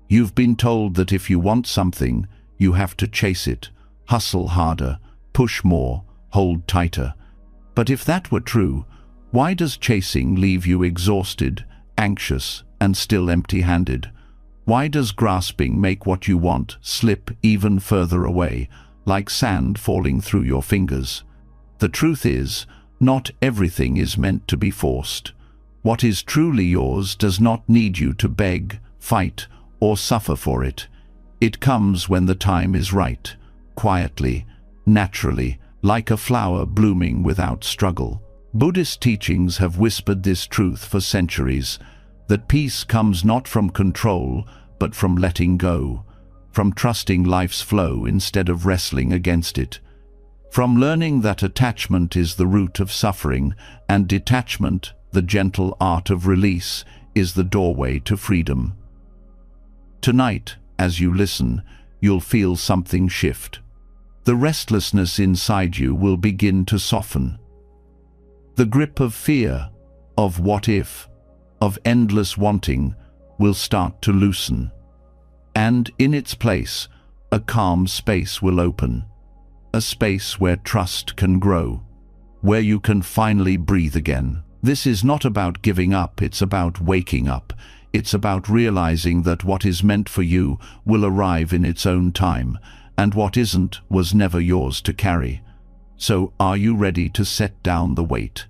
You've been told that if you want something, you have to chase it, hustle harder, push more, hold tighter. But if that were true, why does chasing leave you exhausted, anxious, and still empty-handed? Why does grasping make what you want slip even further away, like sand falling through your fingers? The truth is, not everything is meant to be forced. What is truly yours does not need you to beg, fight, or suffer for it. It comes when the time is right, quietly, naturally, like a flower blooming without struggle. Buddhist teachings have whispered this truth for centuries, that peace comes not from control, but from letting go, from trusting life's flow instead of wrestling against it, from learning that attachment is the root of suffering, and detachment, the gentle art of release, is the doorway to freedom. Tonight, as you listen, you'll feel something shift. The restlessness inside you will begin to soften. The grip of fear, of what if, of endless wanting, will start to loosen. And in its place, a calm space will open. A space where trust can grow, where you can finally breathe again. This is not about giving up, it's about waking up. It's about realizing that what is meant for you will arrive in its own time, and what isn't was never yours to carry. So, are you ready to set down the weight?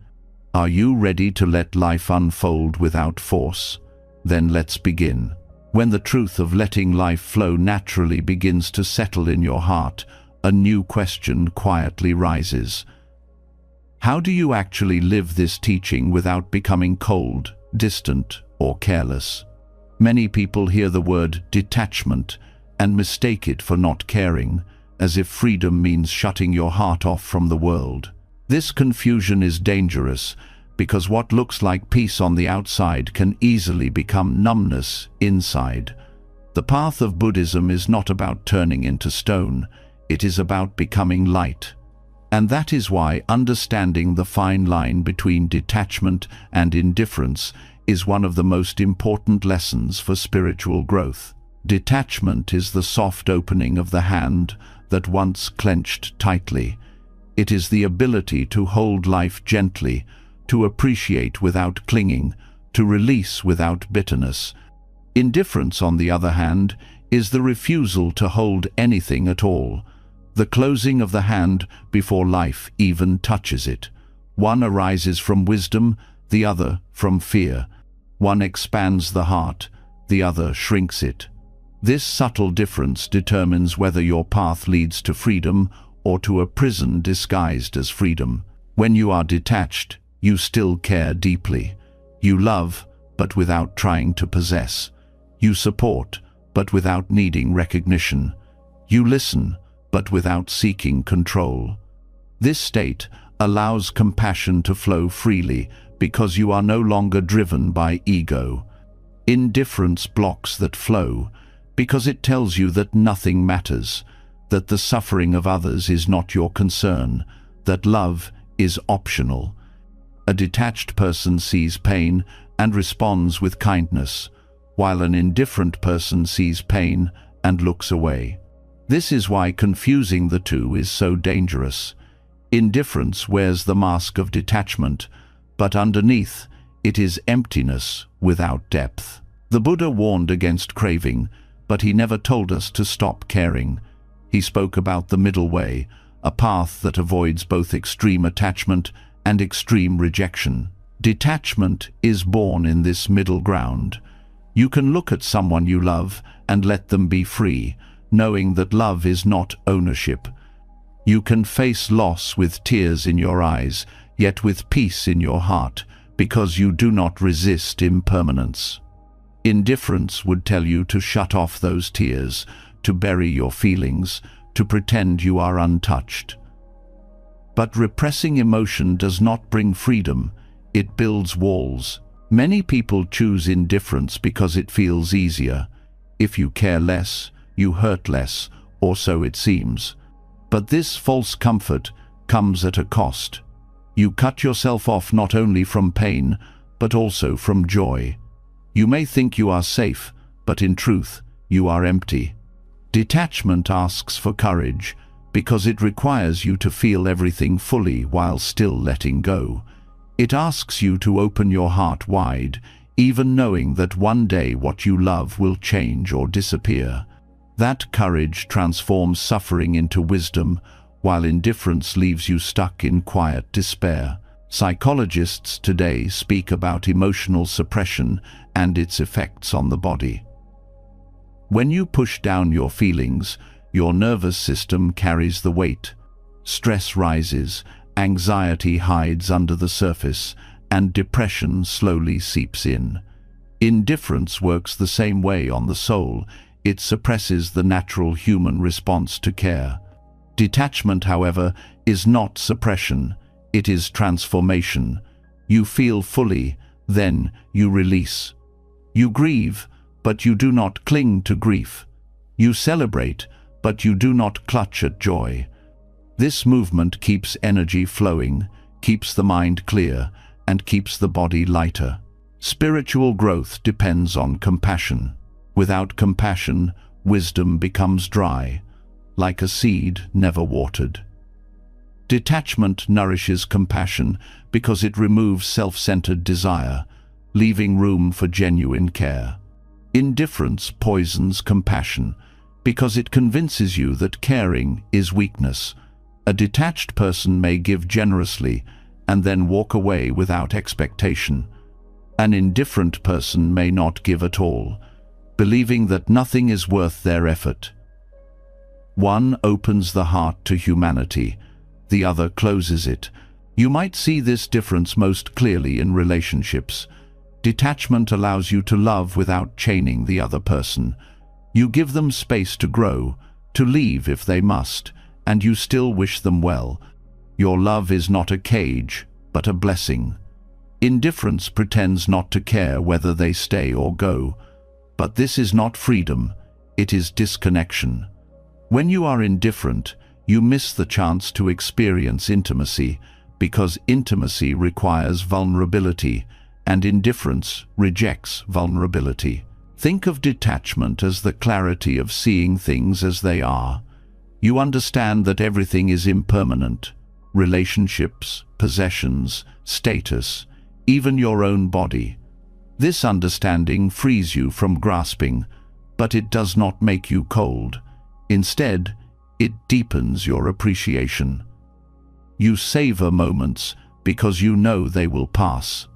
Are you ready to let life unfold without force? Then let's begin. When the truth of letting life flow naturally begins to settle in your heart, a new question quietly rises. How do you actually live this teaching without becoming cold, distant, or careless? Many people hear the word detachment and mistake it for not caring, as if freedom means shutting your heart off from the world. This confusion is dangerous because what looks like peace on the outside can easily become numbness inside. The path of Buddhism is not about turning into stone, it is about becoming light. And that is why understanding the fine line between detachment and indifference is one of the most important lessons for spiritual growth. Detachment is the soft opening of the hand that once clenched tightly. It is the ability to hold life gently, to appreciate without clinging, to release without bitterness. Indifference, on the other hand, is the refusal to hold anything at all, the closing of the hand before life even touches it. One arises from wisdom, the other from fear. One expands the heart, the other shrinks it. This subtle difference determines whether your path leads to freedom or to a prison disguised as freedom. When you are detached, you still care deeply. You love, but without trying to possess. You support, but without needing recognition. You listen, but without seeking control. This state allows compassion to flow freely because you are no longer driven by ego. Indifference blocks that flow because it tells you that nothing matters, that the suffering of others is not your concern, that love is optional. A detached person sees pain and responds with kindness, while an indifferent person sees pain and looks away. This is why confusing the two is so dangerous. Indifference wears the mask of detachment, but underneath it is emptiness without depth. The Buddha warned against craving, but he never told us to stop caring. He spoke about the middle way, a path that avoids both extreme attachment and extreme rejection. Detachment is born in this middle ground. You can look at someone you love and let them be free, knowing that love is not ownership. You can face loss with tears in your eyes, yet with peace in your heart, because you do not resist impermanence. Indifference would tell you to shut off those tears, to bury your feelings, to pretend you are untouched. But repressing emotion does not bring freedom, it builds walls. Many people choose indifference because it feels easier. If you care less, you hurt less, or so it seems. But this false comfort comes at a cost. You cut yourself off not only from pain, but also from joy. You may think you are safe, but in truth, you are empty. Detachment asks for courage because it requires you to feel everything fully while still letting go. It asks you to open your heart wide, even knowing that one day what you love will change or disappear. That courage transforms suffering into wisdom, while indifference leaves you stuck in quiet despair. Psychologists today speak about emotional suppression and its effects on the body. When you push down your feelings, your nervous system carries the weight. Stress rises, anxiety hides under the surface, and depression slowly seeps in. Indifference works the same way on the soul. It suppresses the natural human response to care. Detachment, however, is not suppression. It is transformation. You feel fully, then you release. You grieve, but you do not cling to grief. You celebrate, but you do not clutch at joy. This movement keeps energy flowing, keeps the mind clear, and keeps the body lighter. Spiritual growth depends on compassion. Without compassion, wisdom becomes dry, like a seed never watered. Detachment nourishes compassion because it removes self-centered desire, leaving room for genuine care. Indifference poisons compassion because it convinces you that caring is weakness. A detached person may give generously and then walk away without expectation. An indifferent person may not give at all, believing that nothing is worth their effort. One opens the heart to humanity, the other closes it. You might see this difference most clearly in relationships. Detachment allows you to love without chaining the other person. You give them space to grow, to leave if they must, and you still wish them well. Your love is not a cage, but a blessing. Indifference pretends not to care whether they stay or go. But this is not freedom, it is disconnection. When you are indifferent, you miss the chance to experience intimacy, because intimacy requires vulnerability, and indifference rejects vulnerability. Think of detachment as the clarity of seeing things as they are. You understand that everything is impermanent. Relationships, possessions, status, even your own body. This understanding frees you from grasping, but it does not make you cold. Instead, it deepens your appreciation. You savor moments because you know they will pass.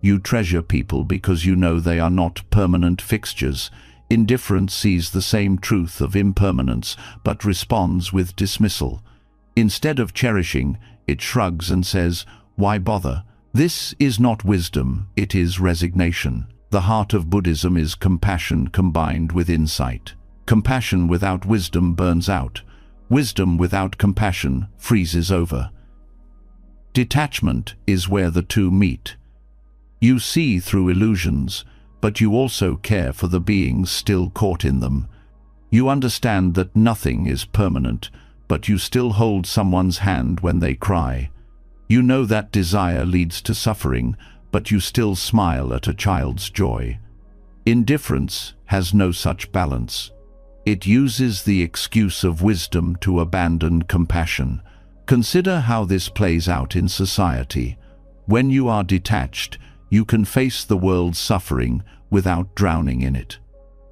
You treasure people because you know they are not permanent fixtures. Indifference sees the same truth of impermanence, but responds with dismissal. Instead of cherishing, it shrugs and says, "Why bother?" This is not wisdom, it is resignation. The heart of Buddhism is compassion combined with insight. Compassion without wisdom burns out. Wisdom without compassion freezes over. Detachment is where the two meet. You see through illusions, but you also care for the beings still caught in them. You understand that nothing is permanent, but you still hold someone's hand when they cry. You know that desire leads to suffering, but you still smile at a child's joy. Indifference has no such balance. It uses the excuse of wisdom to abandon compassion. Consider how this plays out in society. When you are detached, you can face the world's suffering without drowning in it.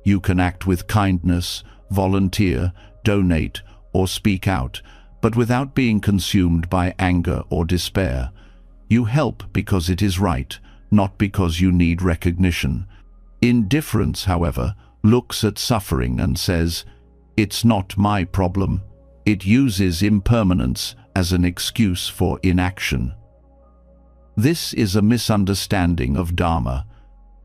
You can act with kindness, volunteer, donate, or speak out, but without being consumed by anger or despair. You help because it is right, not because you need recognition. Indifference, however, looks at suffering and says, "It's not my problem." It uses impermanence as an excuse for inaction. This is a misunderstanding of Dharma.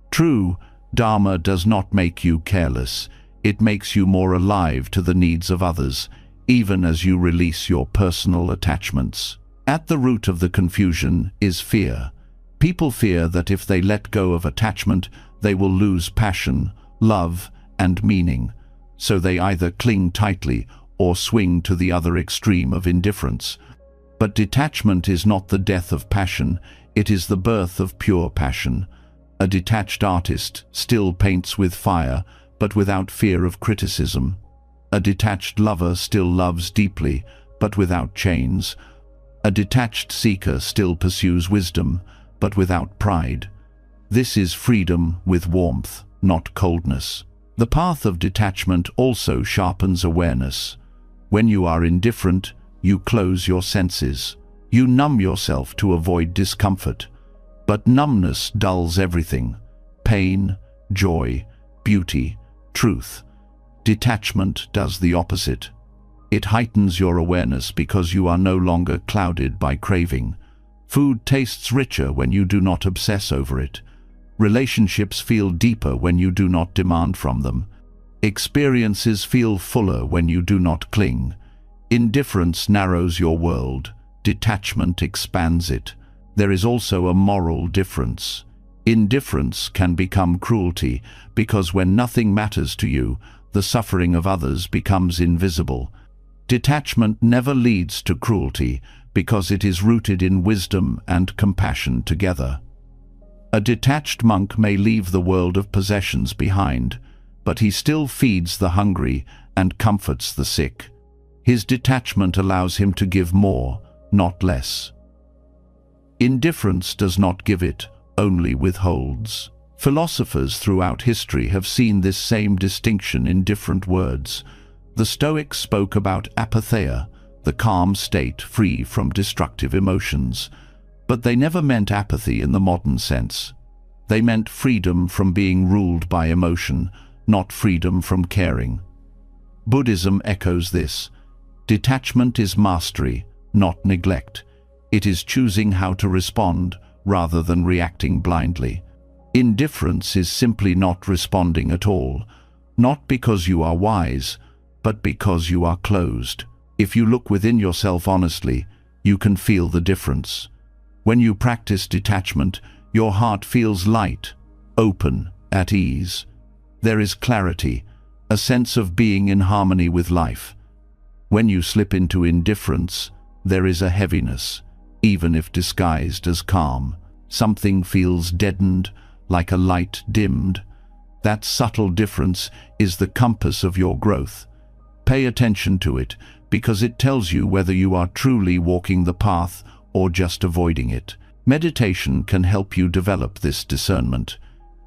True, Dharma does not make you careless. It makes you more alive to the needs of others, even as you release your personal attachments. At the root of the confusion is fear. People fear that if they let go of attachment, they will lose passion, love, and meaning. So they either cling tightly or swing to the other extreme of indifference. But detachment is not the death of passion, it is the birth of pure passion. A detached artist still paints with fire, but without fear of criticism. A detached lover still loves deeply, but without chains. A detached seeker still pursues wisdom, but without pride. This is freedom with warmth, not coldness. The path of detachment also sharpens awareness. When you are indifferent, you close your senses. You numb yourself to avoid discomfort. But numbness dulls everything: pain, joy, beauty, truth. Detachment does the opposite. It heightens your awareness because you are no longer clouded by craving. Food tastes richer when you do not obsess over it. Relationships feel deeper when you do not demand from them. Experiences feel fuller when you do not cling. Indifference narrows your world. Detachment expands it. There is also a moral difference. Indifference can become cruelty because when nothing matters to you, the suffering of others becomes invisible. Detachment never leads to cruelty because it is rooted in wisdom and compassion together. A detached monk may leave the world of possessions behind, but he still feeds the hungry and comforts the sick. His detachment allows him to give more, not less. Indifference does not give it, only withholds. Philosophers throughout history have seen this same distinction in different words. The Stoics spoke about apatheia, the calm state free from destructive emotions. But they never meant apathy in the modern sense. They meant freedom from being ruled by emotion, not freedom from caring. Buddhism echoes this. Detachment is mastery, not neglect. It is choosing how to respond rather than reacting blindly. Indifference is simply not responding at all, not because you are wise, but because you are closed. If you look within yourself honestly, you can feel the difference. When you practice detachment, your heart feels light, open, at ease. There is clarity, a sense of being in harmony with life. When you slip into indifference, there is a heaviness, even if disguised as calm. Something feels deadened, like a light dimmed. That subtle difference is the compass of your growth. Pay attention to it, because it tells you whether you are truly walking the path or just avoiding it. Meditation can help you develop this discernment.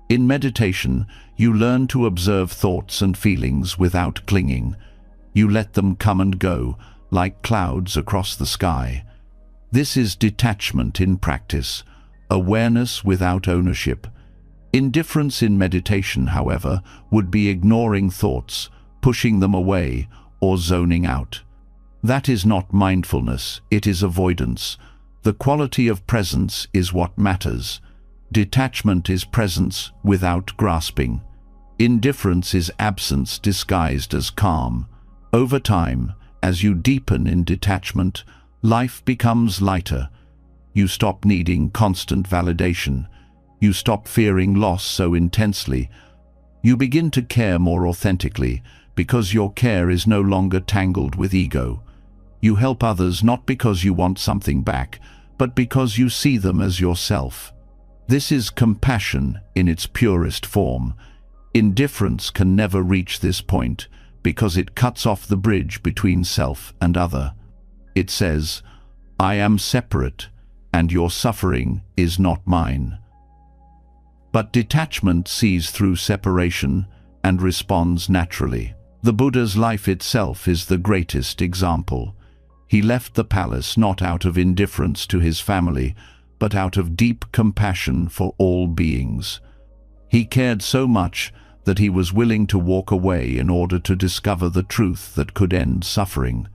In meditation, you learn to observe thoughts and feelings without clinging. You let them come and go, like clouds across the sky. This is detachment in practice, awareness without ownership. Indifference in meditation, however, would be ignoring thoughts, pushing them away, or zoning out. That is not mindfulness, it is avoidance. The quality of presence is what matters. Detachment is presence without grasping. Indifference is absence disguised as calm. Over time, as you deepen in detachment, life becomes lighter. You stop needing constant validation. You stop fearing loss so intensely. You begin to care more authentically because your care is no longer tangled with ego. You help others not because you want something back, but because you see them as yourself. This is compassion in its purest form. Indifference can never reach this point because it cuts off the bridge between self and other. It says, "I am separate, and your suffering is not mine." But detachment sees through separation and responds naturally. The Buddha's life itself is the greatest example. He left the palace not out of indifference to his family, but out of deep compassion for all beings. He cared so much that he was willing to walk away in order to discover the truth that could end suffering.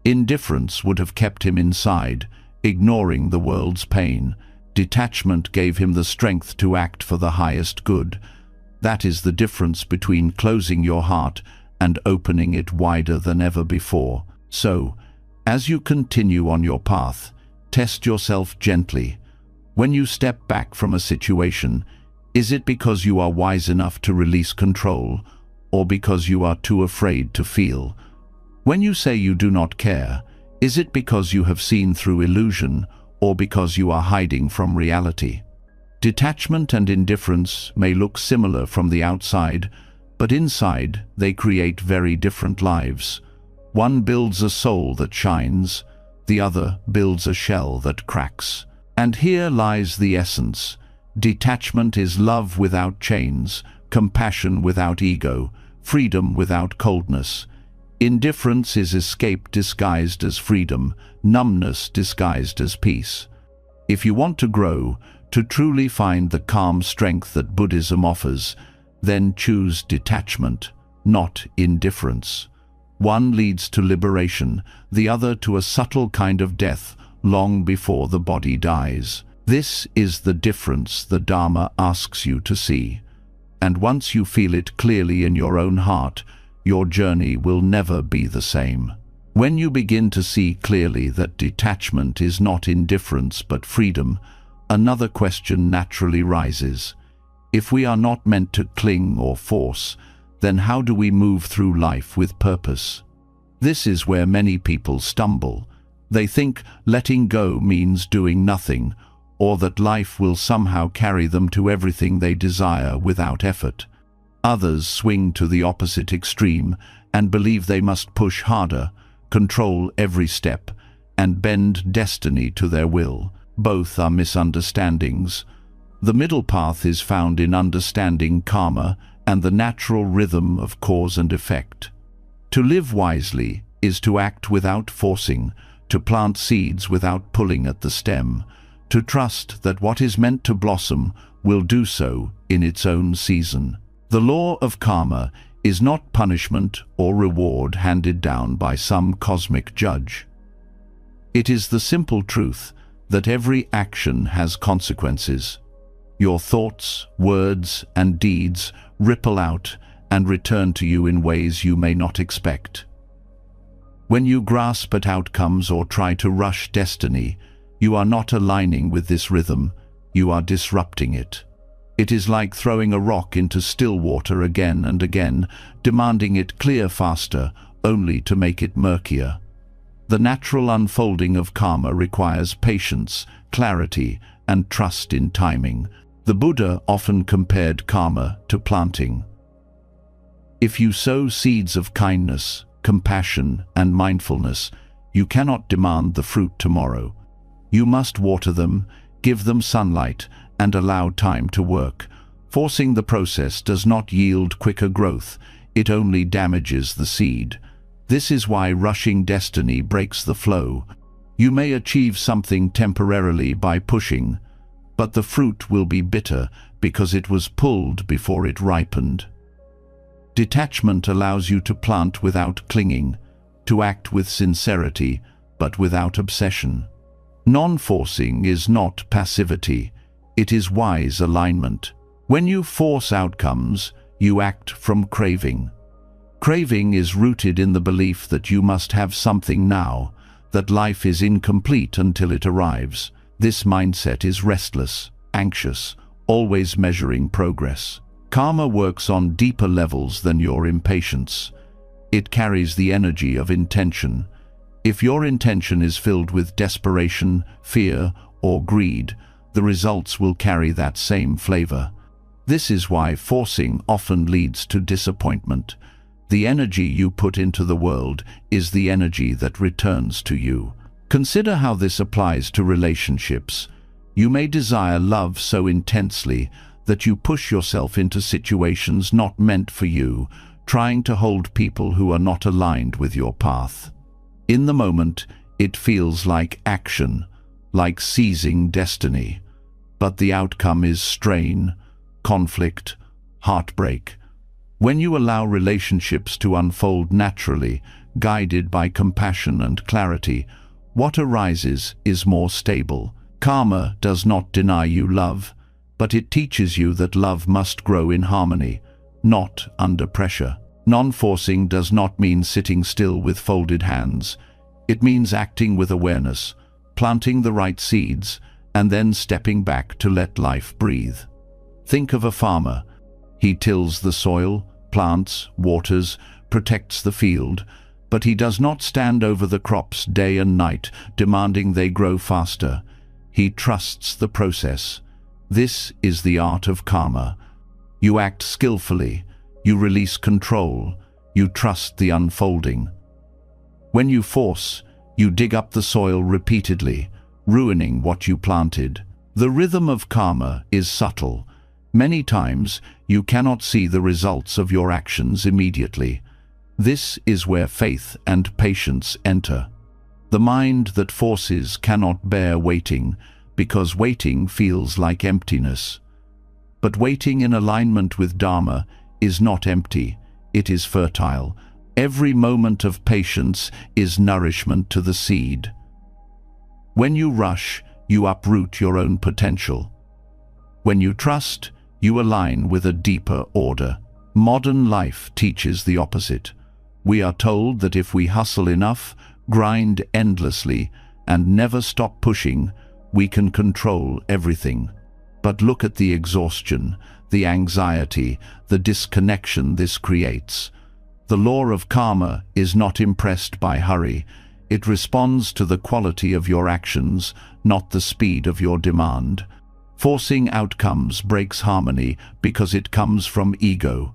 Indifference would have kept him inside, ignoring the world's pain. Detachment gave him the strength to act for the highest good. That is the difference between closing your heart and opening it wider than ever before. So, as you continue on your path, test yourself gently. When you step back from a situation, is it because you are wise enough to release control, or because you are too afraid to feel? When you say you do not care, is it because you have seen through illusion, or because you are hiding from reality? Detachment and indifference may look similar from the outside, but inside they create very different lives. One builds a soul that shines, the other builds a shell that cracks. And here lies the essence. Detachment is love without chains, compassion without ego, freedom without coldness. Indifference is escape disguised as freedom, numbness disguised as peace. If you want to grow, to truly find the calm strength that Buddhism offers, then choose detachment, not indifference. One leads to liberation, the other to a subtle kind of death long before the body dies. This is the difference the Dharma asks you to see. And once you feel it clearly in your own heart, your journey will never be the same. When you begin to see clearly that detachment is not indifference but freedom, another question naturally rises. If we are not meant to cling or force, then how do we move through life with purpose? This is where many people stumble. They think letting go means doing nothing, or that life will somehow carry them to everything they desire without effort. Others swing to the opposite extreme and believe they must push harder, control every step, and bend destiny to their will. Both are misunderstandings. The middle path is found in understanding karma and the natural rhythm of cause and effect. To live wisely is to act without forcing, to plant seeds without pulling at the stem, to trust that what is meant to blossom will do so in its own season. The law of karma is not punishment or reward handed down by some cosmic judge. It is the simple truth that every action has consequences. Your thoughts, words, and deeds ripple out and return to you in ways you may not expect. When you grasp at outcomes or try to rush destiny, you are not aligning with this rhythm, you are disrupting it. It is like throwing a rock into still water again and again, demanding it clear faster, only to make it murkier. The natural unfolding of karma requires patience, clarity, and trust in timing. The Buddha often compared karma to planting. If you sow seeds of kindness, compassion, and mindfulness, you cannot demand the fruit tomorrow. You must water them, give them sunlight, and allow time to work. Forcing the process does not yield quicker growth, it only damages the seed. This is why rushing destiny breaks the flow. You may achieve something temporarily by pushing, but the fruit will be bitter because it was pulled before it ripened. Detachment allows you to plant without clinging, to act with sincerity, but without obsession. Non-forcing is not passivity, it is wise alignment. When you force outcomes, you act from craving. Craving is rooted in the belief that you must have something now, that life is incomplete until it arrives. This mindset is restless, anxious, always measuring progress. Karma works on deeper levels than your impatience. It carries the energy of intention. If your intention is filled with desperation, fear, or greed, the results will carry that same flavor. This is why forcing often leads to disappointment. The energy you put into the world is the energy that returns to you. Consider how this applies to relationships. You may desire love so intensely that you push yourself into situations not meant for you, trying to hold people who are not aligned with your path. In the moment, it feels like action, like seizing destiny. But the outcome is strain, conflict, heartbreak. When you allow relationships to unfold naturally, guided by compassion and clarity, what arises is more stable. Karma does not deny you love, but it teaches you that love must grow in harmony, not under pressure. Non-forcing does not mean sitting still with folded hands. It means acting with awareness, planting the right seeds, and then stepping back to let life breathe. Think of a farmer. He tills the soil, plants, waters, protects the field, but he does not stand over the crops day and night, demanding they grow faster. He trusts the process. This is the art of karma. You act skillfully, You release control. You trust the unfolding. When you force, you dig up the soil repeatedly, ruining what you planted. The rhythm of karma is subtle. Many times, you cannot see the results of your actions immediately. This is where faith and patience enter. The mind that forces cannot bear waiting, because waiting feels like emptiness. But waiting in alignment with Dharma is not empty, it is fertile. Every moment of patience is nourishment to the seed. When you rush, you uproot your own potential. When you trust, you align with a deeper order. Modern life teaches the opposite. We are told that if we hustle enough, grind endlessly, and never stop pushing, we can control everything. But look at the exhaustion, the anxiety, the disconnection this creates. The law of karma is not impressed by hurry. It responds to the quality of your actions, not the speed of your demand. Forcing outcomes breaks harmony because it comes from ego.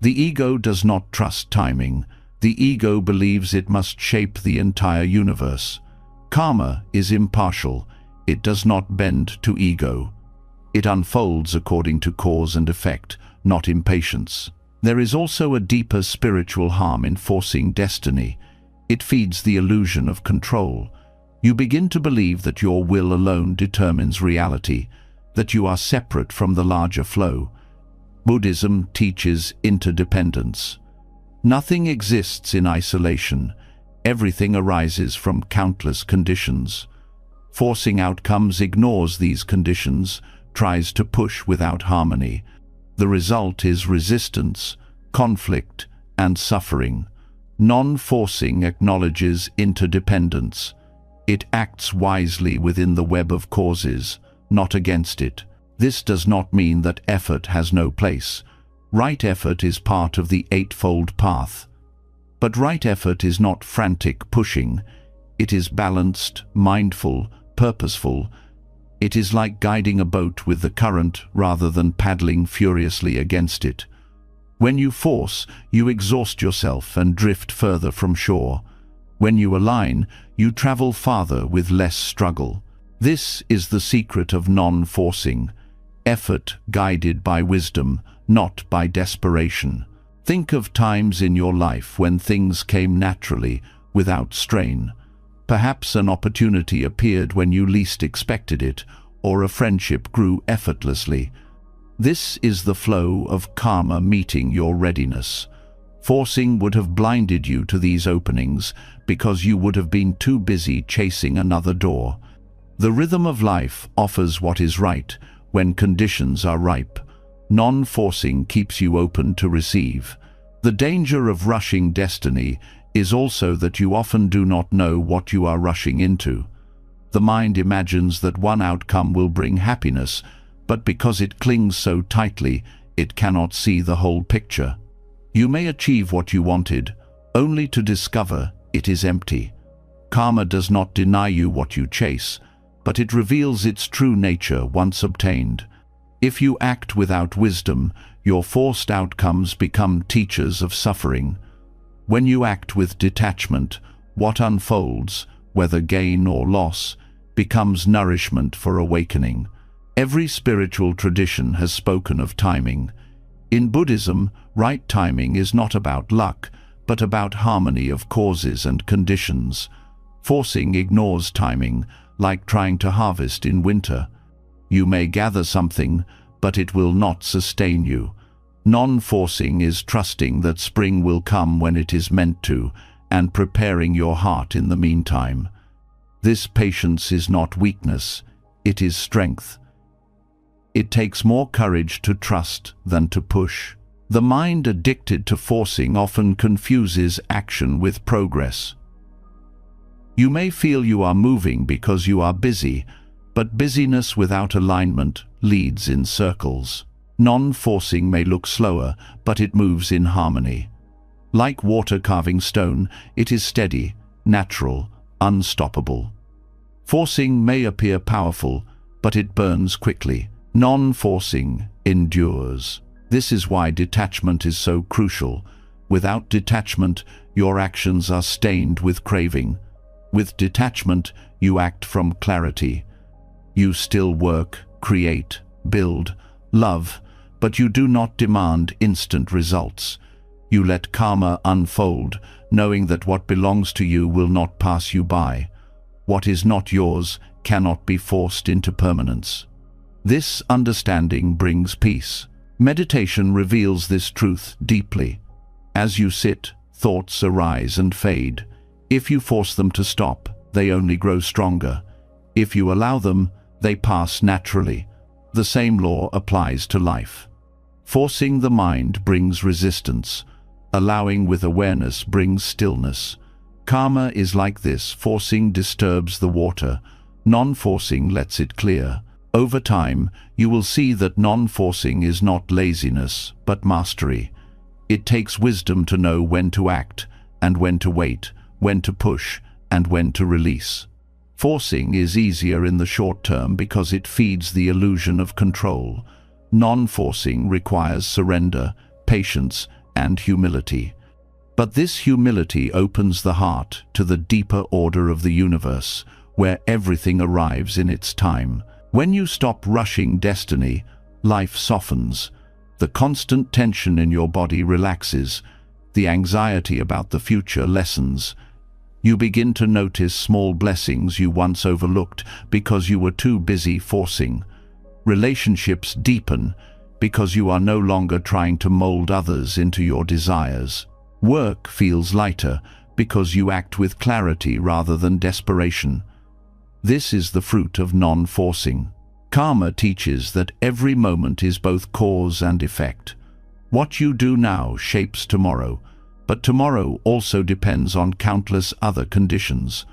The ego does not trust timing. The ego believes it must shape the entire universe. Karma is impartial. It does not bend to ego. It unfolds according to cause and effect, not impatience. There is also a deeper spiritual harm in forcing destiny. It feeds the illusion of control. You begin to believe that your will alone determines reality, that you are separate from the larger flow. Buddhism teaches interdependence. Nothing exists in isolation. Everything arises from countless conditions. Forcing outcomes ignores these conditions, tries to push without harmony. The result is resistance, conflict, and suffering. Non-forcing acknowledges interdependence. It acts wisely within the web of causes, not against it. This does not mean that effort has no place. Right effort is part of the Eightfold Path. But right effort is not frantic pushing. It is balanced, mindful, purposeful. It is like guiding a boat with the current rather than paddling furiously against it. When you force, you exhaust yourself and drift further from shore. When you align, you travel farther with less struggle. This is the secret of non-forcing. Effort guided by wisdom, not by desperation. Think of times in your life when things came naturally, without strain. Perhaps an opportunity appeared when you least expected it, or a friendship grew effortlessly. This is the flow of karma meeting your readiness. Forcing would have blinded you to these openings because you would have been too busy chasing another door. The rhythm of life offers what is right when conditions are ripe. Non-forcing keeps you open to receive. The danger of rushing destiny is also that you often do not know what you are rushing into. The mind imagines that one outcome will bring happiness, but because it clings so tightly, it cannot see the whole picture. You may achieve what you wanted, only to discover it is empty. Karma does not deny you what you chase, but it reveals its true nature once obtained. If you act without wisdom, your forced outcomes become teachers of suffering. When you act with detachment, what unfolds, whether gain or loss, becomes nourishment for awakening. Every spiritual tradition has spoken of timing. In Buddhism, right timing is not about luck, but about harmony of causes and conditions. Forcing ignores timing, like trying to harvest in winter. You may gather something, but it will not sustain you. Non-forcing is trusting that spring will come when it is meant to, and preparing your heart in the meantime. This patience is not weakness, it is strength. It takes more courage to trust than to push. The mind addicted to forcing often confuses action with progress. You may feel you are moving because you are busy, but busyness without alignment leads in circles. Non-forcing may look slower, but it moves in harmony. Like water carving stone, it is steady, natural, unstoppable. Forcing may appear powerful, but it burns quickly. Non-forcing endures. This is why detachment is so crucial. Without detachment, your actions are stained with craving. With detachment, you act from clarity. You still work, create, build, love, but you do not demand instant results. You let karma unfold, knowing that what belongs to you will not pass you by. What is not yours cannot be forced into permanence. This understanding brings peace. Meditation reveals this truth deeply. As you sit, thoughts arise and fade. If you force them to stop, they only grow stronger. If you allow them, they pass naturally. The same law applies to life. Forcing the mind brings resistance. Allowing with awareness brings stillness. Karma is like this. Forcing disturbs the water. Non-forcing lets it clear. Over time, you will see that non-forcing is not laziness, but mastery. It takes wisdom to know when to act, and when to wait, when to push, and when to release. Forcing is easier in the short term because it feeds the illusion of control. Non-forcing requires surrender, patience, and humility. But this humility opens the heart to the deeper order of the universe, where everything arrives in its time. When you stop rushing destiny, life softens. The constant tension in your body relaxes. The anxiety about the future lessens. You begin to notice small blessings you once overlooked because you were too busy forcing. Relationships deepen because you are no longer trying to mold others into your desires. Work feels lighter because you act with clarity rather than desperation. This is the fruit of non-forcing. Karma teaches that every moment is both cause and effect. What you do now shapes tomorrow, but tomorrow also depends on countless other conditions.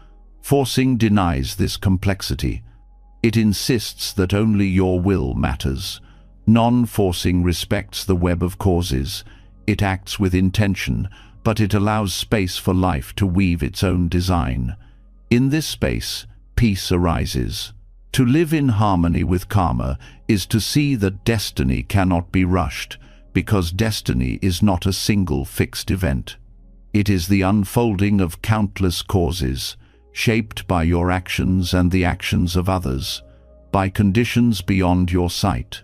Forcing denies this complexity. It insists that only your will matters. Non-forcing respects the web of causes. It acts with intention, but it allows space for life to weave its own design. In this space, peace arises. To live in harmony with karma is to see that destiny cannot be rushed, because destiny is not a single fixed event. It is the unfolding of countless causes, shaped by your actions and the actions of others, by conditions beyond your sight.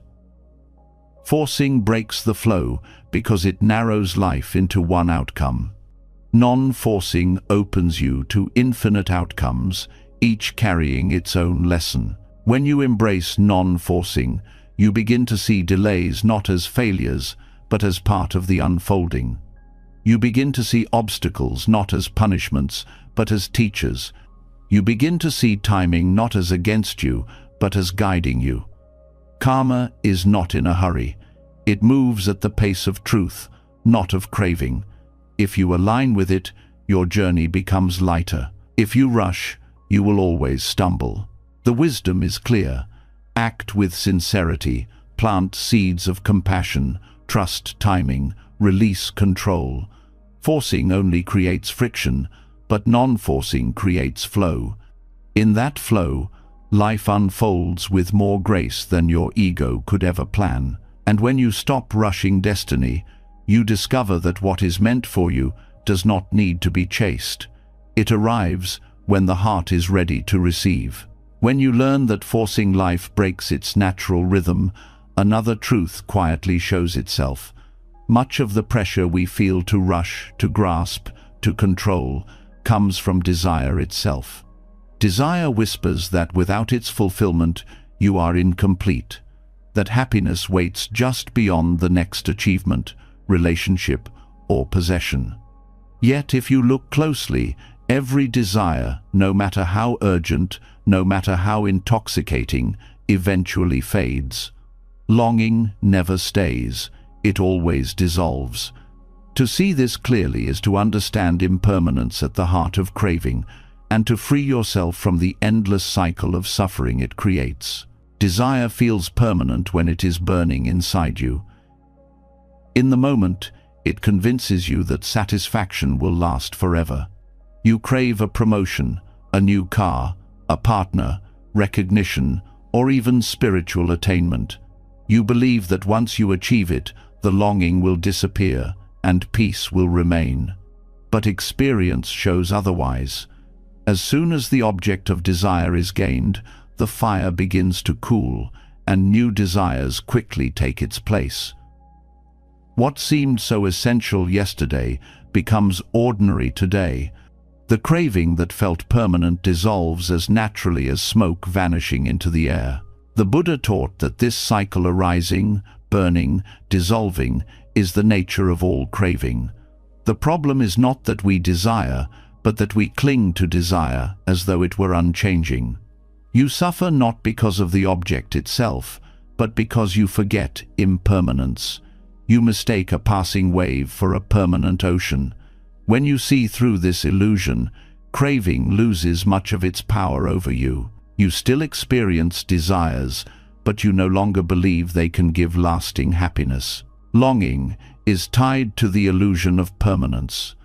Forcing breaks the flow because it narrows life into one outcome. Non-forcing opens you to infinite outcomes, each carrying its own lesson. When you embrace non-forcing, you begin to see delays not as failures, but as part of the unfolding. You begin to see obstacles not as punishments, but as teachers. You begin to see timing not as against you, but as guiding you. Karma is not in a hurry. It moves at the pace of truth, not of craving. If you align with it, your journey becomes lighter. If you rush, you will always stumble. The wisdom is clear. Act with sincerity, plant seeds of compassion, trust timing, release control. Forcing only creates friction, but non-forcing creates flow. In that flow, life unfolds with more grace than your ego could ever plan. And when you stop rushing destiny, you discover that what is meant for you does not need to be chased. It arrives when the heart is ready to receive. When you learn that forcing life breaks its natural rhythm, another truth quietly shows itself. Much of the pressure we feel to rush, to grasp, to control, comes from desire itself. Desire whispers that without its fulfillment, you are incomplete, that happiness waits just beyond the next achievement, relationship, or possession. Yet if you look closely, every desire, no matter how urgent, no matter how intoxicating, eventually fades. Longing never stays, it always dissolves. To see this clearly is to understand impermanence at the heart of craving, and to free yourself from the endless cycle of suffering it creates. Desire feels permanent when it is burning inside you. In the moment, it convinces you that satisfaction will last forever. You crave a promotion, a new car, a partner, recognition, or even spiritual attainment. You believe that once you achieve it, the longing will disappear and peace will remain. But experience shows otherwise. As soon as the object of desire is gained, the fire begins to cool, and new desires quickly take its place. What seemed so essential yesterday becomes ordinary today. The craving that felt permanent dissolves as naturally as smoke vanishing into the air. The Buddha taught that this cycle arising, burning, dissolving is the nature of all craving. The problem is not that we desire, but that we cling to desire as though it were unchanging. You suffer not because of the object itself, but because you forget impermanence. You mistake a passing wave for a permanent ocean. When you see through this illusion, craving loses much of its power over you. You still experience desires, but you no longer believe they can give lasting happiness. Longing is tied to the illusion of permanence.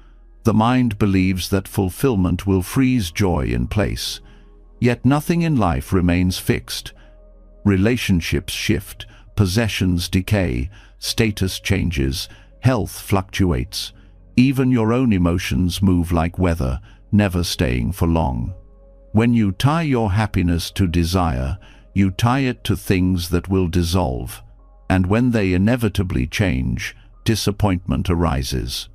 The mind believes that fulfillment will freeze joy in place. Yet nothing in life remains fixed. Relationships shift, possessions decay, status changes, health fluctuates. Even your own emotions move like weather, never staying for long. When you tie your happiness to desire, you tie it to things that will dissolve. And when they inevitably change, disappointment arises.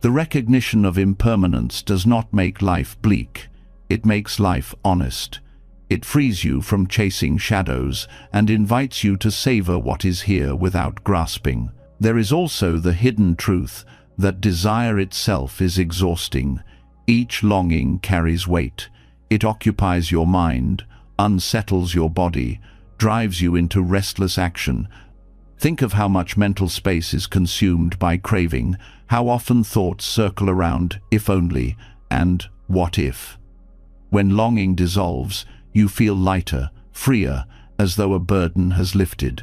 The recognition of impermanence does not make life bleak. It makes life honest. It frees you from chasing shadows and invites you to savor what is here without grasping. There is also the hidden truth that desire itself is exhausting. Each longing carries weight. It occupies your mind, unsettles your body, drives you into restless action. Think of how much mental space is consumed by craving, how often thoughts circle around "if only" and "what if." When longing dissolves, you feel lighter, freer, as though a burden has lifted.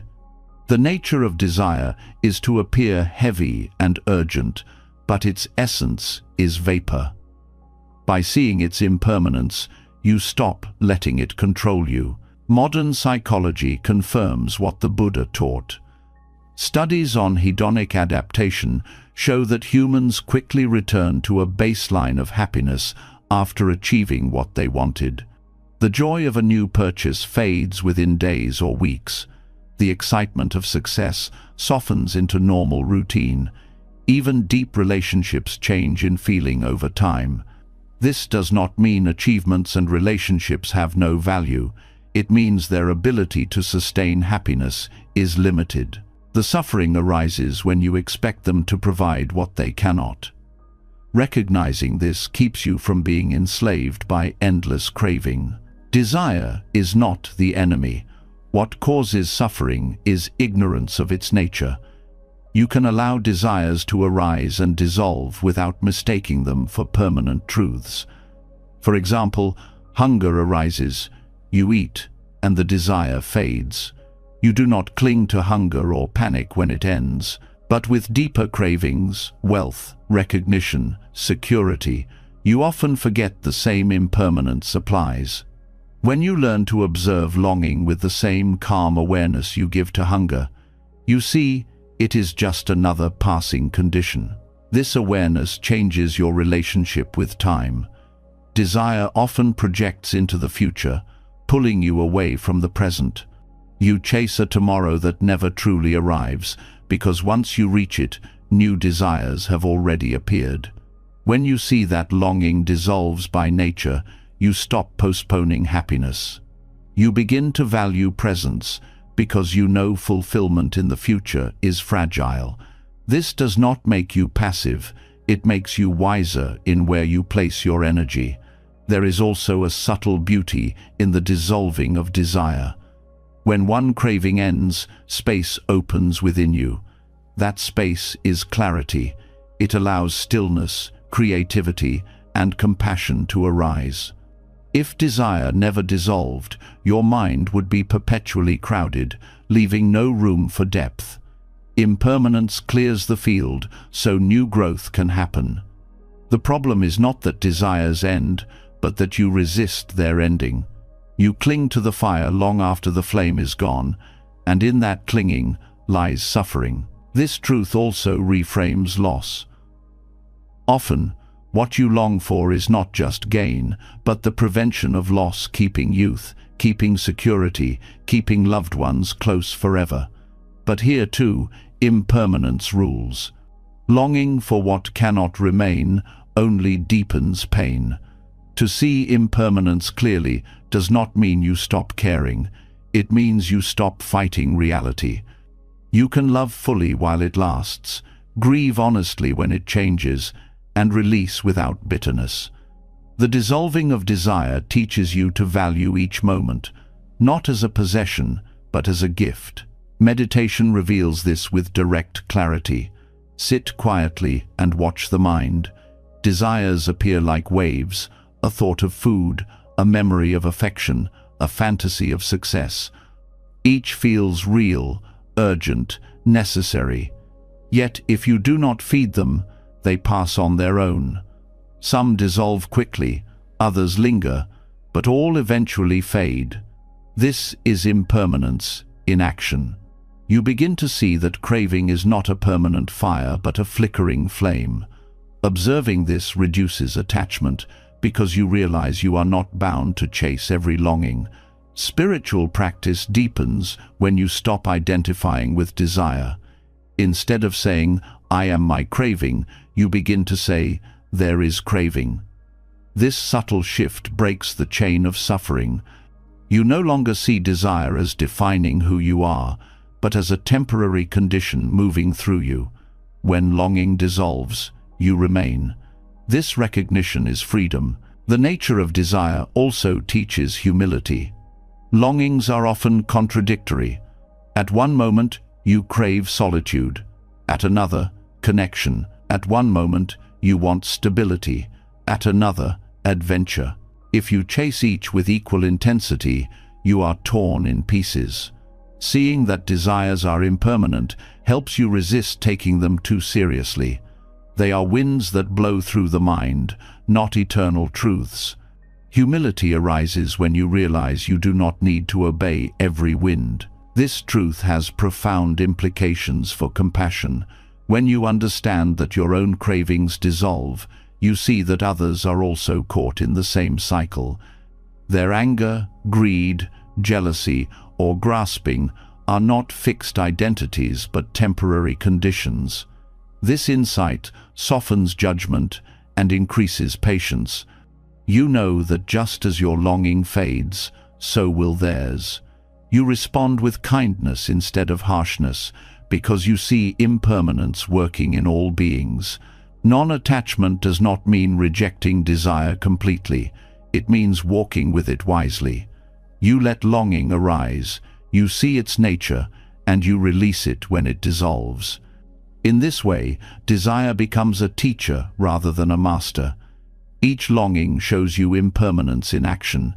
The nature of desire is to appear heavy and urgent, but its essence is vapor. By seeing its impermanence, you stop letting it control you. Modern psychology confirms what the Buddha taught. Studies on hedonic adaptation show that humans quickly return to a baseline of happiness after achieving what they wanted. The joy of a new purchase fades within days or weeks. The excitement of success softens into normal routine. Even deep relationships change in feeling over time. This does not mean achievements and relationships have no value. It means their ability to sustain happiness is limited. The suffering arises when you expect them to provide what they cannot. Recognizing this keeps you from being enslaved by endless craving. Desire is not the enemy. What causes suffering is ignorance of its nature. You can allow desires to arise and dissolve without mistaking them for permanent truths. For example, hunger arises, you eat, and the desire fades. You do not cling to hunger or panic when it ends, but with deeper cravings, wealth, recognition, security, you often forget the same impermanence applies. When you learn to observe longing with the same calm awareness you give to hunger, you see it is just another passing condition. This awareness changes your relationship with time. Desire often projects into the future, pulling you away from the present. You chase a tomorrow that never truly arrives, because once you reach it, new desires have already appeared. When you see that longing dissolves by nature, you stop postponing happiness. You begin to value presence, because you know fulfillment in the future is fragile. This does not make you passive, it makes you wiser in where you place your energy. There is also a subtle beauty in the dissolving of desire. When one craving ends, space opens within you. That space is clarity. It allows stillness, creativity, and compassion to arise. If desire never dissolved, your mind would be perpetually crowded, leaving no room for depth. Impermanence clears the field, so new growth can happen. The problem is not that desires end, but that you resist their ending. You cling to the fire long after the flame is gone, and in that clinging lies suffering. This truth also reframes loss. Often, what you long for is not just gain, but the prevention of loss, keeping youth, keeping security, keeping loved ones close forever. But here too, impermanence rules. Longing for what cannot remain only deepens pain. To see impermanence clearly does not mean you stop caring. It means you stop fighting reality. You can love fully while it lasts, grieve honestly when it changes, and release without bitterness. The dissolving of desire teaches you to value each moment, not as a possession, but as a gift. Meditation reveals this with direct clarity. Sit quietly and watch the mind. Desires appear like waves, a thought of food, a memory of affection, a fantasy of success. Each feels real, urgent, necessary. Yet if you do not feed them, they pass on their own. Some dissolve quickly, others linger, but all eventually fade. This is impermanence in action. You begin to see that craving is not a permanent fire, but a flickering flame. Observing this reduces attachment, because you realize you are not bound to chase every longing. Spiritual practice deepens when you stop identifying with desire. Instead of saying, "I am my craving," you begin to say, "There is craving." This subtle shift breaks the chain of suffering. You no longer see desire as defining who you are, but as a temporary condition moving through you. When longing dissolves, you remain. This recognition is freedom. The nature of desire also teaches humility. Longings are often contradictory. At one moment, you crave solitude. At another, connection. At one moment, you want stability. At another, adventure. If you chase each with equal intensity, you are torn in pieces. Seeing that desires are impermanent helps you resist taking them too seriously. They are winds that blow through the mind, not eternal truths. Humility arises when you realize you do not need to obey every wind. This truth has profound implications for compassion. When you understand that your own cravings dissolve, you see that others are also caught in the same cycle. Their anger, greed, jealousy, or grasping are not fixed identities but temporary conditions. This insight softens judgment and increases patience. You know that just as your longing fades, so will theirs. You respond with kindness instead of harshness, because you see impermanence working in all beings. Non-attachment does not mean rejecting desire completely. It means walking with it wisely. You let longing arise, you see its nature, and you release it when it dissolves. In this way, desire becomes a teacher rather than a master. Each longing shows you impermanence in action.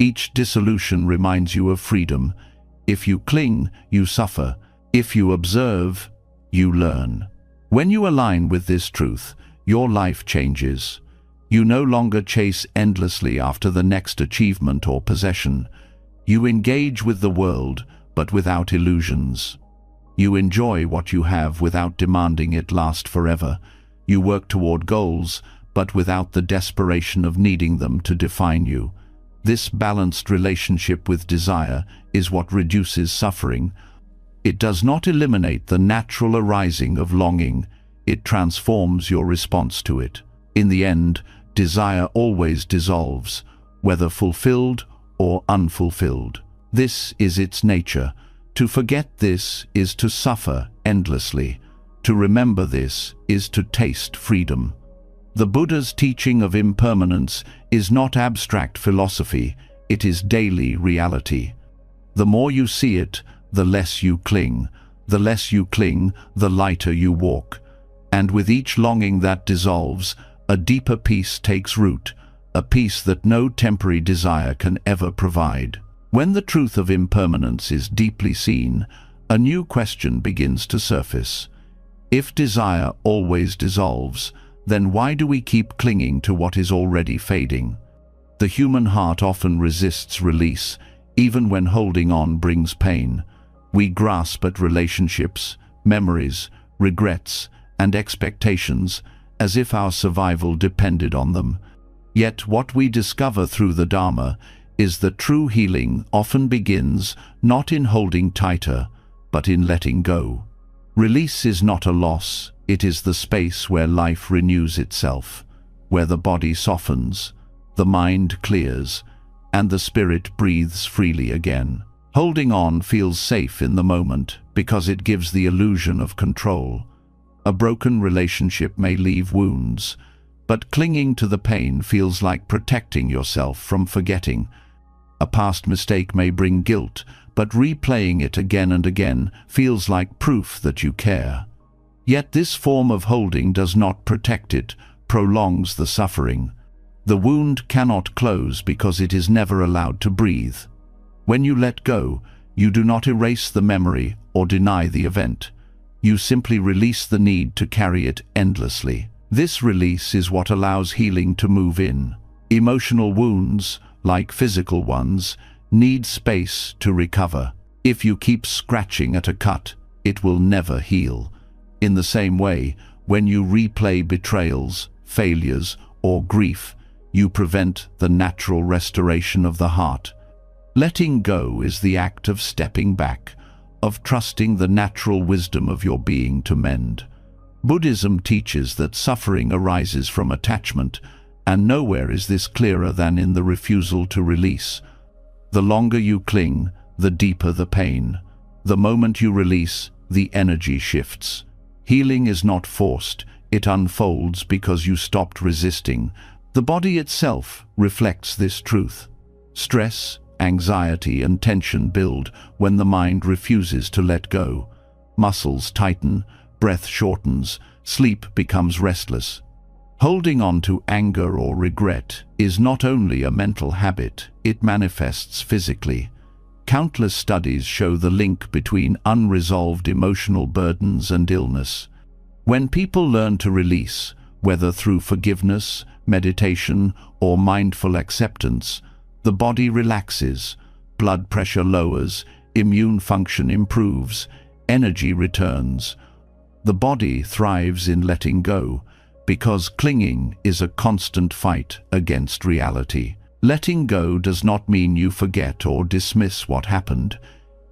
Each dissolution reminds you of freedom. If you cling, you suffer. If you observe, you learn. When you align with this truth, your life changes. You no longer chase endlessly after the next achievement or possession. You engage with the world, but without illusions. You enjoy what you have without demanding it last forever. You work toward goals, but without the desperation of needing them to define you. This balanced relationship with desire is what reduces suffering. It does not eliminate the natural arising of longing. It transforms your response to it. In the end, desire always dissolves, whether fulfilled or unfulfilled. This is its nature. To forget this is to suffer endlessly. To remember this is to taste freedom. The Buddha's teaching of impermanence is not abstract philosophy, it is daily reality. The more you see it, the less you cling. The less you cling, the lighter you walk. And with each longing that dissolves, a deeper peace takes root, a peace that no temporary desire can ever provide. When the truth of impermanence is deeply seen, a new question begins to surface. If desire always dissolves, then why do we keep clinging to what is already fading? The human heart often resists release, even when holding on brings pain. We grasp at relationships, memories, regrets, and expectations, as if our survival depended on them. Yet what we discover through the Dharma is that true healing often begins not in holding tighter, but in letting go. Release is not a loss, it is the space where life renews itself, where the body softens, the mind clears, and the spirit breathes freely again. Holding on feels safe in the moment because it gives the illusion of control. A broken relationship may leave wounds, but clinging to the pain feels like protecting yourself from forgetting. A past mistake may bring guilt, but replaying it again and again feels like proof that you care. Yet this form of holding does not protect it, prolongs the suffering. The wound cannot close because it is never allowed to breathe. When you let go, you do not erase the memory or deny the event. You simply release the need to carry it endlessly. This release is what allows healing to move in. Emotional wounds, like physical ones, need space to recover. If you keep scratching at a cut, it will never heal. In the same way, when you replay betrayals, failures, or grief, you prevent the natural restoration of the heart. Letting go is the act of stepping back, of trusting the natural wisdom of your being to mend. Buddhism teaches that suffering arises from attachment, and nowhere is this clearer than in the refusal to release. The longer you cling, the deeper the pain. The moment you release, the energy shifts. Healing is not forced, it unfolds because you stopped resisting. The body itself reflects this truth. Stress, anxiety, and tension build when the mind refuses to let go. Muscles tighten, breath shortens, sleep becomes restless. Holding on to anger or regret is not only a mental habit, it manifests physically. Countless studies show the link between unresolved emotional burdens and illness. When people learn to release, whether through forgiveness, meditation, or mindful acceptance, the body relaxes, blood pressure lowers, immune function improves, energy returns. The body thrives in letting go, because clinging is a constant fight against reality. Letting go does not mean you forget or dismiss what happened.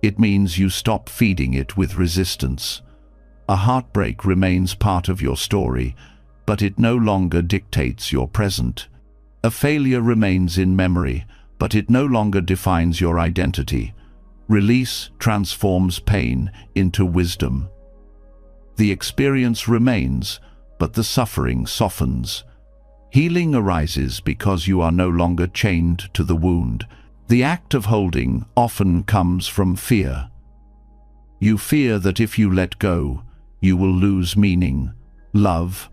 It means you stop feeding it with resistance. A heartbreak remains part of your story, but it no longer dictates your present. A failure remains in memory, but it no longer defines your identity. Release transforms pain into wisdom. The experience remains, but the suffering softens. Healing arises because you are no longer chained to the wound. The act of holding often comes from fear. You fear that if you let go, you will lose meaning, love,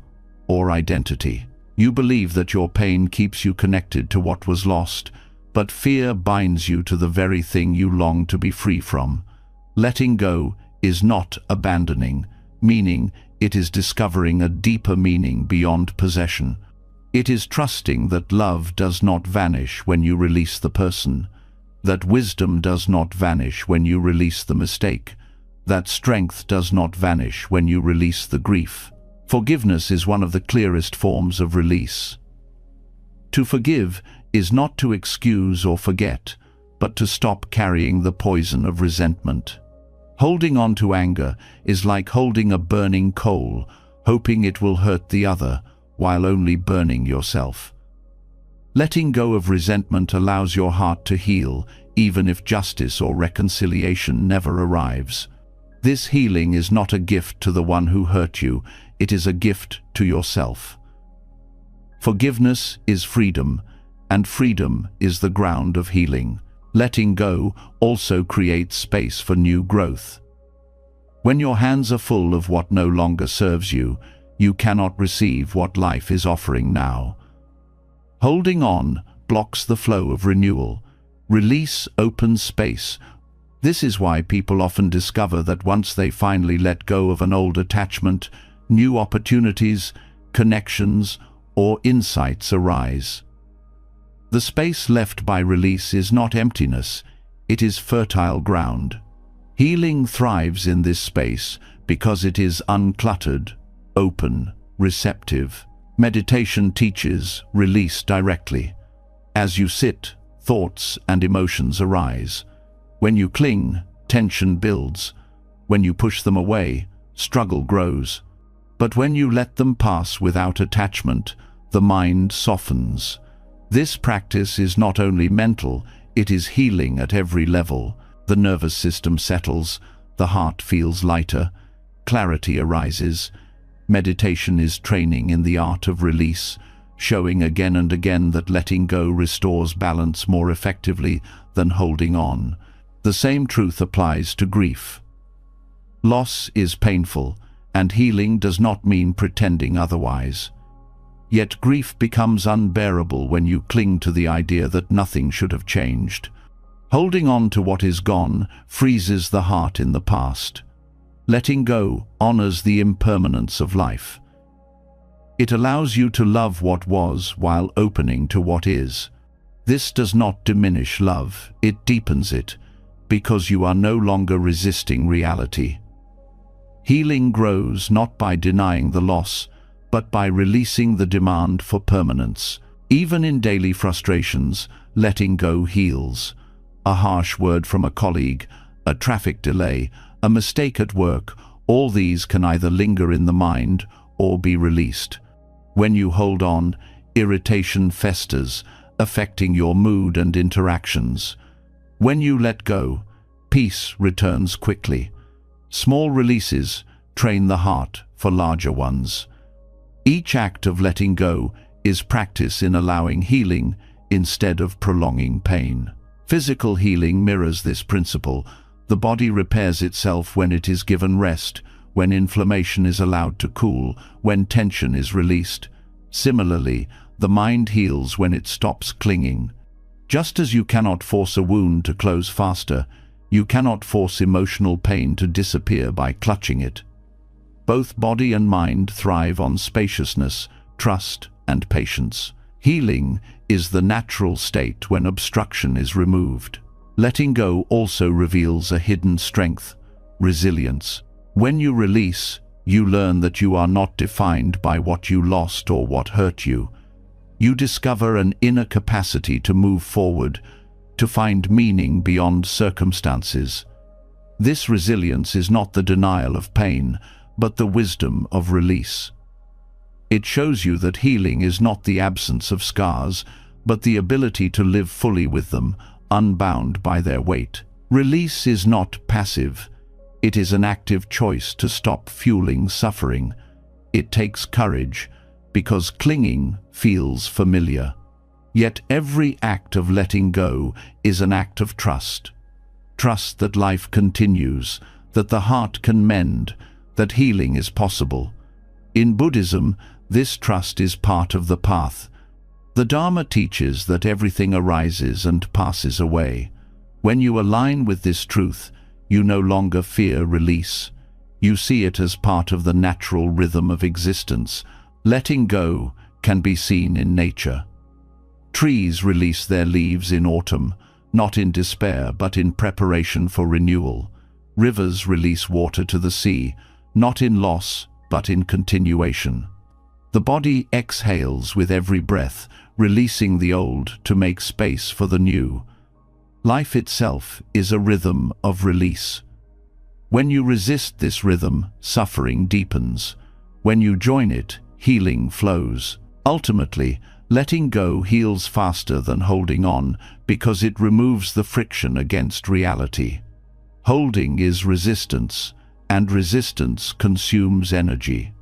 or identity. You believe that your pain keeps you connected to what was lost, but fear binds you to the very thing you long to be free from. Letting go is not abandoning, meaning it is discovering a deeper meaning beyond possession. It is trusting that love does not vanish when you release the person, that wisdom does not vanish when you release the mistake, that strength does not vanish when you release the grief. Forgiveness is one of the clearest forms of release. To forgive is not to excuse or forget, but to stop carrying the poison of resentment. Holding on to anger is like holding a burning coal, hoping it will hurt the other, while only burning yourself. Letting go of resentment allows your heart to heal, even if justice or reconciliation never arrives. This healing is not a gift to the one who hurt you, it is a gift to yourself. Forgiveness is freedom, and freedom is the ground of healing. Letting go also creates space for new growth. When your hands are full of what no longer serves you, you cannot receive what life is offering now. Holding on blocks the flow of renewal. Release opens space. This is why people often discover that once they finally let go of an old attachment, new opportunities, connections, or insights arise. The space left by release is not emptiness, it is fertile ground. Healing thrives in this space because it is uncluttered, open, receptive. Meditation teaches release directly. As you sit, thoughts and emotions arise. When you cling, tension builds. When you push them away, struggle grows. But when you let them pass without attachment, the mind softens. This practice is not only mental, it is healing at every level. The nervous system settles, the heart feels lighter, clarity arises. Meditation is training in the art of release, showing again and again that letting go restores balance more effectively than holding on. The same truth applies to grief. Loss is painful, and healing does not mean pretending otherwise. Yet grief becomes unbearable when you cling to the idea that nothing should have changed. Holding on to what is gone freezes the heart in the past. Letting go honors the impermanence of life. It allows you to love what was while opening to what is. This does not diminish love, it deepens it, because you are no longer resisting reality. Healing grows not by denying the loss, but by releasing the demand for permanence. Even in daily frustrations, letting go heals. A harsh word from a colleague, a traffic delay, a mistake at work, all these can either linger in the mind or be released. When you hold on, irritation festers, affecting your mood and interactions. When you let go, peace returns quickly. Small releases train the heart for larger ones. Each act of letting go is practice in allowing healing instead of prolonging pain. Physical healing mirrors this principle. The body repairs itself when it is given rest, when inflammation is allowed to cool, when tension is released. Similarly, the mind heals when it stops clinging. Just as you cannot force a wound to close faster, you cannot force emotional pain to disappear by clutching it. Both body and mind thrive on spaciousness, trust, and patience. Healing is the natural state when obstruction is removed. Letting go also reveals a hidden strength, resilience. When you release, you learn that you are not defined by what you lost or what hurt you. You discover an inner capacity to move forward, to find meaning beyond circumstances. This resilience is not the denial of pain, but the wisdom of release. It shows you that healing is not the absence of scars, but the ability to live fully with them, unbound by their weight. Release is not passive. It is an active choice to stop fueling suffering. It takes courage, because clinging feels familiar. Yet every act of letting go is an act of trust. Trust that life continues, that the heart can mend, that healing is possible. In Buddhism, this trust is part of the path. The Dharma teaches that everything arises and passes away. When you align with this truth, you no longer fear release. You see it as part of the natural rhythm of existence. Letting go can be seen in nature. Trees release their leaves in autumn, not in despair but in preparation for renewal. Rivers release water to the sea, not in loss but in continuation. The body exhales with every breath, releasing the old to make space for the new. Life itself is a rhythm of release. When you resist this rhythm, suffering deepens. When you join it, healing flows. Ultimately, letting go heals faster than holding on because it removes the friction against reality. Holding is resistance, and resistance consumes energy.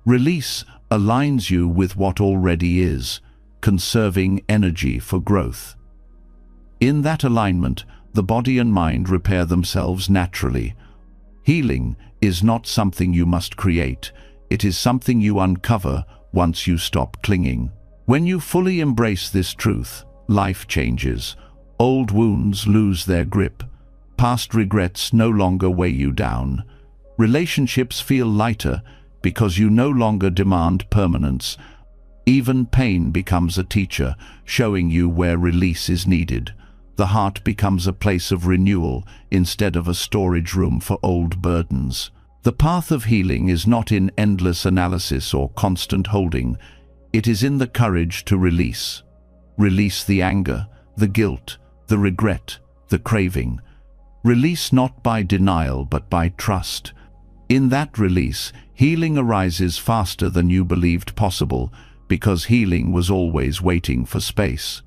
Release aligns you with what already is, conserving energy for growth. In that alignment, the body and mind repair themselves naturally. Healing is not something you must create, it is something you uncover once you stop clinging. When you fully embrace this truth, life changes. Old wounds lose their grip. Past regrets no longer weigh you down. Relationships feel lighter because you no longer demand permanence. Even pain becomes a teacher, showing you where release is needed. The heart becomes a place of renewal instead of a storage room for old burdens. The path of healing is not in endless analysis or constant holding. It is in the courage to release. Release the anger, the guilt, the regret, the craving. Release not by denial but by trust. In that release, healing arises faster than you believed possible, because healing was always waiting for space.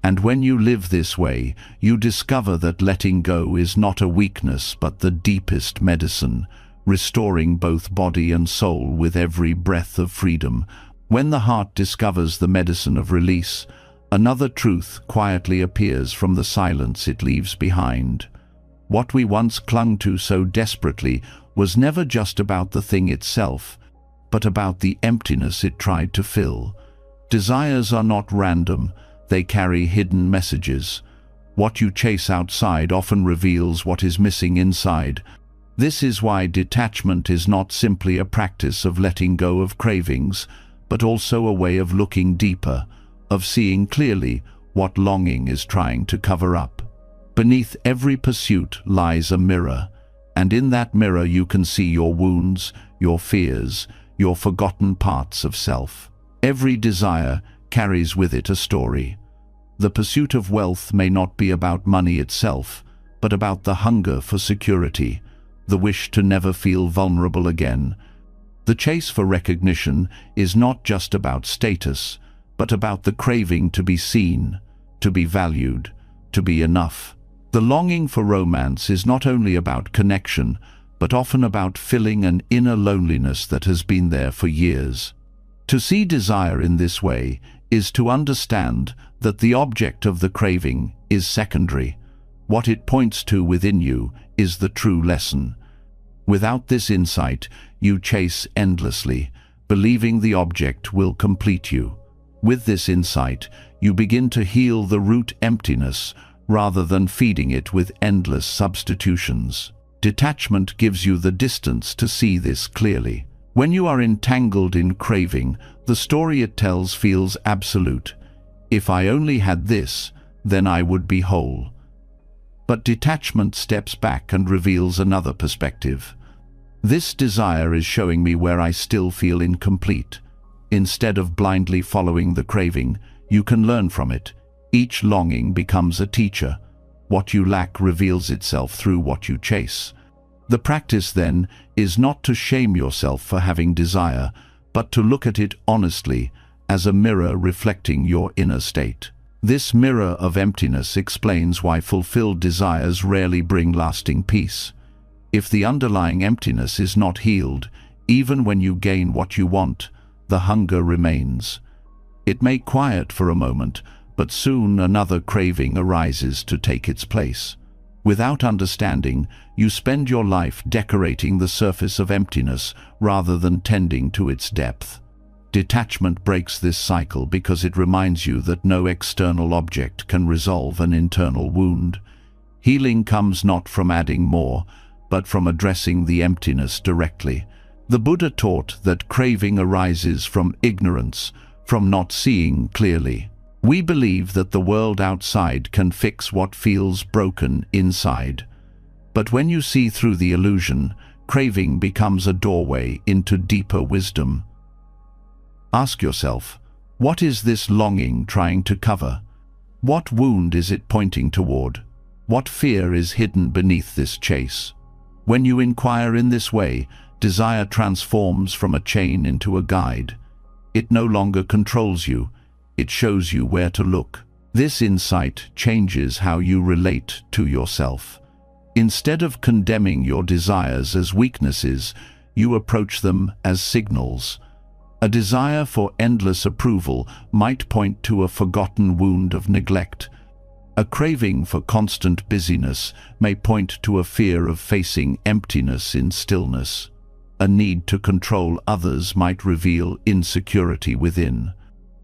And when you live this way, you discover that letting go is not a weakness but the deepest medicine, restoring both body and soul with every breath of freedom. When the heart discovers the medicine of release, another truth quietly appears from the silence it leaves behind. What we once clung to so desperately was never just about the thing itself, but about the emptiness it tried to fill. Desires are not random. They carry hidden messages. What you chase outside often reveals what is missing inside. This is why detachment is not simply a practice of letting go of cravings, but also a way of looking deeper, of seeing clearly what longing is trying to cover up. Beneath every pursuit lies a mirror, and in that mirror you can see your wounds, your fears, your forgotten parts of self. Every desire carries with it a story. The pursuit of wealth may not be about money itself, but about the hunger for security, the wish to never feel vulnerable again. The chase for recognition is not just about status, but about the craving to be seen, to be valued, to be enough. The longing for romance is not only about connection, but often about filling an inner loneliness that has been there for years. To see desire in this way is to understand that the object of the craving is secondary. What it points to within you is the true lesson. Without this insight, you chase endlessly, believing the object will complete you. With this insight, you begin to heal the root emptiness rather than feeding it with endless substitutions. Detachment gives you the distance to see this clearly. When you are entangled in craving, the story it tells feels absolute. If I only had this, then I would be whole. But detachment steps back and reveals another perspective. This desire is showing me where I still feel incomplete. Instead of blindly following the craving, you can learn from it. Each longing becomes a teacher. What you lack reveals itself through what you chase. The practice, then, is not to shame yourself for having desire, but to look at it honestly, as a mirror reflecting your inner state. This mirror of emptiness explains why fulfilled desires rarely bring lasting peace. If the underlying emptiness is not healed, even when you gain what you want, the hunger remains. It may quiet for a moment, but soon another craving arises to take its place. Without understanding, you spend your life decorating the surface of emptiness rather than tending to its depth. Detachment breaks this cycle because it reminds you that no external object can resolve an internal wound. Healing comes not from adding more, but from addressing the emptiness directly. The Buddha taught that craving arises from ignorance, from not seeing clearly. We believe that the world outside can fix what feels broken inside. But when you see through the illusion, craving becomes a doorway into deeper wisdom. Ask yourself, what is this longing trying to cover? What wound is it pointing toward? What fear is hidden beneath this chase? When you inquire in this way, desire transforms from a chain into a guide. It no longer controls you. It shows you where to look. This insight changes how you relate to yourself. Instead of condemning your desires as weaknesses, you approach them as signals. A desire for endless approval might point to a forgotten wound of neglect. A craving for constant busyness may point to a fear of facing emptiness in stillness. A need to control others might reveal insecurity within.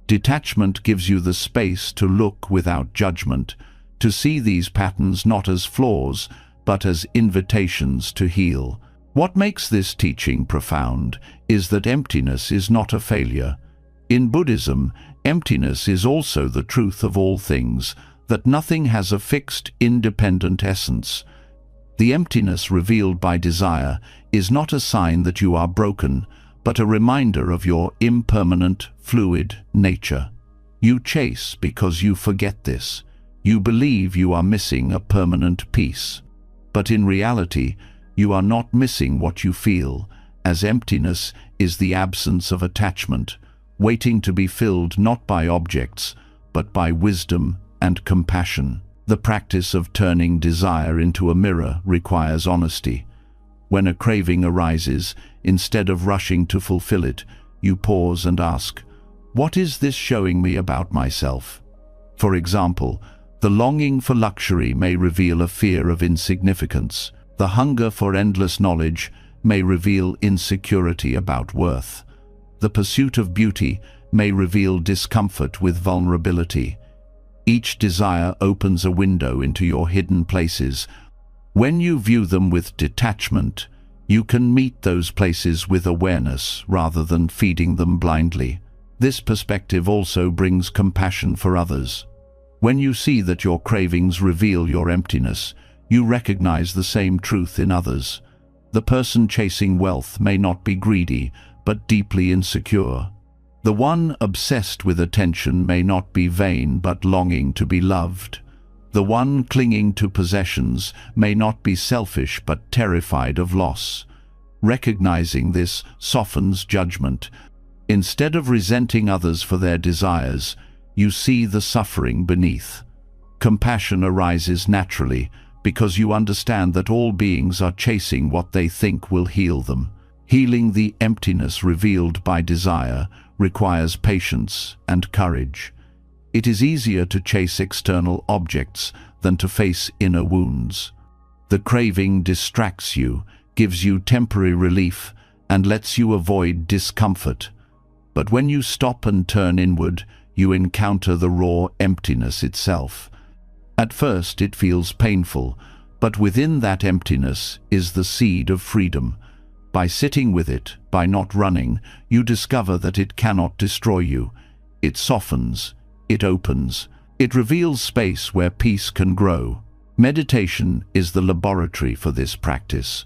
Detachment gives you the space to look without judgment, to see these patterns not as flaws, but as invitations to heal. What makes this teaching profound is that emptiness is not a failure. In Buddhism, emptiness is also the truth of all things, that nothing has a fixed, independent essence. The emptiness revealed by desire is not a sign that you are broken, but a reminder of your impermanent, fluid nature. You chase because you forget this. You believe you are missing a permanent peace. But in reality, you are not missing what you feel, as emptiness is the absence of attachment, waiting to be filled not by objects, but by wisdom and compassion. The practice of turning desire into a mirror requires honesty. When a craving arises, instead of rushing to fulfill it, you pause and ask, "What is this showing me about myself?" For example, the longing for luxury may reveal a fear of insignificance. The hunger for endless knowledge may reveal insecurity about worth. The pursuit of beauty may reveal discomfort with vulnerability. Each desire opens a window into your hidden places. When you view them with detachment, you can meet those places with awareness rather than feeding them blindly. This perspective also brings compassion for others. When you see that your cravings reveal your emptiness, you recognize the same truth in others. The person chasing wealth may not be greedy, but deeply insecure. The one obsessed with attention may not be vain, but longing to be loved. The one clinging to possessions may not be selfish, but terrified of loss. Recognizing this softens judgment. Instead of resenting others for their desires, you see the suffering beneath. Compassion arises naturally because you understand that all beings are chasing what they think will heal them. Healing the emptiness revealed by desire requires patience and courage. It is easier to chase external objects than to face inner wounds. The craving distracts you, gives you temporary relief, and lets you avoid discomfort. But when you stop and turn inward, you encounter the raw emptiness itself. At first it feels painful, but within that emptiness is the seed of freedom. By sitting with it, by not running, you discover that it cannot destroy you. It softens, it opens, it reveals space where peace can grow. Meditation is the laboratory for this practice.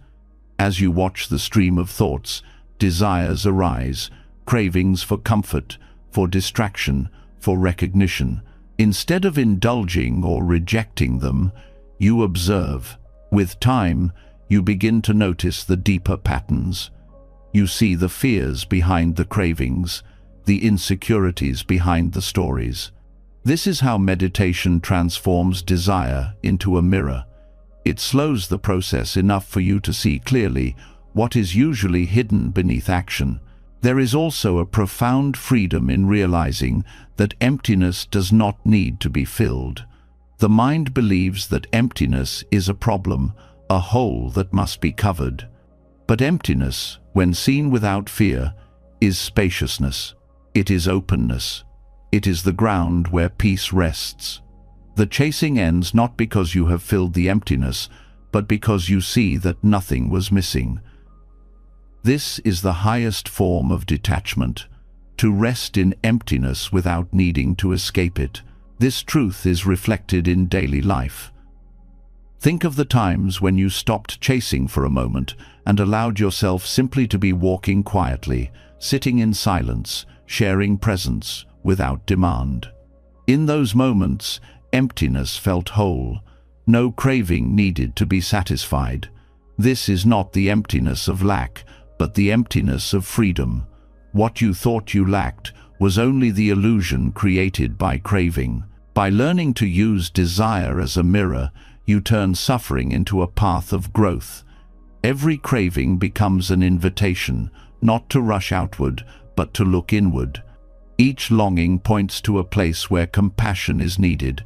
As you watch the stream of thoughts, desires arise, cravings for comfort, for distraction, for recognition. Instead of indulging or rejecting them, you observe. With time, you begin to notice the deeper patterns. You see the fears behind the cravings, the insecurities behind the stories. This is how meditation transforms desire into a mirror. It slows the process enough for you to see clearly what is usually hidden beneath action. There is also a profound freedom in realizing that emptiness does not need to be filled. The mind believes that emptiness is a problem, a hole that must be covered. But emptiness, when seen without fear, is spaciousness. It is openness. It is the ground where peace rests. The chasing ends not because you have filled the emptiness, but because you see that nothing was missing. This is the highest form of detachment, to rest in emptiness without needing to escape it. This truth is reflected in daily life. Think of the times when you stopped chasing for a moment and allowed yourself simply to be walking quietly, sitting in silence, sharing presence without demand. In those moments, emptiness felt whole. No craving needed to be satisfied. This is not the emptiness of lack, but the emptiness of freedom. What you thought you lacked was only the illusion created by craving. By learning to use desire as a mirror, you turn suffering into a path of growth. Every craving becomes an invitation, not to rush outward, but to look inward. Each longing points to a place where compassion is needed.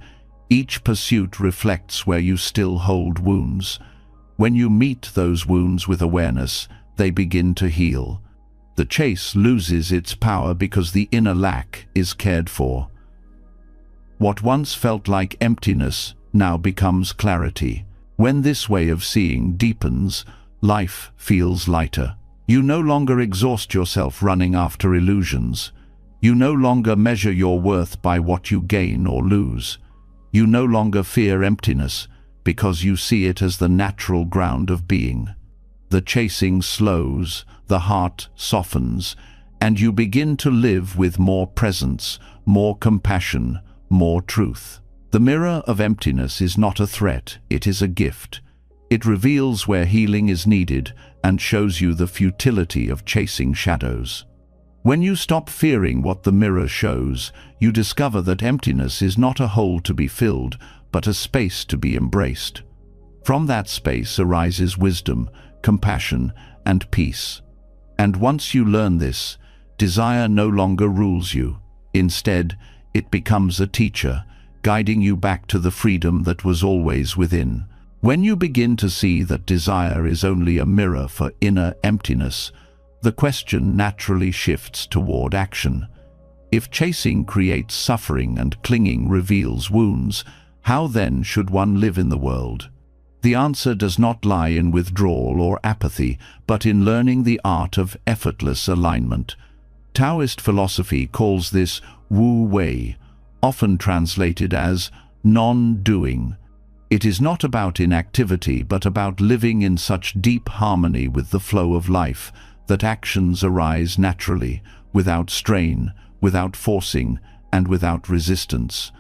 Each pursuit reflects where you still hold wounds. When you meet those wounds with awareness, they begin to heal. The chase loses its power because the inner lack is cared for. What once felt like emptiness now becomes clarity. When this way of seeing deepens, life feels lighter. You no longer exhaust yourself running after illusions. You no longer measure your worth by what you gain or lose. You no longer fear emptiness because you see it as the natural ground of being. The chasing slows, the heart softens, and you begin to live with more presence, more compassion, more truth. The mirror of emptiness is not a threat, it is a gift. It reveals where healing is needed and shows you the futility of chasing shadows. When you stop fearing what the mirror shows, you discover that emptiness is not a hole to be filled, but a space to be embraced. From that space arises wisdom, compassion, and peace. And once you learn this, desire no longer rules you. Instead, it becomes a teacher, guiding you back to the freedom that was always within. When you begin to see that desire is only a mirror for inner emptiness, the question naturally shifts toward action. If chasing creates suffering and clinging reveals wounds, how then should one live in the world? The answer does not lie in withdrawal or apathy, but in learning the art of effortless alignment. Taoist philosophy calls this Wu Wei, often translated as non-doing. It is not about inactivity, but about living in such deep harmony with the flow of life that actions arise naturally, without strain, without forcing, and without resistance.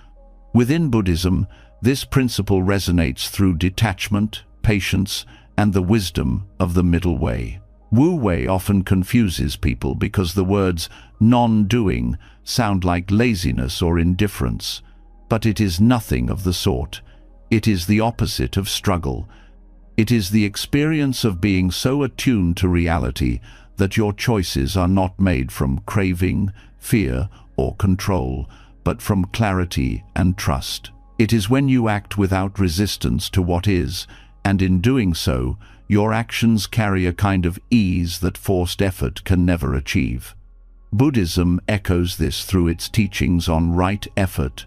Within Buddhism, this principle resonates through detachment, patience, and the wisdom of the middle way. Wu Wei often confuses people because the words non-doing sound like laziness or indifference, but it is nothing of the sort. It is the opposite of struggle. It is the experience of being so attuned to reality that your choices are not made from craving, fear, or control, but from clarity and trust. It is when you act without resistance to what is, and in doing so, your actions carry a kind of ease that forced effort can never achieve. Buddhism echoes this through its teachings on right effort,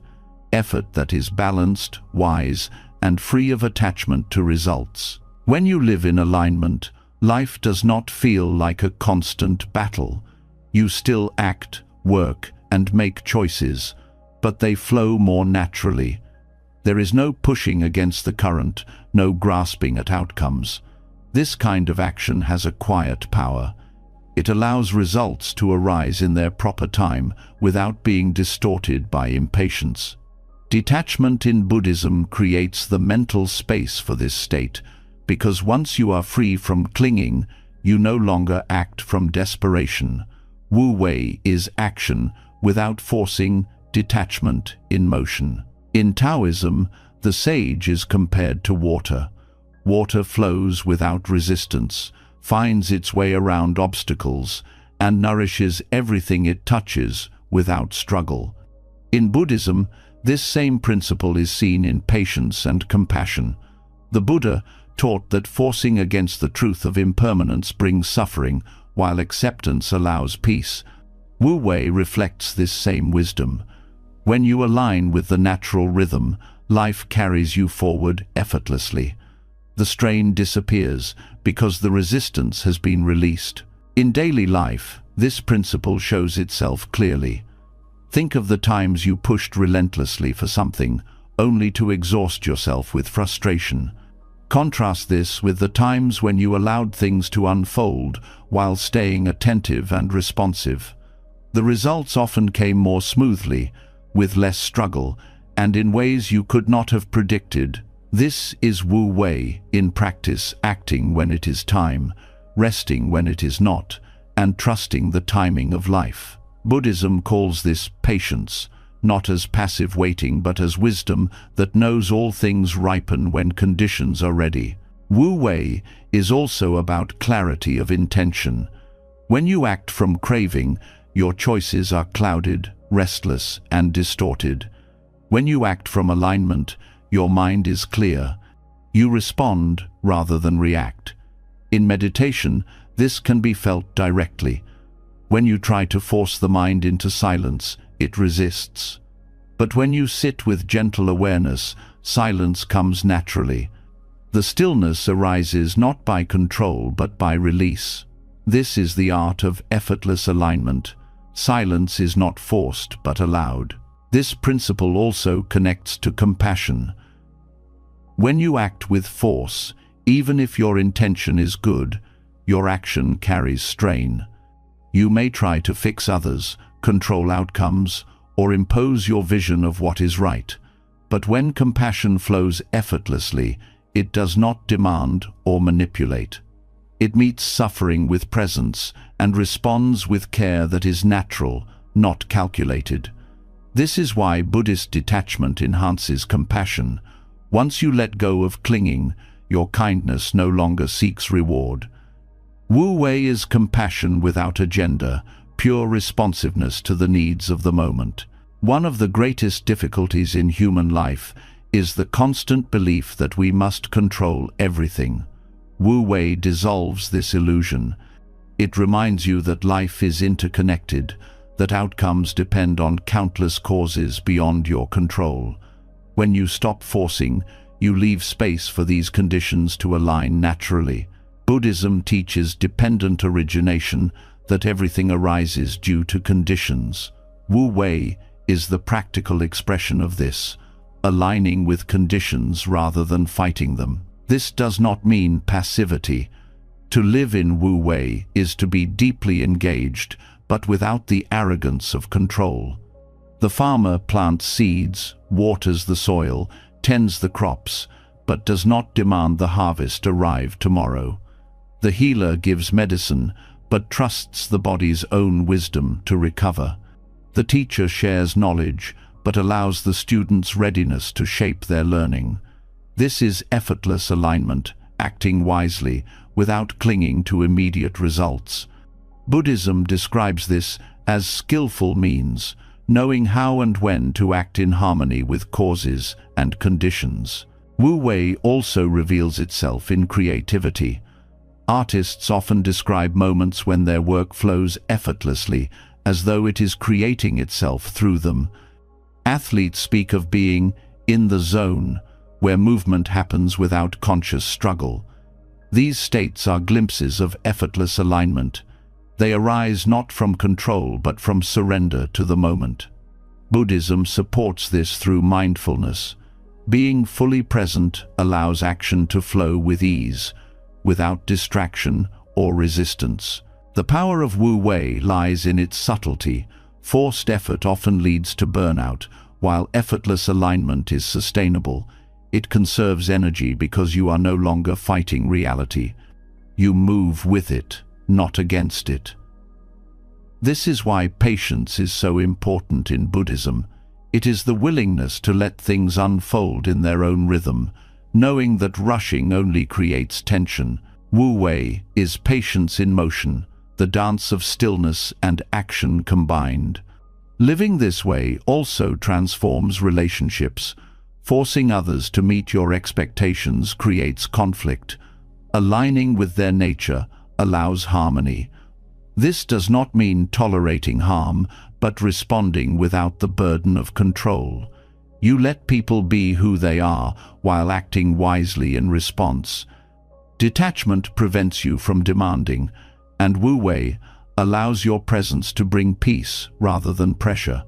effort that is balanced, wise, and free of attachment to results. When you live in alignment, life does not feel like a constant battle. You still act, work, and make choices, but they flow more naturally. There is no pushing against the current, no grasping at outcomes. This kind of action has a quiet power. It allows results to arise in their proper time without being distorted by impatience. Detachment in Buddhism creates the mental space for this state, because once you are free from clinging, you no longer act from desperation. Wu Wei is action without forcing, detachment in motion. In Taoism, the sage is compared to water. Water flows without resistance, finds its way around obstacles, and nourishes everything it touches without struggle. In Buddhism, this same principle is seen in patience and compassion. The Buddha taught that forcing against the truth of impermanence brings suffering, while acceptance allows peace. Wu Wei reflects this same wisdom. When you align with the natural rhythm, life carries you forward effortlessly. The strain disappears because the resistance has been released. In daily life, this principle shows itself clearly. Think of the times you pushed relentlessly for something, only to exhaust yourself with frustration. Contrast this with the times when you allowed things to unfold while staying attentive and responsive. The results often came more smoothly, with less struggle, and in ways you could not have predicted. This is Wu Wei in practice, acting when it is time, resting when it is not, and trusting the timing of life. Buddhism calls this patience, not as passive waiting but as wisdom that knows all things ripen when conditions are ready. Wu Wei is also about clarity of intention. When you act from craving, your choices are clouded, restless, and distorted. When you act from alignment, your mind is clear. You respond rather than react. In meditation, this can be felt directly. When you try to force the mind into silence, it resists. But when you sit with gentle awareness, silence comes naturally. The stillness arises not by control but by release. This is the art of effortless alignment. Silence is not forced but allowed. This principle also connects to compassion. When you act with force, even if your intention is good, your action carries strain. You may try to fix others, control outcomes, or impose your vision of what is right. But when compassion flows effortlessly, it does not demand or manipulate. It meets suffering with presence and responds with care that is natural, not calculated. This is why Buddhist detachment enhances compassion. Once you let go of clinging, your kindness no longer seeks reward. Wu Wei is compassion without agenda, pure responsiveness to the needs of the moment. One of the greatest difficulties in human life is the constant belief that we must control everything. Wu Wei dissolves this illusion. It reminds you that life is interconnected, that outcomes depend on countless causes beyond your control. When you stop forcing, you leave space for these conditions to align naturally. Buddhism teaches dependent origination, that everything arises due to conditions. Wu Wei is the practical expression of this, aligning with conditions rather than fighting them. This does not mean passivity. To live in Wu Wei is to be deeply engaged, but without the arrogance of control. The farmer plants seeds, waters the soil, tends the crops, but does not demand the harvest arrive tomorrow. The healer gives medicine, but trusts the body's own wisdom to recover. The teacher shares knowledge, but allows the student's readiness to shape their learning. This is effortless alignment, acting wisely, without clinging to immediate results. Buddhism describes this as skillful means, knowing how and when to act in harmony with causes and conditions. Wu Wei also reveals itself in creativity. Artists often describe moments when their work flows effortlessly, as though it is creating itself through them. Athletes speak of being in the zone, where movement happens without conscious struggle. These states are glimpses of effortless alignment. They arise not from control but from surrender to the moment. Buddhism supports this through mindfulness. Being fully present allows action to flow with ease, without distraction or resistance. The power of Wu Wei lies in its subtlety. Forced effort often leads to burnout, while effortless alignment is sustainable. It conserves energy because you are no longer fighting reality. You move with it, not against it. This is why patience is so important in Buddhism. It is the willingness to let things unfold in their own rhythm, knowing that rushing only creates tension. Wu Wei is patience in motion, the dance of stillness and action combined. Living this way also transforms relationships. Forcing others to meet your expectations creates conflict. Aligning with their nature allows harmony. This does not mean tolerating harm, but responding without the burden of control. You let people be who they are while acting wisely in response. Detachment prevents you from demanding, and Wu Wei allows your presence to bring peace rather than pressure.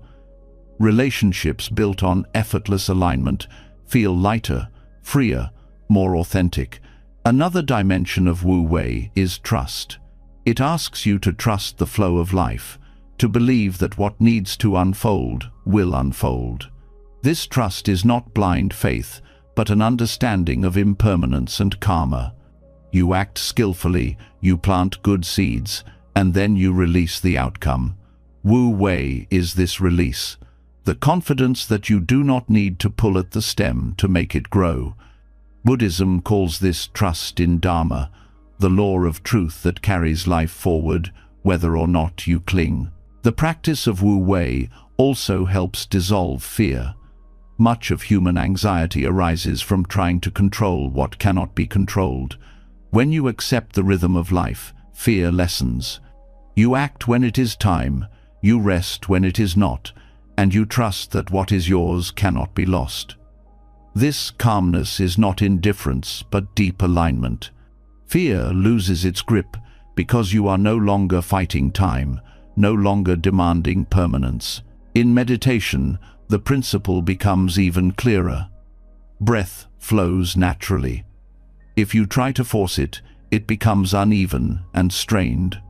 Relationships built on effortless alignment feel lighter, freer, more authentic. Another dimension of Wu Wei is trust. It asks you to trust the flow of life, to believe that what needs to unfold will unfold. This trust is not blind faith, but an understanding of impermanence and karma. You act skillfully, you plant good seeds, and then you release the outcome. Wu Wei is this release, the confidence that you do not need to pull at the stem to make it grow. Buddhism calls this trust in Dharma, the law of truth that carries life forward, whether or not you cling. The practice of Wu Wei also helps dissolve fear. Much of human anxiety arises from trying to control what cannot be controlled. When you accept the rhythm of life, fear lessens. You act when it is time, you rest when it is not, and you trust that what is yours cannot be lost. This calmness is not indifference, but deep alignment. Fear loses its grip because you are no longer fighting time, no longer demanding permanence. In meditation, the principle becomes even clearer. Breath flows naturally. If you try to force it, it becomes uneven and strained.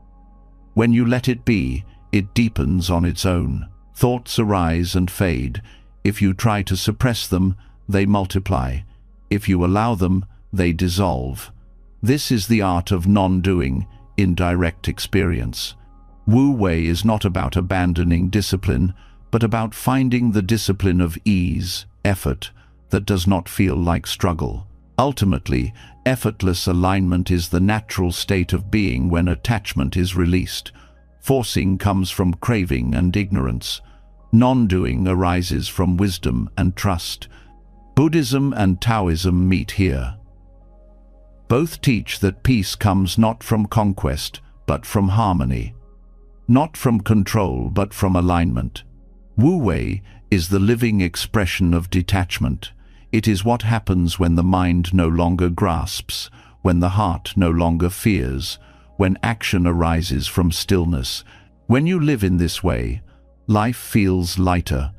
When you let it be, it deepens on its own. Thoughts arise and fade. If you try to suppress them, they multiply. If you allow them, they dissolve. This is the art of non-doing in direct experience. Wu Wei is not about abandoning discipline, but about finding the discipline of ease, effort, that does not feel like struggle. Ultimately, effortless alignment is the natural state of being when attachment is released. Forcing comes from craving and ignorance. Non-doing arises from wisdom and trust. Buddhism and Taoism meet here. Both teach that peace comes not from conquest, but from harmony. Not from control, but from alignment. Wu Wei is the living expression of detachment. It is what happens when the mind no longer grasps, when the heart no longer fears, when action arises from stillness. When you live in this way, life feels lighter.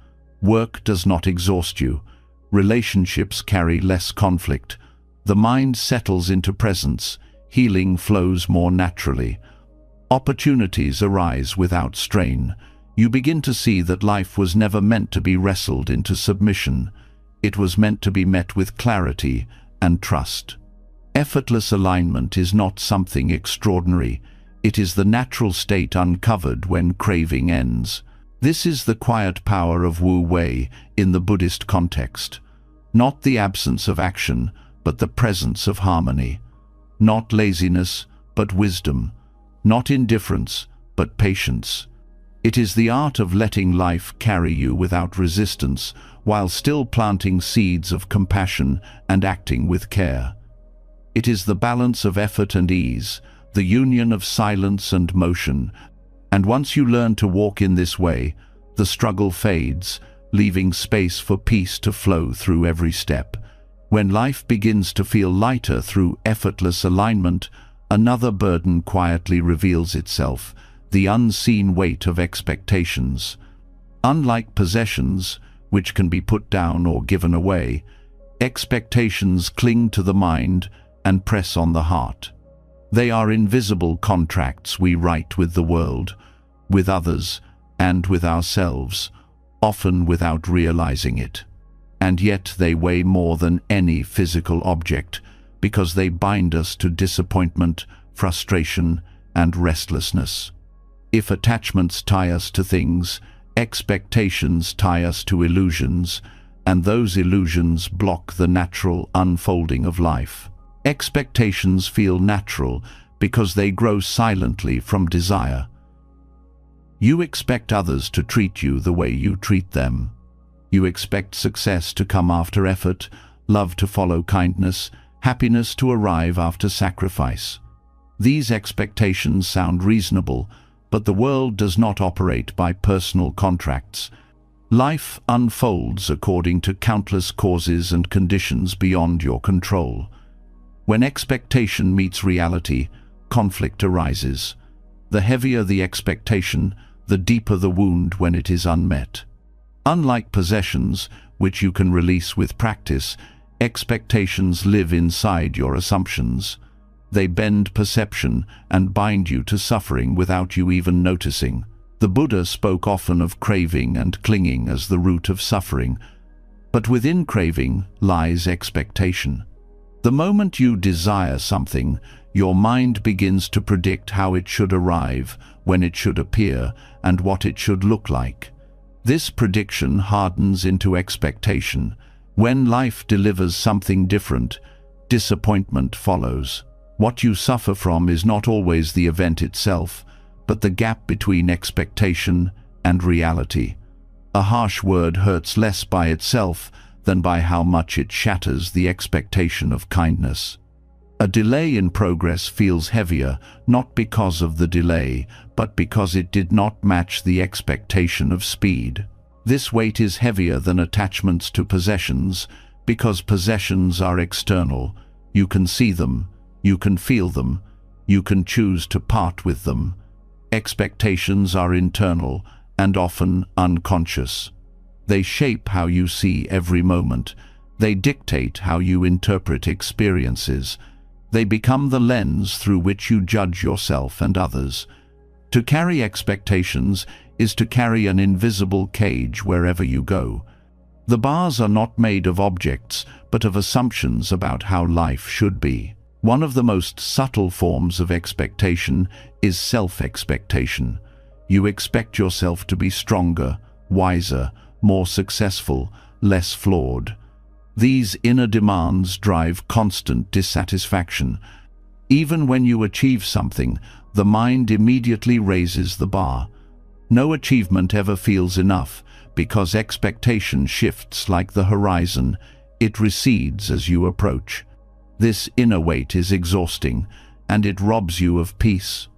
Work does not exhaust you. Relationships carry less conflict. The mind settles into presence. Healing flows more naturally. Opportunities arise without strain. You begin to see that life was never meant to be wrestled into submission. It was meant to be met with clarity and trust. Effortless alignment is not something extraordinary. It is the natural state uncovered when craving ends. This is the quiet power of Wu Wei in the Buddhist context. Not the absence of action, but the presence of harmony. Not laziness, but wisdom. Not indifference, but patience. It is the art of letting life carry you without resistance, while still planting seeds of compassion and acting with care. It is the balance of effort and ease, the union of silence and motion, and once you learn to walk in this way, the struggle fades, leaving space for peace to flow through every step. When life begins to feel lighter through effortless alignment, another burden quietly reveals itself, the unseen weight of expectations. Unlike possessions, which can be put down or given away, expectations cling to the mind and press on the heart. They are invisible contracts we write with the world, with others, and with ourselves, often without realizing it. And yet they weigh more than any physical object, because they bind us to disappointment, frustration, and restlessness. If attachments tie us to things, expectations tie us to illusions, and those illusions block the natural unfolding of life. Expectations feel natural because they grow silently from desire. You expect others to treat you the way you treat them. You expect success to come after effort, love to follow kindness, happiness to arrive after sacrifice. These expectations sound reasonable, but the world does not operate by personal contracts. Life unfolds according to countless causes and conditions beyond your control. When expectation meets reality, conflict arises. The heavier the expectation, the deeper the wound when it is unmet. Unlike possessions, which you can release with practice, expectations live inside your assumptions. They bend perception and bind you to suffering without you even noticing. The Buddha spoke often of craving and clinging as the root of suffering, but within craving lies expectation. The moment you desire something, your mind begins to predict how it should arrive, when it should appear, and what it should look like. This prediction hardens into expectation. When life delivers something different, disappointment follows. What you suffer from is not always the event itself, but the gap between expectation and reality. A harsh word hurts less by itself than by how much it shatters the expectation of kindness. A delay in progress feels heavier, not because of the delay, but because it did not match the expectation of speed. This weight is heavier than attachments to possessions, because possessions are external. You can see them, you can feel them, you can choose to part with them. Expectations are internal and often unconscious. They shape how you see every moment. They dictate how you interpret experiences. They become the lens through which you judge yourself and others. To carry expectations is to carry an invisible cage wherever you go. The bars are not made of objects, but of assumptions about how life should be. One of the most subtle forms of expectation is self-expectation. You expect yourself to be stronger, wiser, more successful, less flawed. These inner demands drive constant dissatisfaction. Even when you achieve something, the mind immediately raises the bar. No achievement ever feels enough, because expectation shifts like the horizon. It recedes as you approach. This inner weight is exhausting, and it robs you of peace.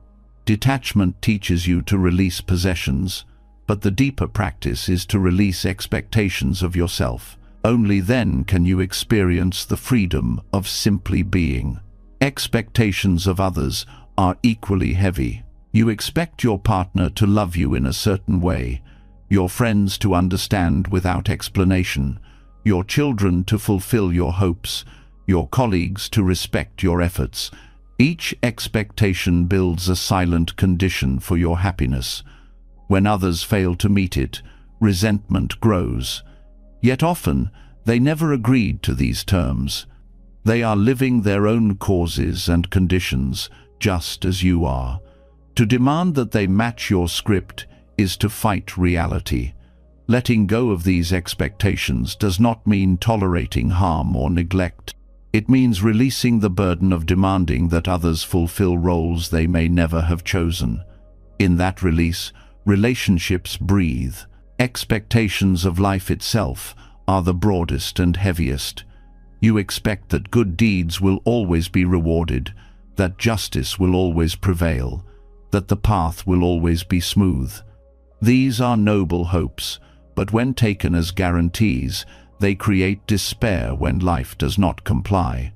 Detachment teaches you to release possessions, but the deeper practice is to release expectations of yourself. Only then can you experience the freedom of simply being. Expectations of others are equally heavy. You expect your partner to love you in a certain way, your friends to understand without explanation, your children to fulfill your hopes, your colleagues to respect your efforts. Each expectation builds a silent condition for your happiness. When others fail to meet it, resentment grows. Yet often, they never agreed to these terms. They are living their own causes and conditions, just as you are. To demand that they match your script is to fight reality. Letting go of these expectations does not mean tolerating harm or neglect. It means releasing the burden of demanding that others fulfill roles they may never have chosen. In that release, relationships breathe. Expectations of life itself are the broadest and heaviest. You expect that good deeds will always be rewarded, that justice will always prevail, that the path will always be smooth. These are noble hopes, but when taken as guarantees, they create despair when life does not comply.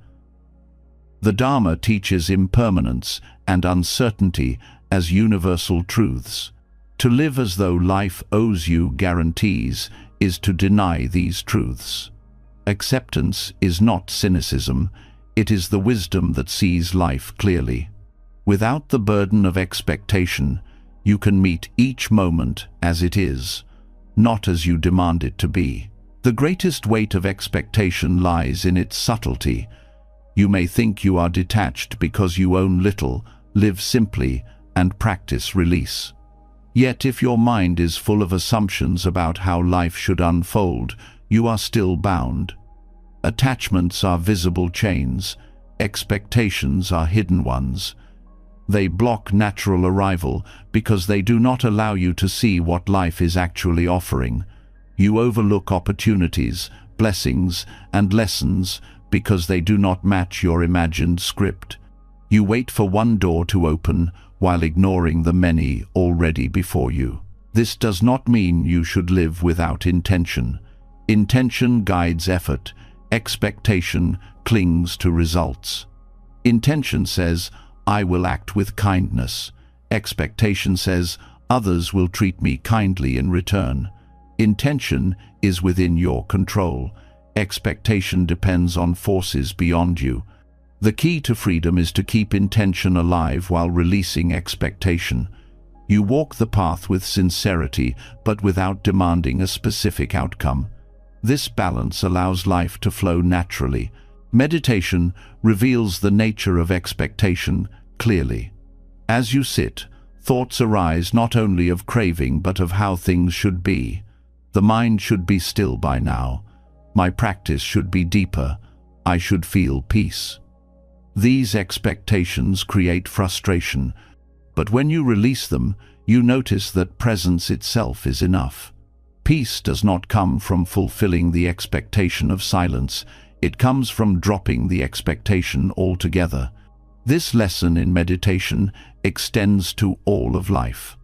The Dharma teaches impermanence and uncertainty as universal truths. To live as though life owes you guarantees is to deny these truths. Acceptance is not cynicism, it is the wisdom that sees life clearly. Without the burden of expectation, you can meet each moment as it is, not as you demand it to be. The greatest weight of expectation lies in its subtlety. You may think you are detached because you own little, live simply, and practice release. Yet if your mind is full of assumptions about how life should unfold, you are still bound. Attachments are visible chains, expectations are hidden ones. They block natural arrival because they do not allow you to see what life is actually offering. You overlook opportunities, blessings, and lessons because they do not match your imagined script. You wait for one door to open while ignoring the many already before you. This does not mean you should live without intention. Intention guides effort. Expectation clings to results. Intention says, I will act with kindness. Expectation says, others will treat me kindly in return. Intention is within your control. Expectation depends on forces beyond you. The key to freedom is to keep intention alive while releasing expectation. You walk the path with sincerity, but without demanding a specific outcome. This balance allows life to flow naturally. Meditation reveals the nature of expectation clearly. As you sit, thoughts arise not only of craving but of how things should be. The mind should be still by now. My practice should be deeper. I should feel peace. These expectations create frustration, but when you release them, you notice that presence itself is enough. Peace does not come from fulfilling the expectation of silence. It comes from dropping the expectation altogether. This lesson in meditation extends to all of life.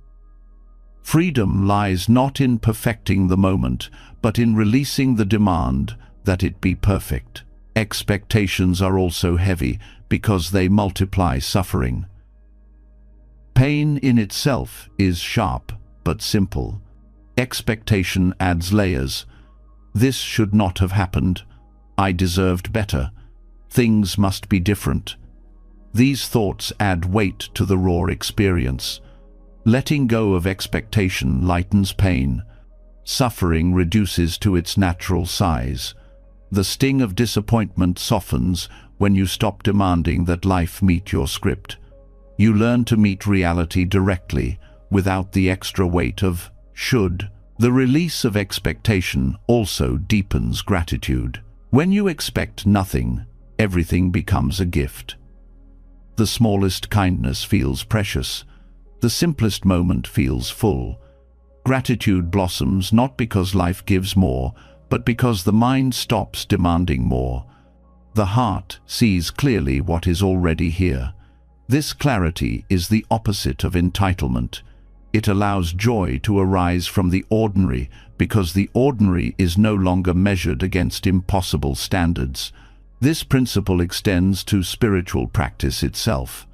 Freedom lies not in perfecting the moment, but in releasing the demand that it be perfect. Expectations are also heavy because they multiply suffering. Pain in itself is sharp but simple. Expectation adds layers. This should not have happened. I deserved better. Things must be different. These thoughts add weight to the raw experience. Letting go of expectation lightens pain. Suffering reduces to its natural size. The sting of disappointment softens when you stop demanding that life meet your script. You learn to meet reality directly, without the extra weight of should. The release of expectation also deepens gratitude. When you expect nothing, everything becomes a gift. The smallest kindness feels precious. The simplest moment feels full. Gratitude blossoms not because life gives more, but because the mind stops demanding more. The heart sees clearly what is already here. This clarity is the opposite of entitlement. It allows joy to arise from the ordinary because the ordinary is no longer measured against impossible standards. This principle extends to spiritual practice itself.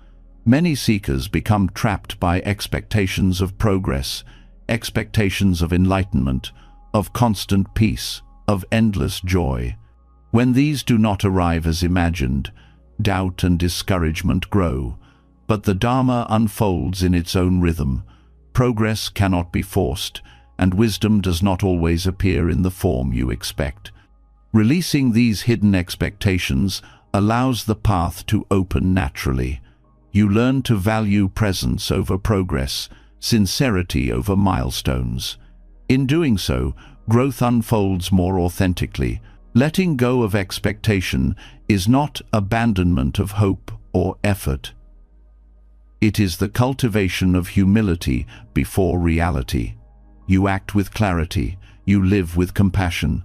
Many seekers become trapped by expectations of progress, expectations of enlightenment, of constant peace, of endless joy. When these do not arrive as imagined, doubt and discouragement grow. But the Dharma unfolds in its own rhythm. Progress cannot be forced, and wisdom does not always appear in the form you expect. Releasing these hidden expectations allows the path to open naturally. You learn to value presence over progress, sincerity over milestones. In doing so, growth unfolds more authentically. Letting go of expectation is not abandonment of hope or effort. It is the cultivation of humility before reality. You act with clarity, you live with compassion,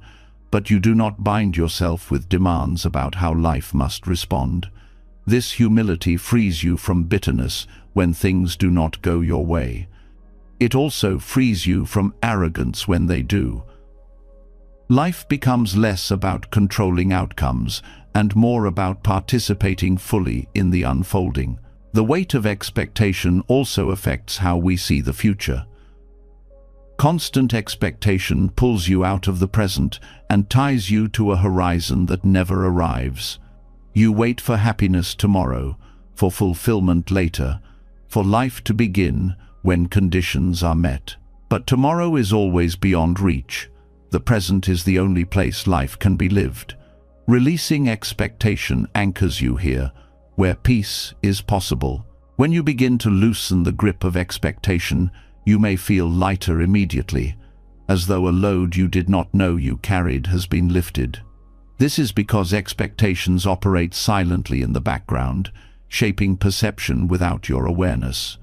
but you do not bind yourself with demands about how life must respond. This humility frees you from bitterness when things do not go your way. It also frees you from arrogance when they do. Life becomes less about controlling outcomes and more about participating fully in the unfolding. The weight of expectation also affects how we see the future. Constant expectation pulls you out of the present and ties you to a horizon that never arrives. You wait for happiness tomorrow, for fulfillment later, for life to begin when conditions are met. But tomorrow is always beyond reach. The present is the only place life can be lived. Releasing expectation anchors you here, where peace is possible. When you begin to loosen the grip of expectation, you may feel lighter immediately, as though a load you did not know you carried has been lifted. This is because expectations operate silently in the background, shaping perception without your awareness.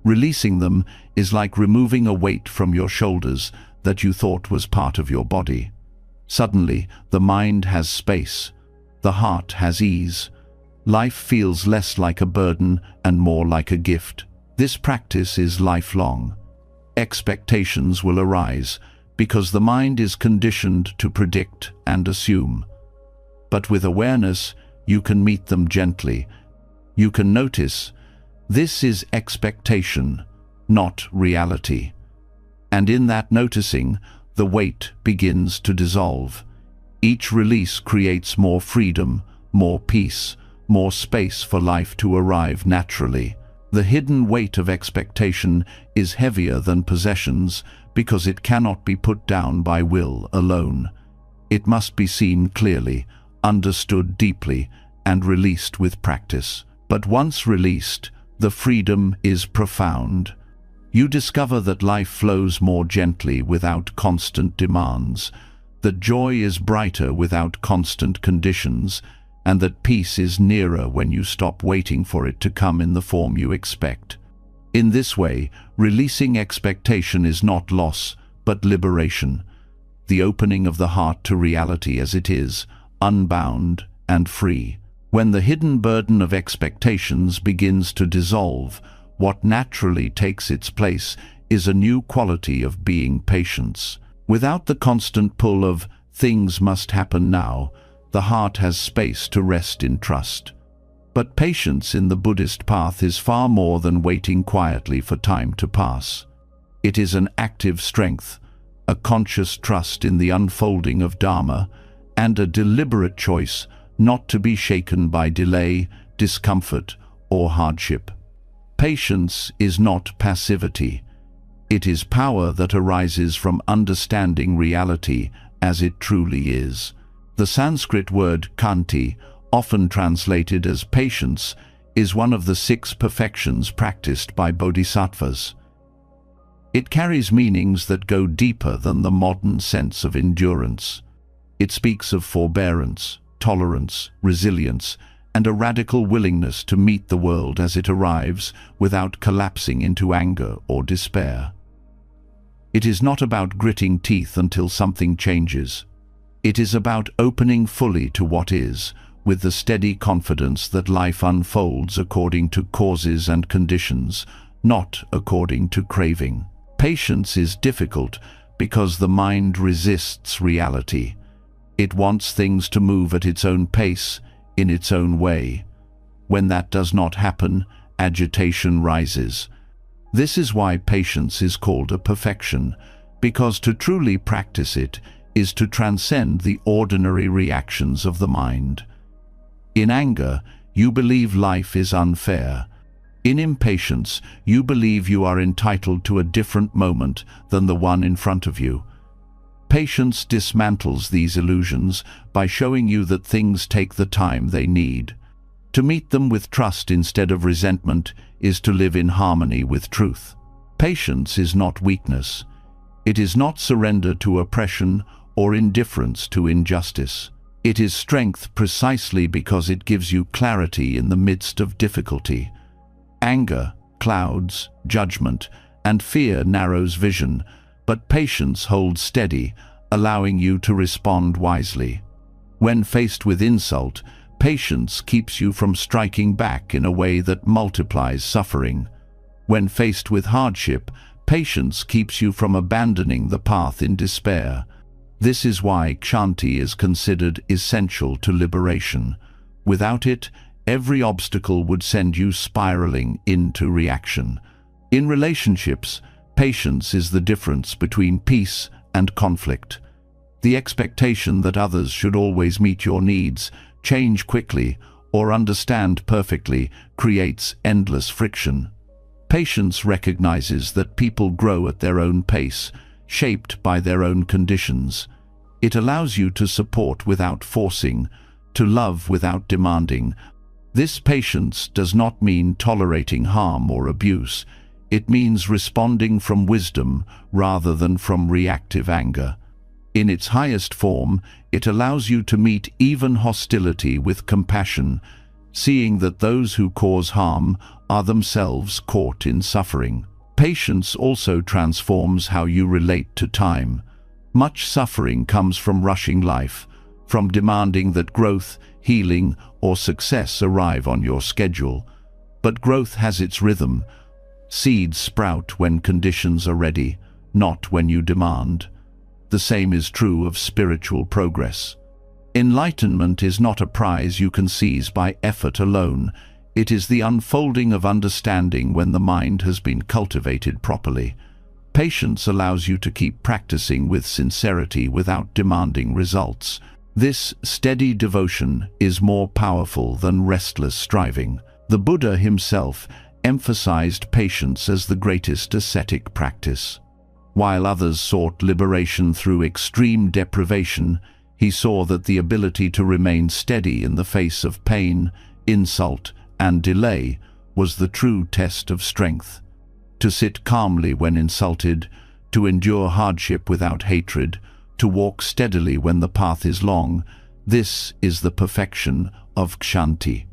Releasing them is like removing a weight from your shoulders that you thought was part of your body. Suddenly, the mind has space, the heart has ease. Life feels less like a burden and more like a gift. This practice is lifelong. Expectations will arise because the mind is conditioned to predict and assume. But with awareness, you can meet them gently. You can notice, this is expectation, not reality. And in that noticing, the weight begins to dissolve. Each release creates more freedom, more peace, more space for life to arrive naturally. The hidden weight of expectation is heavier than possessions because it cannot be put down by will alone. It must be seen clearly, understood deeply, and released with practice. But once released, the freedom is profound. You discover that life flows more gently without constant demands, that joy is brighter without constant conditions, and that peace is nearer when you stop waiting for it to come in the form you expect. In this way, releasing expectation is not loss, but liberation, the opening of the heart to reality as it is, unbound and free. When the hidden burden of expectations begins to dissolve, what naturally takes its place is a new quality of being patience. Without the constant pull of things must happen now, the heart has space to rest in trust. But patience in the Buddhist path is far more than waiting quietly for time to pass. It is an active strength, a conscious trust in the unfolding of Dharma, and a deliberate choice not to be shaken by delay, discomfort, or hardship. Patience is not passivity. It is power that arises from understanding reality as it truly is. The Sanskrit word khanti, often translated as patience, is one of the 6 perfections practiced by bodhisattvas. It carries meanings that go deeper than the modern sense of endurance. It speaks of forbearance, tolerance, resilience, and a radical willingness to meet the world as it arrives without collapsing into anger or despair. It is not about gritting teeth until something changes. It is about opening fully to what is, with the steady confidence that life unfolds according to causes and conditions, not according to craving. Patience is difficult because the mind resists reality. It wants things to move at its own pace, in its own way. When that does not happen, agitation rises. This is why patience is called a perfection, because to truly practice it is to transcend the ordinary reactions of the mind. In anger, you believe life is unfair. In impatience, you believe you are entitled to a different moment than the one in front of you. Patience dismantles these illusions by showing you that things take the time they need. To meet them with trust instead of resentment is to live in harmony with truth. Patience is not weakness. It is not surrender to oppression or indifference to injustice. It is strength precisely because it gives you clarity in the midst of difficulty. Anger clouds judgment, and fear narrows vision, but patience holds steady, allowing you to respond wisely. When faced with insult, patience keeps you from striking back in a way that multiplies suffering. When faced with hardship, patience keeps you from abandoning the path in despair. This is why kshanti is considered essential to liberation. Without it, every obstacle would send you spiraling into reaction. In relationships, patience is the difference between peace and conflict. The expectation that others should always meet your needs, change quickly, or understand perfectly creates endless friction. Patience recognizes that people grow at their own pace, shaped by their own conditions. It allows you to support without forcing, to love without demanding. This patience does not mean tolerating harm or abuse. It means responding from wisdom rather than from reactive anger. In its highest form, it allows you to meet even hostility with compassion, seeing that those who cause harm are themselves caught in suffering. Patience also transforms how you relate to time. Much suffering comes from rushing life, from demanding that growth, healing, or success arrive on your schedule. But growth has its rhythm. Seeds sprout when conditions are ready, not when you demand. The same is true of spiritual progress. Enlightenment is not a prize you can seize by effort alone. It is the unfolding of understanding when the mind has been cultivated properly. Patience allows you to keep practicing with sincerity without demanding results. This steady devotion is more powerful than restless striving. The Buddha himself emphasized patience as the greatest ascetic practice. While others sought liberation through extreme deprivation, he saw that the ability to remain steady in the face of pain, insult, and delay was the true test of strength. To sit calmly when insulted, to endure hardship without hatred, to walk steadily when the path is long, this is the perfection of kshanti.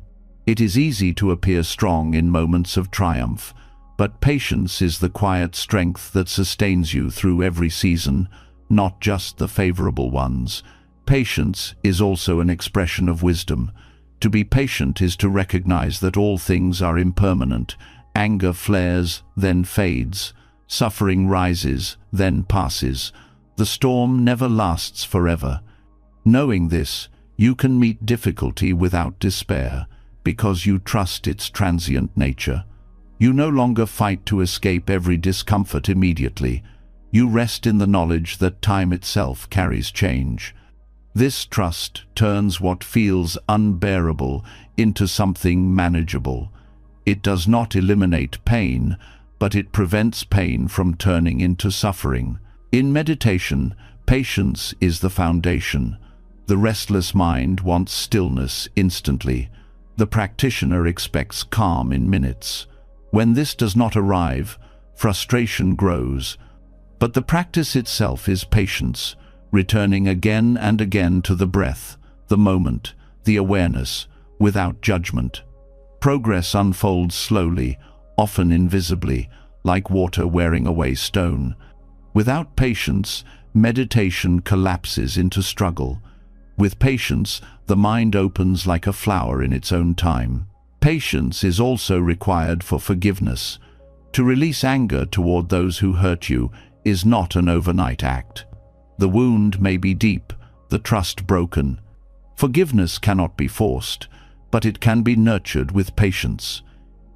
It is easy to appear strong in moments of triumph, but patience is the quiet strength that sustains you through every season, not just the favorable ones. Patience is also an expression of wisdom. To be patient is to recognize that all things are impermanent. Anger flares, then fades. Suffering rises, then passes. The storm never lasts forever. Knowing this, you can meet difficulty without despair, because you trust its transient nature. You no longer fight to escape every discomfort immediately. You rest in the knowledge that time itself carries change. This trust turns what feels unbearable into something manageable. It does not eliminate pain, but it prevents pain from turning into suffering. In meditation, patience is the foundation. The restless mind wants stillness instantly. The practitioner expects calm in minutes. When this does not arrive, frustration grows. But the practice itself is patience, returning again and again to the breath, the moment, the awareness, without judgment. Progress unfolds slowly, often invisibly, like water wearing away stone. Without patience, meditation collapses into struggle. With patience, the mind opens like a flower in its own time. Patience is also required for forgiveness. To release anger toward those who hurt you is not an overnight act. The wound may be deep, the trust broken. Forgiveness cannot be forced, but it can be nurtured with patience.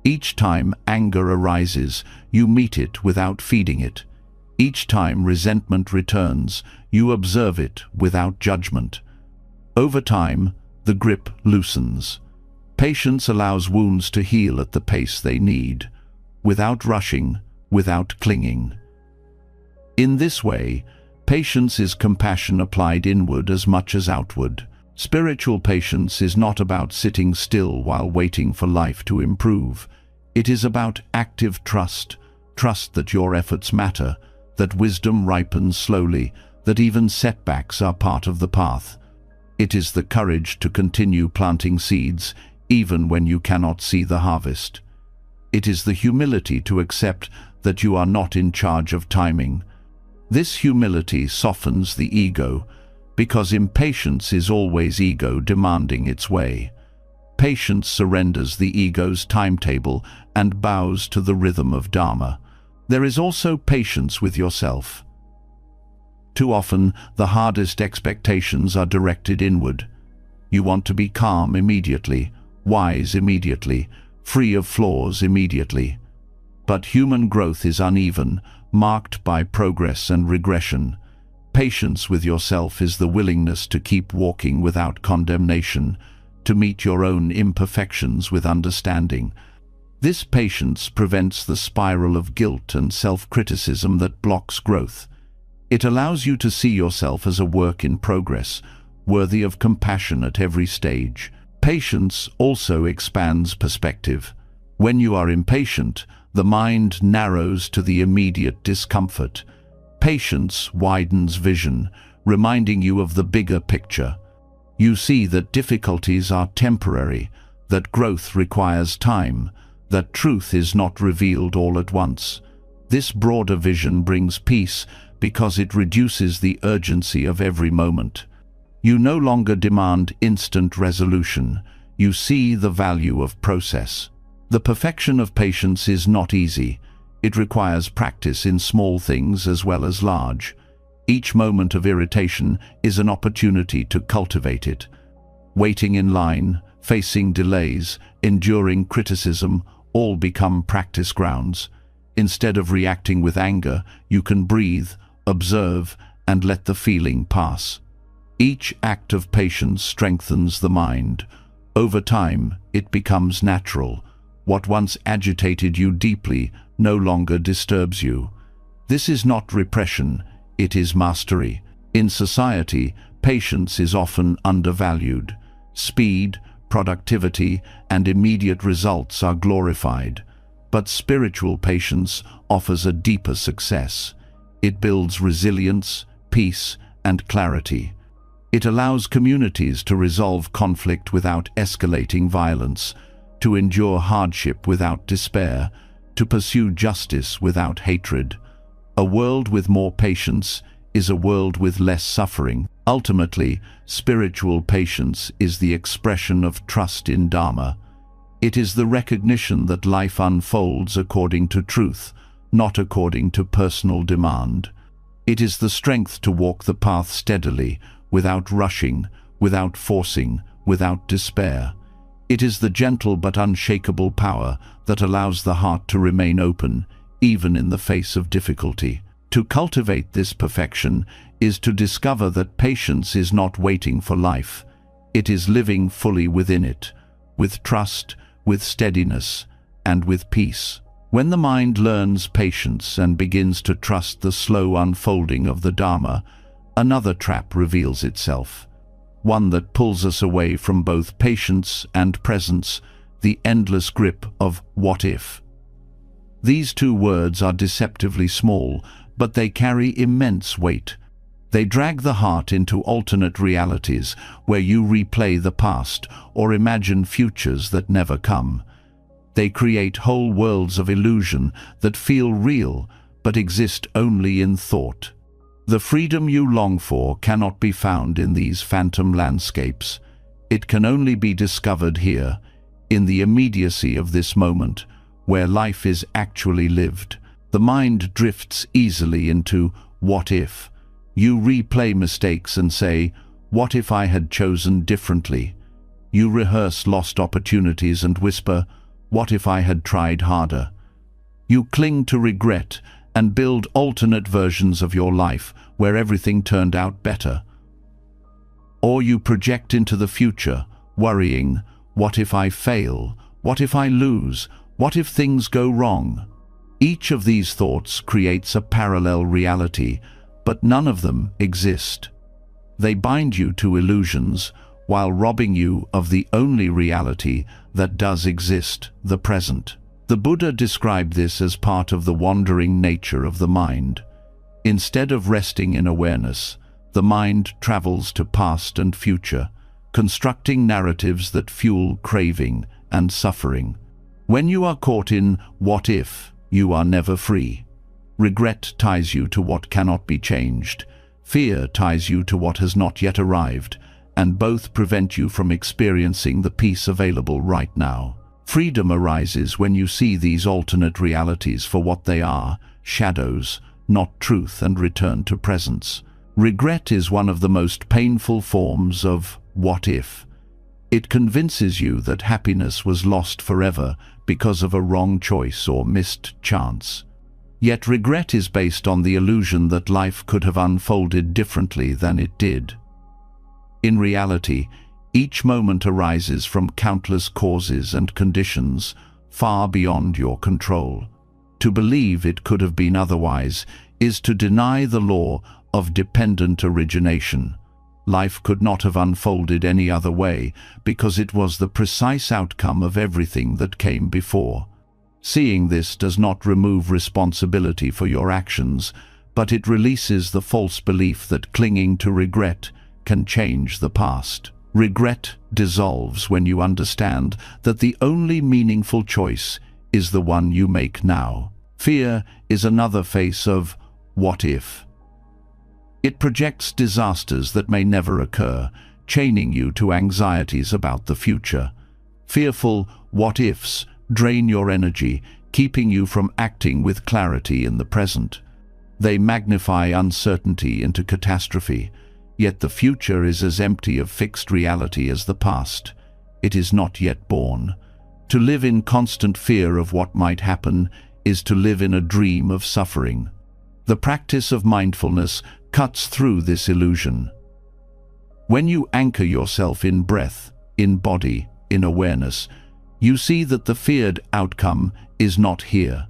Each time anger arises, you meet it without feeding it. Each time resentment returns, you observe it without judgment. Over time, the grip loosens. Patience allows wounds to heal at the pace they need, without rushing, without clinging. In this way, patience is compassion applied inward as much as outward. Spiritual patience is not about sitting still while waiting for life to improve. It is about active trust, trust that your efforts matter, that wisdom ripens slowly, that even setbacks are part of the path. It is the courage to continue planting seeds, even when you cannot see the harvest. It is the humility to accept that you are not in charge of timing. This humility softens the ego, because impatience is always ego demanding its way. Patience surrenders the ego's timetable and bows to the rhythm of Dharma. There is also patience with yourself. Too often, the hardest expectations are directed inward. You want to be calm immediately, wise immediately, free of flaws immediately. But human growth is uneven, marked by progress and regression. Patience with yourself is the willingness to keep walking without condemnation, to meet your own imperfections with understanding. This patience prevents the spiral of guilt and self-criticism that blocks growth. It allows you to see yourself as a work in progress, worthy of compassion at every stage. Patience also expands perspective. When you are impatient, the mind narrows to the immediate discomfort. Patience widens vision, reminding you of the bigger picture. You see that difficulties are temporary, that growth requires time, that truth is not revealed all at once. This broader vision brings peace because it reduces the urgency of every moment. You no longer demand instant resolution. You see the value of process. The perfection of patience is not easy. It requires practice in small things as well as large. Each moment of irritation is an opportunity to cultivate it. Waiting in line, facing delays, enduring criticism, all become practice grounds. Instead of reacting with anger, you can breathe, observe, and let the feeling pass. Each act of patience strengthens the mind. Over time, it becomes natural. What once agitated you deeply no longer disturbs you. This is not repression, it is mastery. In society, patience is often undervalued. Speed, productivity, and immediate results are glorified. But spiritual patience offers a deeper success. It builds resilience, peace, and clarity. It allows communities to resolve conflict without escalating violence, to endure hardship without despair, to pursue justice without hatred. A world with more patience is a world with less suffering. Ultimately, spiritual patience is the expression of trust in Dharma. It is the recognition that life unfolds according to truth, not according to personal demand. It is the strength to walk the path steadily, without rushing, without forcing, without despair. It is the gentle but unshakable power that allows the heart to remain open, even in the face of difficulty. To cultivate this perfection is to discover that patience is not waiting for life. It is living fully within it, with trust, with steadiness, and with peace. When the mind learns patience and begins to trust the slow unfolding of the Dharma, another trap reveals itself, one that pulls us away from both patience and presence, the endless grip of what if. These two words are deceptively small, but they carry immense weight. They drag the heart into alternate realities where you replay the past or imagine futures that never come. They create whole worlds of illusion that feel real but exist only in thought. The freedom you long for cannot be found in these phantom landscapes. It can only be discovered here, in the immediacy of this moment, where life is actually lived. The mind drifts easily into what if. You replay mistakes and say, what if I had chosen differently? You rehearse lost opportunities and whisper, what if I had tried harder? You cling to regret and build alternate versions of your life where everything turned out better. Or you project into the future, worrying, what if I fail? What if I lose? What if things go wrong? Each of these thoughts creates a parallel reality, but none of them exist. They bind you to illusions while robbing you of the only reality that does exist, the present. The Buddha described this as part of the wandering nature of the mind. Instead of resting in awareness, the mind travels to past and future, constructing narratives that fuel craving and suffering. When you are caught in what if, you are never free. Regret ties you to what cannot be changed. Fear ties you to what has not yet arrived, and both prevent you from experiencing the peace available right now. Freedom arises when you see these alternate realities for what they are, shadows, not truth, and return to presence. Regret is one of the most painful forms of what if. It convinces you that happiness was lost forever because of a wrong choice or missed chance. Yet regret is based on the illusion that life could have unfolded differently than it did. In reality, each moment arises from countless causes and conditions far beyond your control. To believe it could have been otherwise is to deny the law of dependent origination. Life could not have unfolded any other way because it was the precise outcome of everything that came before. Seeing this does not remove responsibility for your actions, but it releases the false belief that clinging to regret can change the past. Regret dissolves when you understand that the only meaningful choice is the one you make now. Fear is another face of what if. It projects disasters that may never occur, chaining you to anxieties about the future. Fearful what-ifs drain your energy, keeping you from acting with clarity in the present. They magnify uncertainty into catastrophe, yet the future is as empty of fixed reality as the past. It is not yet born. To live in constant fear of what might happen is to live in a dream of suffering. The practice of mindfulness cuts through this illusion. When you anchor yourself in breath, in body, in awareness, you see that the feared outcome is not here.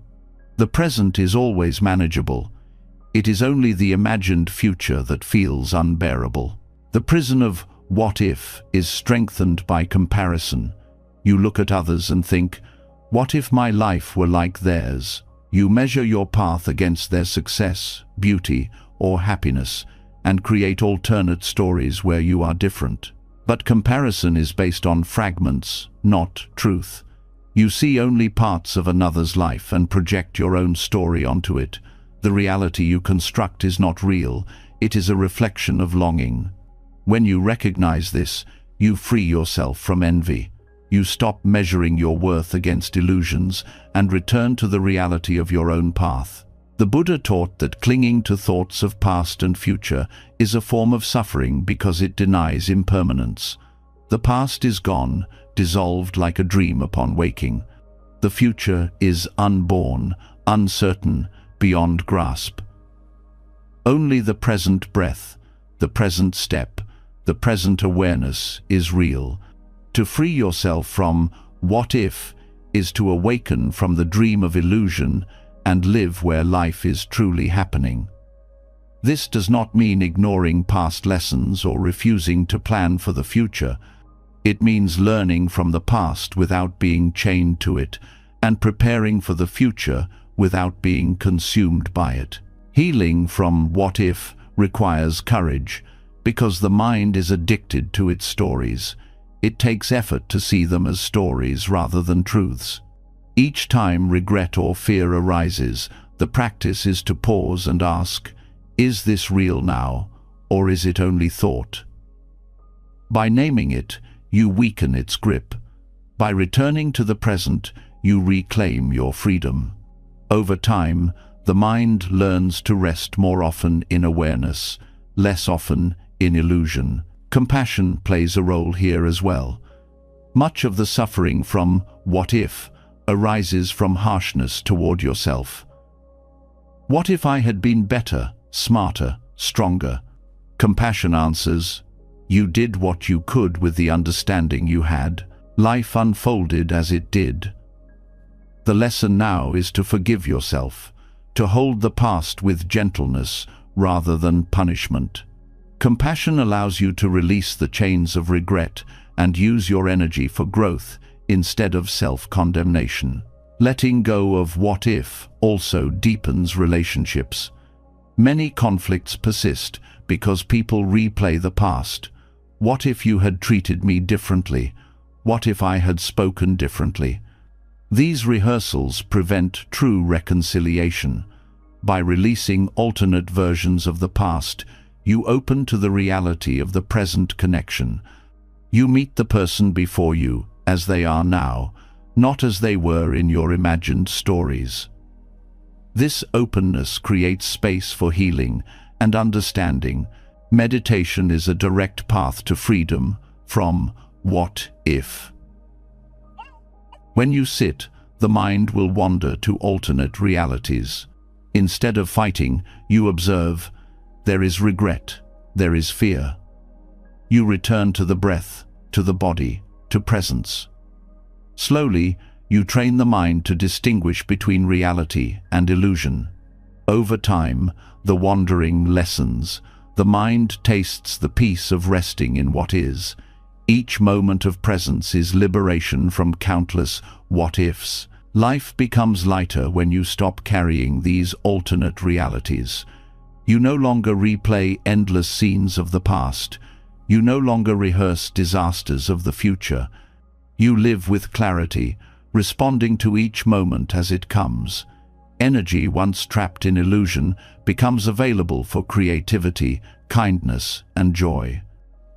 The present is always manageable. It is only the imagined future that feels unbearable. The prison of what if is strengthened by comparison. You look at others and think, what if my life were like theirs? You measure your path against their success, beauty, or happiness, and create alternate stories where you are different. But comparison is based on fragments, not truth. You see only parts of another's life and project your own story onto it. The reality you construct is not real, it is a reflection of longing. When you recognize this, you free yourself from envy. You stop measuring your worth against illusions and return to the reality of your own path. The Buddha taught that clinging to thoughts of past and future is a form of suffering because it denies impermanence. The past is gone, dissolved like a dream upon waking. The future is unborn, uncertain, beyond grasp. Only the present breath, the present step, the present awareness is real. To free yourself from what if is to awaken from the dream of illusion and live where life is truly happening. This does not mean ignoring past lessons or refusing to plan for the future. It means learning from the past without being chained to it and preparing for the future without being consumed by it. Healing from what if requires courage because the mind is addicted to its stories. It takes effort to see them as stories rather than truths. Each time regret or fear arises, the practice is to pause and ask, is this real now, or is it only thought? By naming it, you weaken its grip. By returning to the present, you reclaim your freedom. Over time, the mind learns to rest more often in awareness, less often in illusion. Compassion plays a role here as well. Much of the suffering from what if arises from harshness toward yourself. What if I had been better, smarter, stronger? Compassion answers, you did what you could with the understanding you had. Life unfolded as it did. The lesson now is to forgive yourself, to hold the past with gentleness rather than punishment. Compassion allows you to release the chains of regret and use your energy for growth instead of self-condemnation. Letting go of what if also deepens relationships. Many conflicts persist because people replay the past. What if you had treated me differently? What if I had spoken differently? These rehearsals prevent true reconciliation. By releasing alternate versions of the past, you open to the reality of the present connection. You meet the person before you as they are now, not as they were in your imagined stories. This openness creates space for healing and understanding. Meditation is a direct path to freedom from what if. When you sit, the mind will wander to alternate realities. Instead of fighting, you observe, there is regret, there is fear. You return to the breath, to the body, to presence. Slowly, you train the mind to distinguish between reality and illusion. Over time, the wandering lessens. The mind tastes the peace of resting in what is. Each moment of presence is liberation from countless what-ifs. Life becomes lighter when you stop carrying these alternate realities. You no longer replay endless scenes of the past. You no longer rehearse disasters of the future. You live with clarity, responding to each moment as it comes. Energy once trapped in illusion becomes available for creativity, kindness, and joy.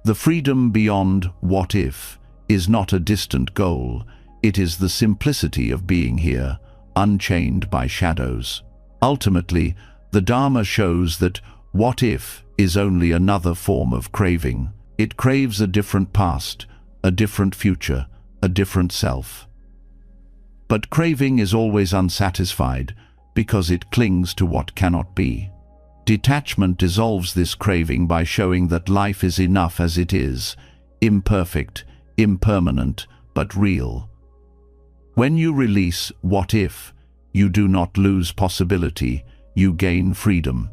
The freedom beyond what if is not a distant goal. It is the simplicity of being here, unchained by shadows. Ultimately, the Dharma shows that what if is only another form of craving. It craves a different past, a different future, a different self. But craving is always unsatisfied because it clings to what cannot be. Detachment dissolves this craving by showing that life is enough as it is, imperfect, impermanent, but real. When you release what if, you do not lose possibility, you gain freedom.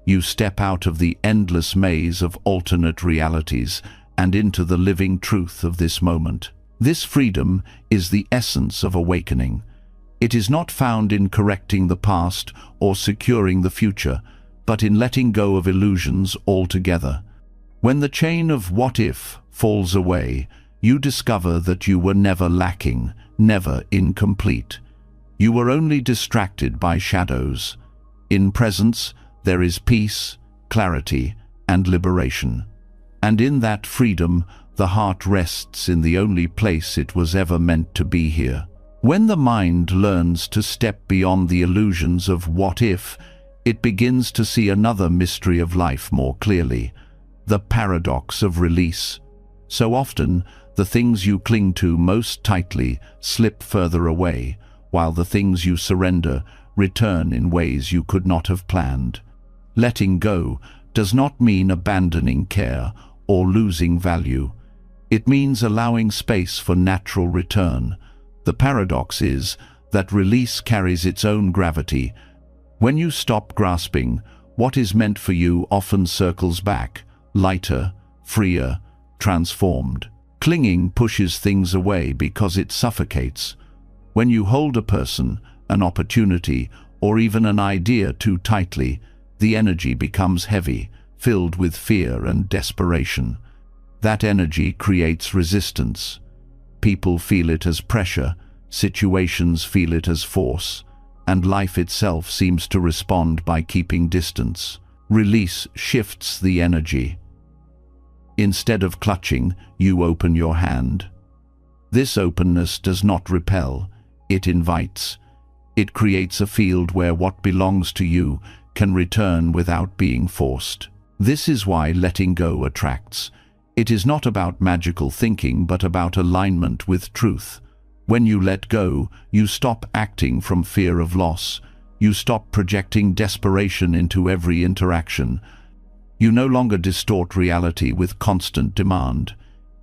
You step out of the endless maze of alternate realities and into the living truth of this moment. This freedom is the essence of awakening. It is not found in correcting the past or securing the future, but in letting go of illusions altogether. When the chain of what if falls away, you discover that you were never lacking, never incomplete. You were only distracted by shadows. In presence, there is peace, clarity, and liberation. And in that freedom, the heart rests in the only place it was ever meant to be here. When the mind learns to step beyond the illusions of what if, it begins to see another mystery of life more clearly, the paradox of release. So often, the things you cling to most tightly slip further away, while the things you surrender return in ways you could not have planned. Letting go does not mean abandoning care or losing value. It means allowing space for natural return. The paradox is that release carries its own gravity. When you stop grasping, what is meant for you often circles back, lighter, freer, transformed. Clinging pushes things away because it suffocates. When you hold a person, an opportunity, or even an idea too tightly, the energy becomes heavy, filled with fear and desperation. That energy creates resistance. People feel it as pressure, situations feel it as force, and life itself seems to respond by keeping distance. Release shifts the energy. Instead of clutching, you open your hand. This openness does not repel, it invites. It creates a field where what belongs to you can return without being forced. This is why letting go attracts. It is not about magical thinking, but about alignment with truth. When you let go, you stop acting from fear of loss. You stop projecting desperation into every interaction. You no longer distort reality with constant demand.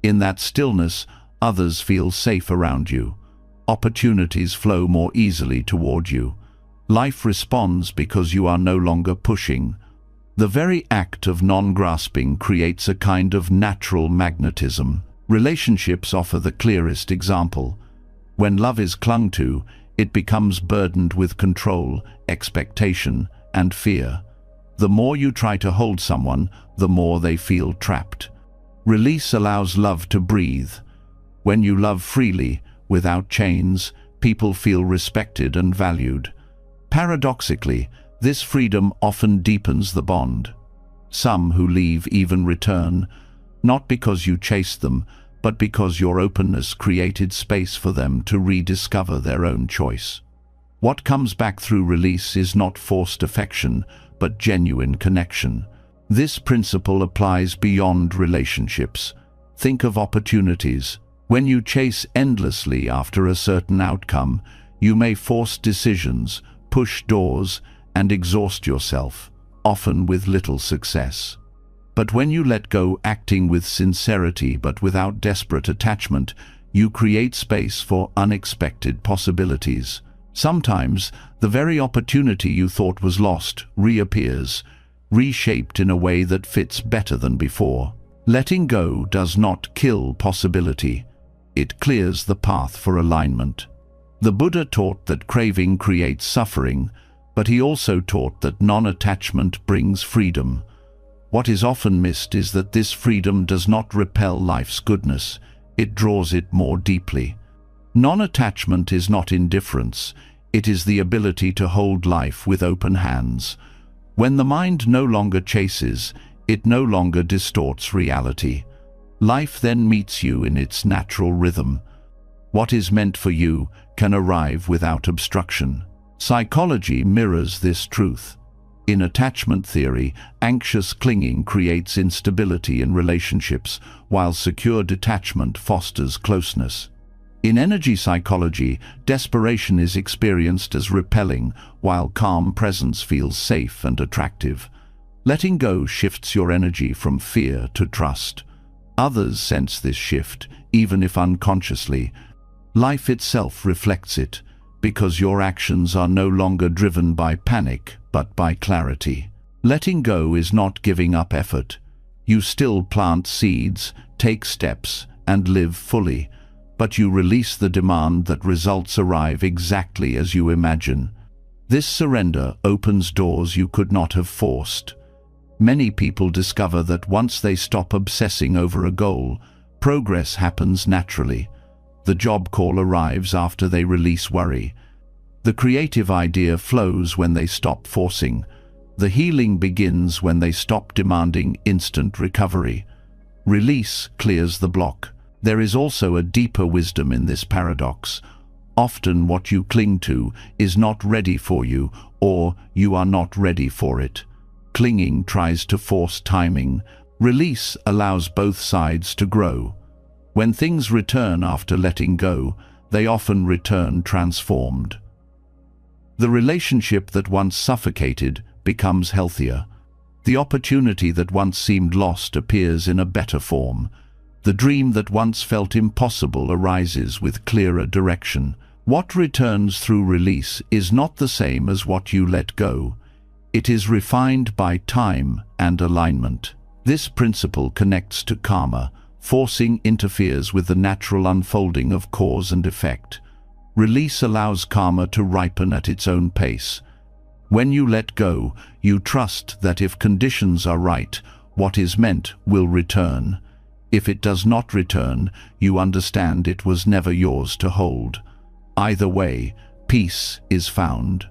In that stillness, others feel safe around you. Opportunities flow more easily toward you. Life responds because you are no longer pushing. The very act of non-grasping creates a kind of natural magnetism. Relationships offer the clearest example. When love is clung to, it becomes burdened with control, expectation, and fear. The more you try to hold someone, the more they feel trapped. Release allows love to breathe. When you love freely, without chains, people feel respected and valued. Paradoxically, this freedom often deepens the bond. Some who leave even return, not because you chased them, but because your openness created space for them to rediscover their own choice. What comes back through release is not forced affection, but genuine connection. This principle applies beyond relationships. Think of opportunities. When you chase endlessly after a certain outcome, you may force decisions, push doors, and exhaust yourself, often with little success. But when you let go, acting with sincerity but without desperate attachment, you create space for unexpected possibilities. Sometimes, the very opportunity you thought was lost reappears, reshaped in a way that fits better than before. Letting go does not kill possibility. It clears the path for alignment. The Buddha taught that craving creates suffering, but he also taught that non-attachment brings freedom. What is often missed is that this freedom does not repel life's goodness, it draws it more deeply. Non-attachment is not indifference, it is the ability to hold life with open hands. When the mind no longer chases, it no longer distorts reality. Life then meets you in its natural rhythm. What is meant for you can arrive without obstruction. Psychology mirrors this truth. In attachment theory, anxious clinging creates instability in relationships, while secure detachment fosters closeness. In energy psychology, desperation is experienced as repelling, while calm presence feels safe and attractive. Letting go shifts your energy from fear to trust. Others sense this shift, even if unconsciously. Life itself reflects it, because your actions are no longer driven by panic, but by clarity. Letting go is not giving up effort. You still plant seeds, take steps, and live fully, but you release the demand that results arrive exactly as you imagine. This surrender opens doors you could not have forced. Many people discover that once they stop obsessing over a goal, progress happens naturally. The job call arrives after they release worry. The creative idea flows when they stop forcing. The healing begins when they stop demanding instant recovery. Release clears the block. There is also a deeper wisdom in this paradox. Often what you cling to is not ready for you, or you are not ready for it. Clinging tries to force timing. Release allows both sides to grow. When things return after letting go, they often return transformed. The relationship that once suffocated becomes healthier. The opportunity that once seemed lost appears in a better form. The dream that once felt impossible arises with clearer direction. What returns through release is not the same as what you let go. It is refined by time and alignment. This principle connects to karma. Forcing interferes with the natural unfolding of cause and effect. Release allows karma to ripen at its own pace. When you let go, you trust that if conditions are right, what is meant will return. If it does not return, you understand it was never yours to hold. Either way, peace is found.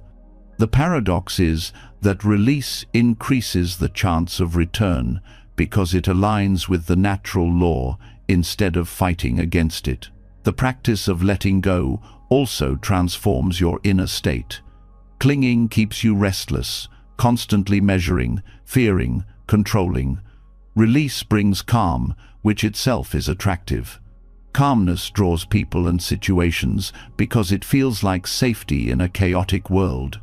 The paradox is that release increases the chance of return because it aligns with the natural law instead of fighting against it. The practice of letting go also transforms your inner state. Clinging keeps you restless, constantly measuring, fearing, controlling. Release brings calm, which itself is attractive. Calmness draws people and situations because it feels like safety in a chaotic world.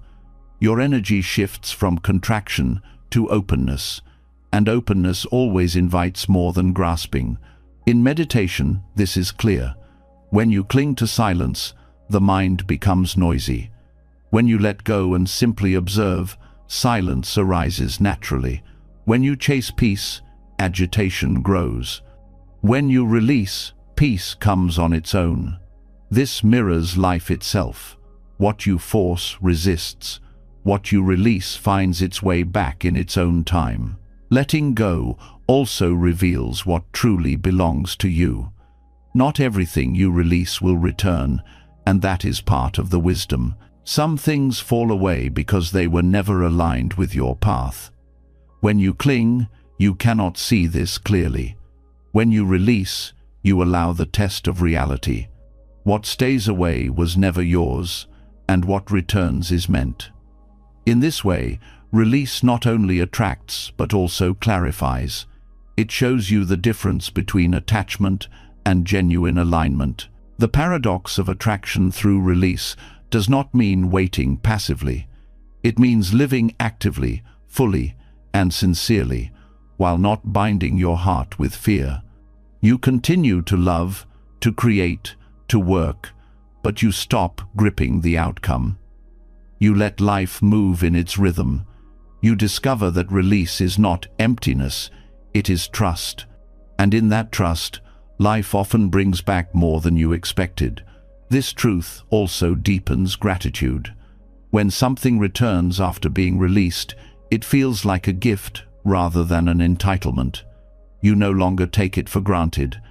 Your energy shifts from contraction to openness, and openness always invites more than grasping. In meditation, this is clear. When you cling to silence, the mind becomes noisy. When you let go and simply observe, silence arises naturally. When you chase peace, agitation grows. When you release, peace comes on its own. This mirrors life itself. What you force resists. What you release finds its way back in its own time. Letting go also reveals what truly belongs to you. Not everything you release will return, and that is part of the wisdom. Some things fall away because they were never aligned with your path. When you cling, you cannot see this clearly. When you release, you allow the test of reality. What stays away was never yours, and what returns is meant. In this way, release not only attracts but also clarifies. It shows you the difference between attachment and genuine alignment. The paradox of attraction through release does not mean waiting passively. It means living actively, fully, and sincerely, while not binding your heart with fear. You continue to love, to create, to work, but you stop gripping the outcome. You let life move in its rhythm. You discover that release is not emptiness, it is trust. And in that trust, life often brings back more than you expected. This truth also deepens gratitude. When something returns after being released, it feels like a gift rather than an entitlement. You no longer take it for granted.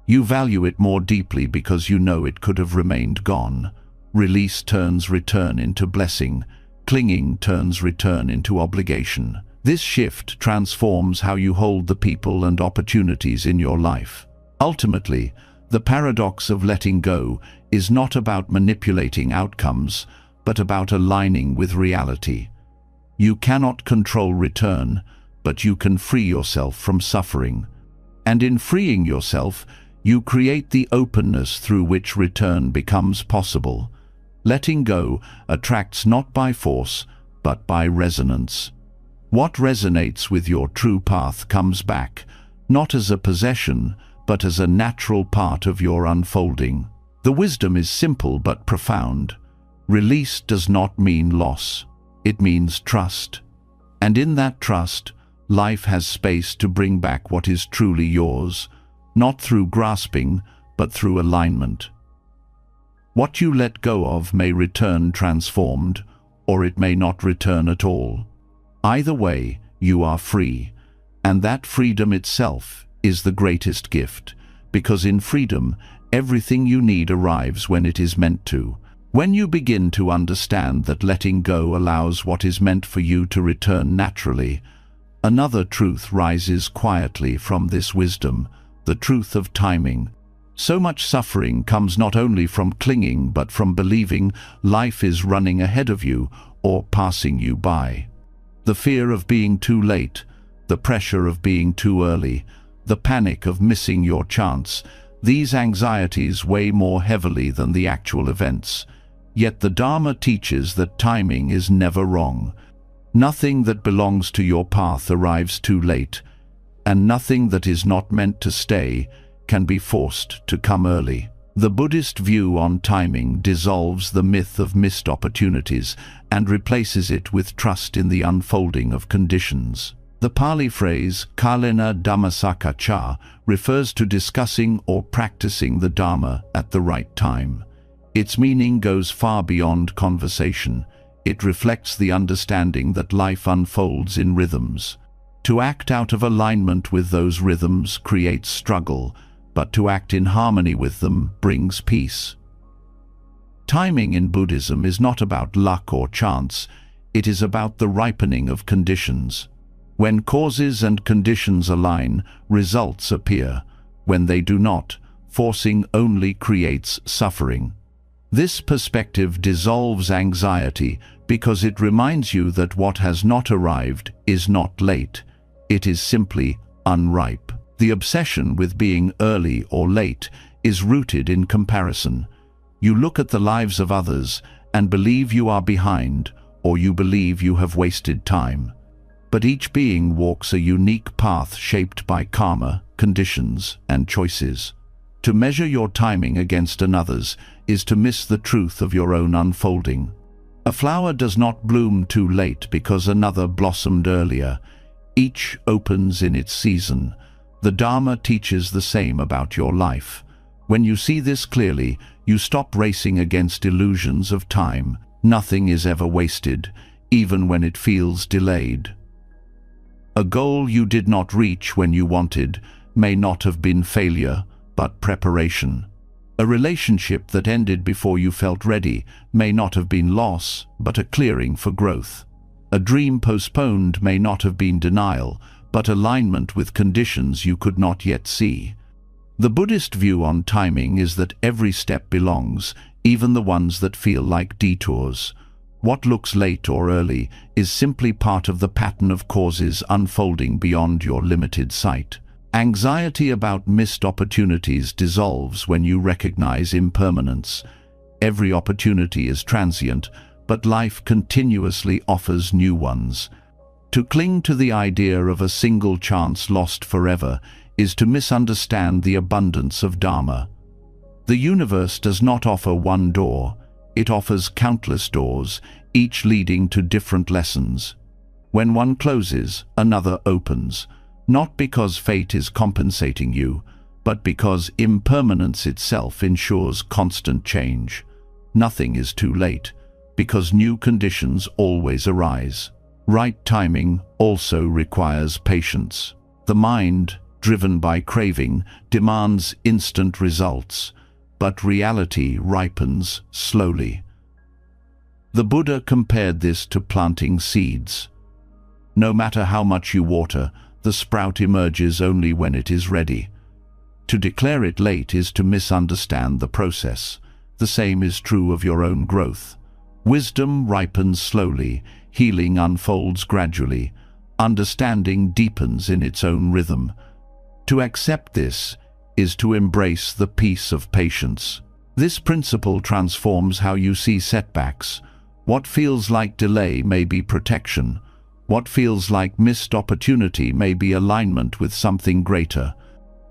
You value it more deeply because you know it could have remained gone. Release turns return into blessing. Clinging turns return into obligation. This shift transforms how you hold the people and opportunities in your life. Ultimately, the paradox of letting go is not about manipulating outcomes, but about aligning with reality. You cannot control return, but you can free yourself from suffering. And in freeing yourself, you create the openness through which return becomes possible. Letting go attracts not by force, but by resonance. What resonates with your true path comes back, not as a possession, but as a natural part of your unfolding. The wisdom is simple but profound. Release does not mean loss. It means trust. And in that trust, life has space to bring back what is truly yours, not through grasping, but through alignment. What you let go of may return transformed, or it may not return at all. Either way, you are free, and that freedom itself is the greatest gift, because in freedom, everything you need arrives when it is meant to. When you begin to understand that letting go allows what is meant for you to return naturally, another truth rises quietly from this wisdom, the truth of timing. So much suffering comes not only from clinging but from believing life is running ahead of you or passing you by. The fear of being too late, the pressure of being too early, the panic of missing your chance, these anxieties weigh more heavily than the actual events. Yet the Dharma teaches that timing is never wrong. Nothing that belongs to your path arrives too late, and nothing that is not meant to stay can be forced to come early. The Buddhist view on timing dissolves the myth of missed opportunities and replaces it with trust in the unfolding of conditions. The Pali phrase kalena dhammasaka cha refers to discussing or practicing the Dharma at the right time. Its meaning goes far beyond conversation. It reflects the understanding that life unfolds in rhythms. To act out of alignment with those rhythms creates struggle, but to act in harmony with them brings peace. Timing in Buddhism is not about luck or chance. It is about the ripening of conditions. When causes and conditions align, results appear. When they do not, forcing only creates suffering. This perspective dissolves anxiety because it reminds you that what has not arrived is not late. It is simply unripe. The obsession with being early or late is rooted in comparison. You look at the lives of others and believe you are behind, or you believe you have wasted time. But each being walks a unique path shaped by karma, conditions, and choices. To measure your timing against another's is to miss the truth of your own unfolding. A flower does not bloom too late because another blossomed earlier. Each opens in its season. The Dharma teaches the same about your life. When you see this clearly, you stop racing against illusions of time. Nothing is ever wasted, even when it feels delayed. A goal you did not reach when you wanted may not have been failure, but preparation. A relationship that ended before you felt ready may not have been loss, but a clearing for growth. A dream postponed may not have been denial, but alignment with conditions you could not yet see. The Buddhist view on timing is that every step belongs, even the ones that feel like detours. What looks late or early is simply part of the pattern of causes unfolding beyond your limited sight. Anxiety about missed opportunities dissolves when you recognize impermanence. Every opportunity is transient, but life continuously offers new ones. To cling to the idea of a single chance lost forever is to misunderstand the abundance of Dharma. The universe does not offer one door, it offers countless doors, each leading to different lessons. When one closes, another opens, not because fate is compensating you, but because impermanence itself ensures constant change. Nothing is too late, because new conditions always arise. Right timing also requires patience. The mind, driven by craving, demands instant results, but reality ripens slowly. The Buddha compared this to planting seeds. No matter how much you water, the sprout emerges only when it is ready. To declare it late is to misunderstand the process. The same is true of your own growth. Wisdom ripens slowly, healing unfolds gradually, understanding deepens in its own rhythm. To accept this is to embrace the peace of patience. This principle transforms how you see setbacks. What feels like delay may be protection. What feels like missed opportunity may be alignment with something greater.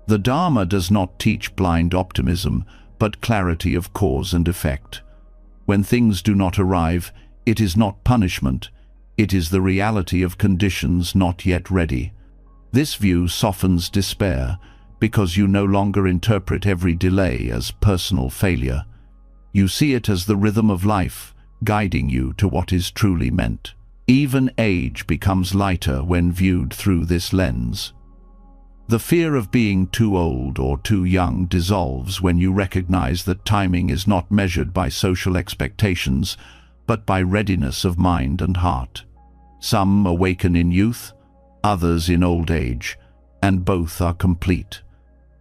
The Dharma does not teach blind optimism, but clarity of cause and effect. When things do not arrive, it is not punishment. It is the reality of conditions not yet ready. This view softens despair, because you no longer interpret every delay as personal failure. You see it as the rhythm of life, guiding you to what is truly meant. Even age becomes lighter when viewed through this lens. The fear of being too old or too young dissolves when you recognize that timing is not measured by social expectations, but by readiness of mind and heart. Some awaken in youth, others in old age, and both are complete.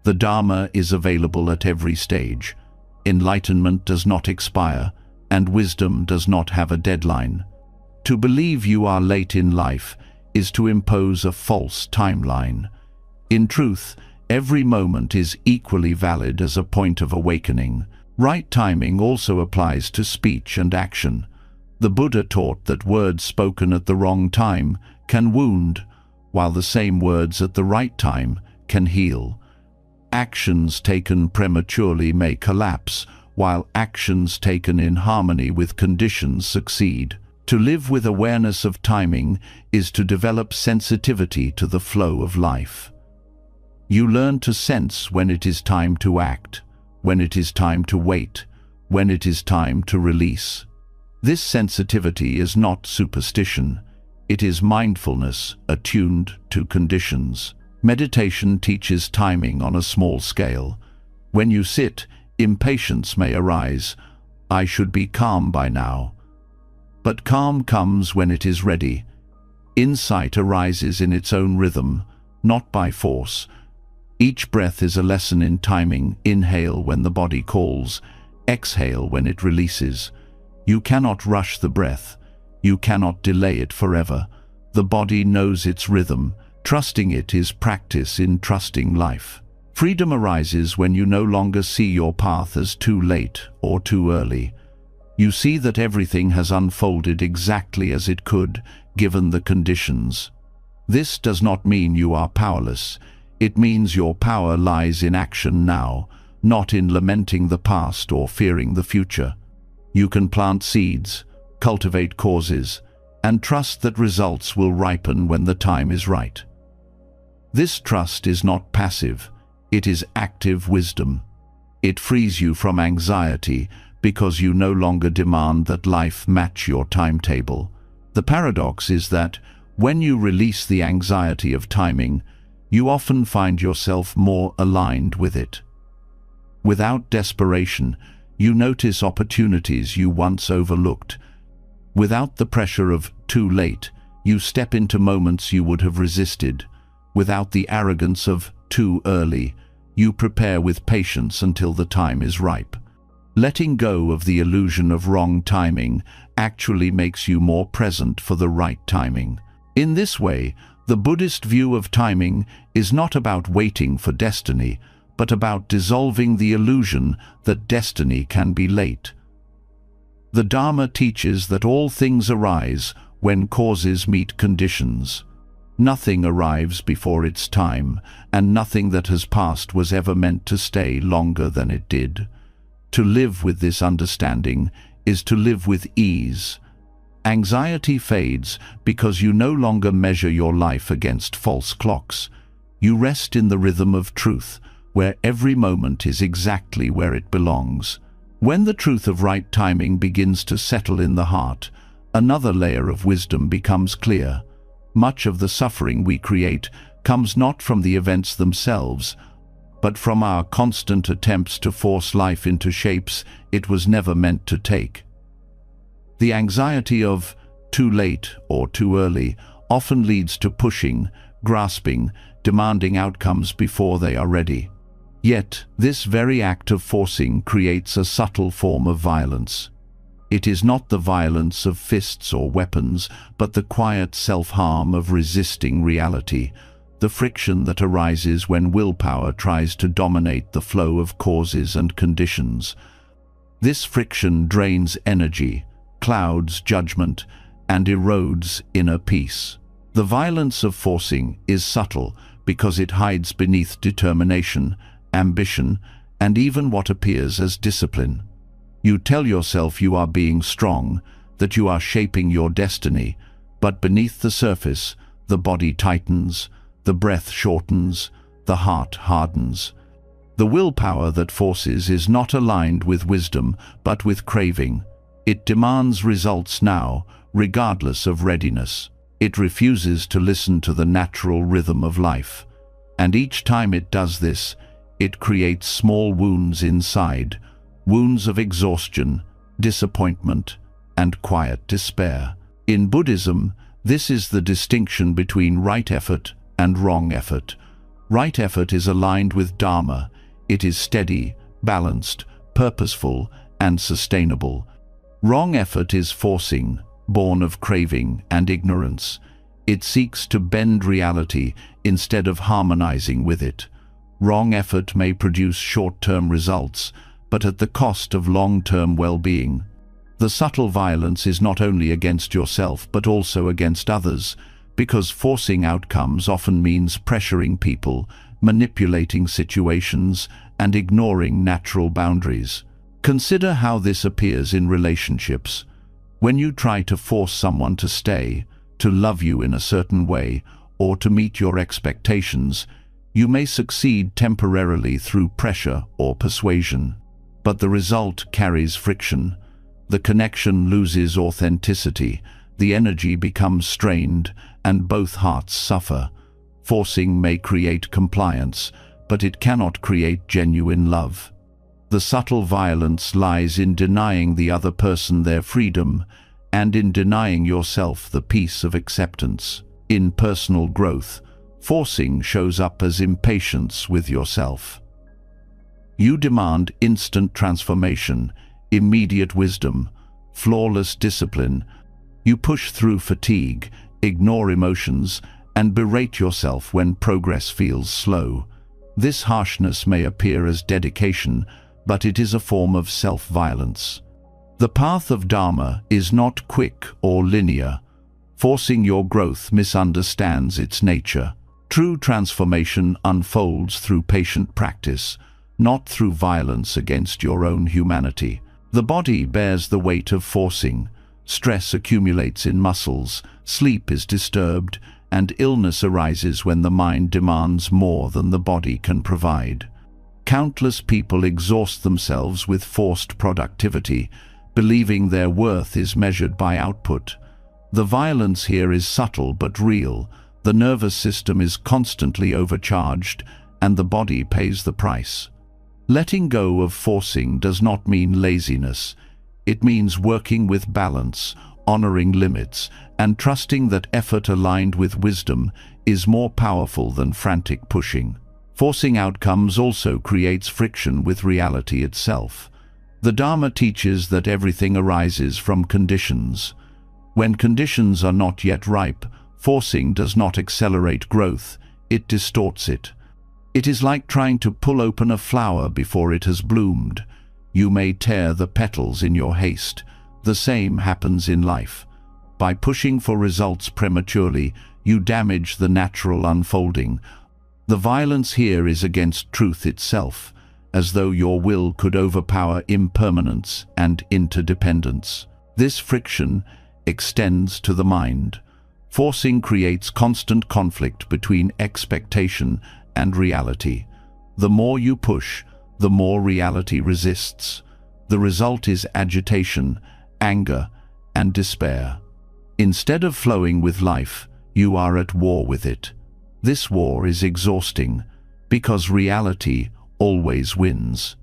The Dharma is available at every stage. Enlightenment does not expire, and wisdom does not have a deadline. To believe you are late in life is to impose a false timeline. In truth, every moment is equally valid as a point of awakening. Right timing also applies to speech and action. The Buddha taught that words spoken at the wrong time can wound, while the same words at the right time can heal. Actions taken prematurely may collapse, while actions taken in harmony with conditions succeed. To live with awareness of timing is to develop sensitivity to the flow of life. You learn to sense when it is time to act, when it is time to wait, when it is time to release. This sensitivity is not superstition. It is mindfulness attuned to conditions. Meditation teaches timing on a small scale. When you sit, impatience may arise. I should be calm by now. But calm comes when it is ready. Insight arises in its own rhythm, not by force. Each breath is a lesson in timing. Inhale when the body calls, exhale when it releases. You cannot rush the breath. You cannot delay it forever. The body knows its rhythm. Trusting it is practice in trusting life. Freedom arises when you no longer see your path as too late or too early. You see that everything has unfolded exactly as it could, given the conditions. This does not mean you are powerless. It means your power lies in action now, not in lamenting the past or fearing the future. You can plant seeds, cultivate causes, and trust that results will ripen when the time is right. This trust is not passive, it is active wisdom. It frees you from anxiety because you no longer demand that life match your timetable. The paradox is that when you release the anxiety of timing, you often find yourself more aligned with it. Without desperation, you notice opportunities you once overlooked. Without the pressure of too late, you step into moments you would have resisted. Without the arrogance of too early, you prepare with patience until the time is ripe. Letting go of the illusion of wrong timing actually makes you more present for the right timing. In this way, the Buddhist view of timing is not about waiting for destiny, but about dissolving the illusion that destiny can be late. The Dharma teaches that all things arise when causes meet conditions. Nothing arrives before its time, and nothing that has passed was ever meant to stay longer than it did. To live with this understanding is to live with ease. Anxiety fades because you no longer measure your life against false clocks. You rest in the rhythm of truth, where every moment is exactly where it belongs. When the truth of right timing begins to settle in the heart, another layer of wisdom becomes clear. Much of the suffering we create comes not from the events themselves, but from our constant attempts to force life into shapes it was never meant to take. The anxiety of too late or too early often leads to pushing, grasping, demanding outcomes before they are ready. Yet, this very act of forcing creates a subtle form of violence. It is not the violence of fists or weapons, but the quiet self-harm of resisting reality, the friction that arises when willpower tries to dominate the flow of causes and conditions. This friction drains energy, clouds judgment, and erodes inner peace. The violence of forcing is subtle because it hides beneath determination, ambition, and even what appears as discipline. You tell yourself you are being strong, that you are shaping your destiny, but beneath the surface, the body tightens, the breath shortens, the heart hardens. The willpower that forces is not aligned with wisdom, but with craving. It demands results now, regardless of readiness. It refuses to listen to the natural rhythm of life. And each time it does this, it creates small wounds inside, wounds of exhaustion, disappointment, and quiet despair. In Buddhism, this is the distinction between right effort and wrong effort. Right effort is aligned with Dharma. It is steady, balanced, purposeful, and sustainable. Wrong effort is forcing, born of craving and ignorance. It seeks to bend reality instead of harmonizing with it. Wrong effort may produce short-term results, but at the cost of long-term well-being. The subtle violence is not only against yourself but also against others, because forcing outcomes often means pressuring people, manipulating situations, and ignoring natural boundaries. Consider how this appears in relationships. When you try to force someone to stay, to love you in a certain way, or to meet your expectations, you may succeed temporarily through pressure or persuasion. But the result carries friction. The connection loses authenticity, the energy becomes strained, and both hearts suffer. Forcing may create compliance, but it cannot create genuine love. The subtle violence lies in denying the other person their freedom, and in denying yourself the peace of acceptance. In personal growth, forcing shows up as impatience with yourself. You demand instant transformation, immediate wisdom, flawless discipline. You push through fatigue, ignore emotions, and berate yourself when progress feels slow. This harshness may appear as dedication, but it is a form of self-violence. The path of Dharma is not quick or linear. Forcing your growth misunderstands its nature. True transformation unfolds through patient practice, not through violence against your own humanity. The body bears the weight of forcing. Stress accumulates in muscles, sleep is disturbed, and illness arises when the mind demands more than the body can provide. Countless people exhaust themselves with forced productivity, believing their worth is measured by output. The violence here is subtle but real. The nervous system is constantly overcharged, and the body pays the price. Letting go of forcing does not mean laziness. It means working with balance, honoring limits, and trusting that effort aligned with wisdom is more powerful than frantic pushing. Forcing outcomes also creates friction with reality itself. The Dharma teaches that everything arises from conditions. When conditions are not yet ripe, forcing does not accelerate growth, it distorts it. It is like trying to pull open a flower before it has bloomed. You may tear the petals in your haste. The same happens in life. By pushing for results prematurely, you damage the natural unfolding. The violence here is against truth itself, as though your will could overpower impermanence and interdependence. This friction extends to the mind. Forcing creates constant conflict between expectation and reality. The more you push, the more reality resists. The result is agitation, anger, and despair. Instead of flowing with life, you are at war with it. This war is exhausting, because reality always wins.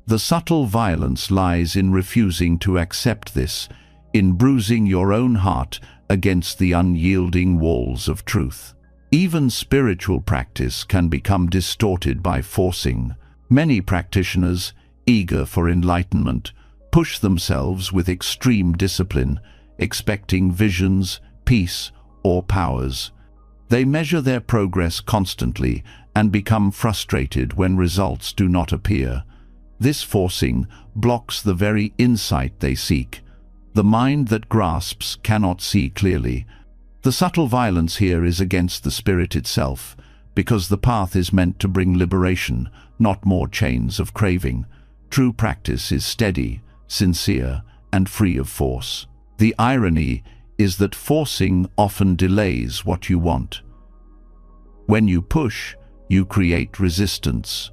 The subtle violence lies in refusing to accept this, in bruising your own heart against the unyielding walls of truth. Even spiritual practice can become distorted by forcing. Many practitioners, eager for enlightenment, push themselves with extreme discipline, expecting visions, peace, or powers. They measure their progress constantly and become frustrated when results do not appear. This forcing blocks the very insight they seek. The mind that grasps cannot see clearly. The subtle violence here is against the spirit itself, because the path is meant to bring liberation, not more chains of craving. True practice is steady, sincere, and free of force. The irony is that forcing often delays what you want. When you push, you create resistance.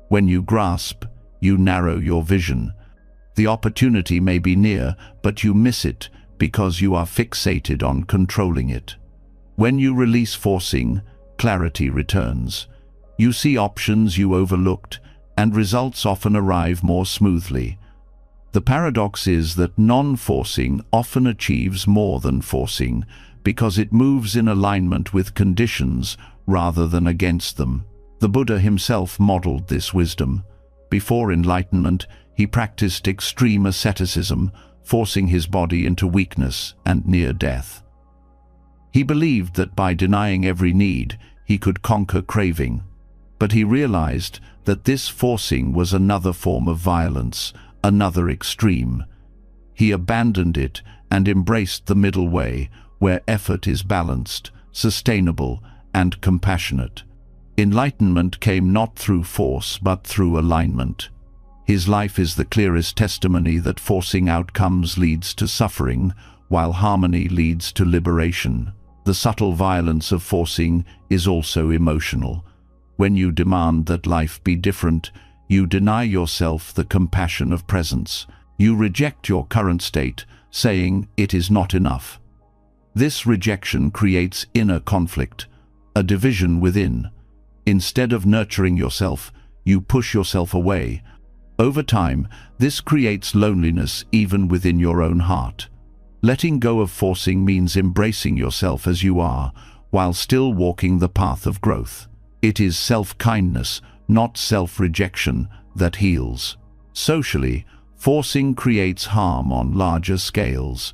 When you grasp, you narrow your vision. The opportunity may be near, but you miss it because you are fixated on controlling it. When you release forcing, clarity returns. You see options you overlooked, and results often arrive more smoothly. The paradox is that non-forcing often achieves more than forcing, because it moves in alignment with conditions rather than against them. The Buddha himself modeled this wisdom. Before enlightenment, he practiced extreme asceticism, forcing his body into weakness and near death. He believed that by denying every need, he could conquer craving. But he realized that this forcing was another form of violence, another extreme. he abandoned it and embraced the middle way, where effort is balanced, sustainable, and compassionate. Enlightenment came not through force but through alignment. His life is the clearest testimony that forcing outcomes leads to suffering, while harmony leads to liberation. The subtle violence of forcing is also emotional. When you demand that life be different, you deny yourself the compassion of presence. You reject your current state, saying it is not enough. This rejection creates inner conflict, a division within. Instead of nurturing yourself, you push yourself away. Over time, this creates loneliness even within your own heart. Letting go of forcing means embracing yourself as you are, while still walking the path of growth. It is self-kindness, not self-rejection, that heals. Socially, forcing creates harm on larger scales.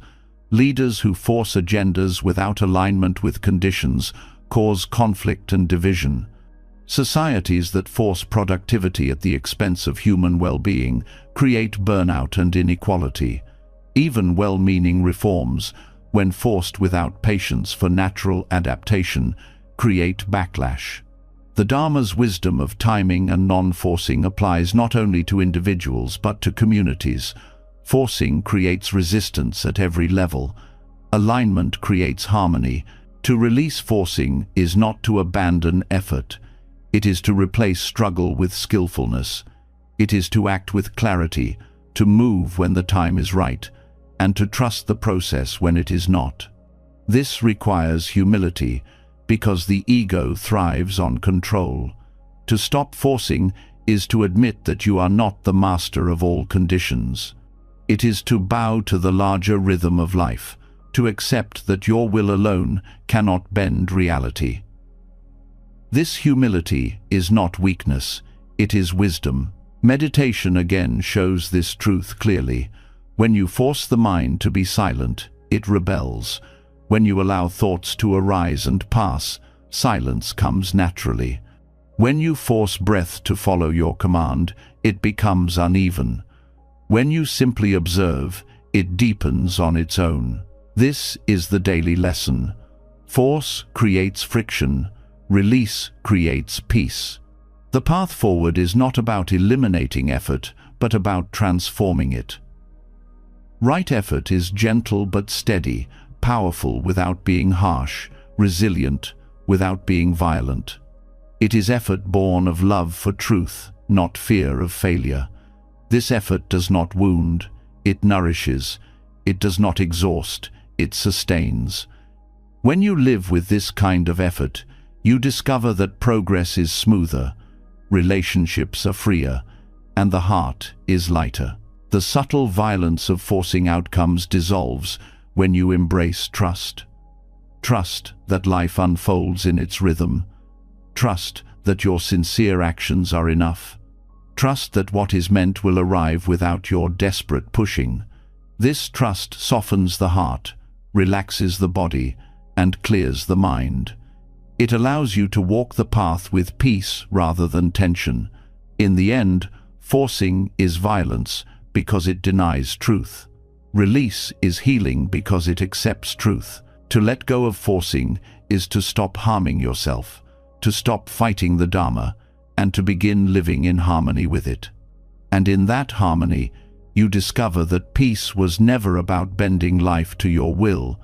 Leaders who force agendas without alignment with conditions cause conflict and division. Societies that force productivity at the expense of human well-being create burnout and inequality. Even well-meaning reforms, when forced without patience for natural adaptation, create backlash. The Dharma's wisdom of timing and non-forcing applies not only to individuals but to communities. Forcing creates resistance at every level. Alignment creates harmony. To release forcing is not to abandon effort. It is to replace struggle with skillfulness. It is to act with clarity, to move when the time is right, and to trust the process when it is not. This requires humility, because the ego thrives on control. To stop forcing is to admit that you are not the master of all conditions. It is to bow to the larger rhythm of life, to accept that your will alone cannot bend reality. This humility is not weakness, it is wisdom. Meditation again shows this truth clearly. When you force the mind to be silent, it rebels. When you allow thoughts to arise and pass, silence comes naturally. When you force breath to follow your command, it becomes uneven. When you simply observe, it deepens on its own. This is the daily lesson. Force creates friction. Release creates peace. The path forward is not about eliminating effort, but about transforming it. Right effort is gentle but steady, powerful without being harsh, resilient without being violent. It is effort born of love for truth, not fear of failure. This effort does not wound, it nourishes. It does not exhaust, it sustains. When you live with this kind of effort, you discover that progress is smoother, relationships are freer, and the heart is lighter. The subtle violence of forcing outcomes dissolves when you embrace trust. Trust that life unfolds in its rhythm. Trust that your sincere actions are enough. Trust that what is meant will arrive without your desperate pushing. This trust softens the heart, relaxes the body, and clears the mind. It allows you to walk the path with peace rather than tension. In the end, forcing is violence because it denies truth. Release is healing because it accepts truth. To let go of forcing is to stop harming yourself, to stop fighting the Dharma, and to begin living in harmony with it. And in that harmony, you discover that peace was never about bending life to your will,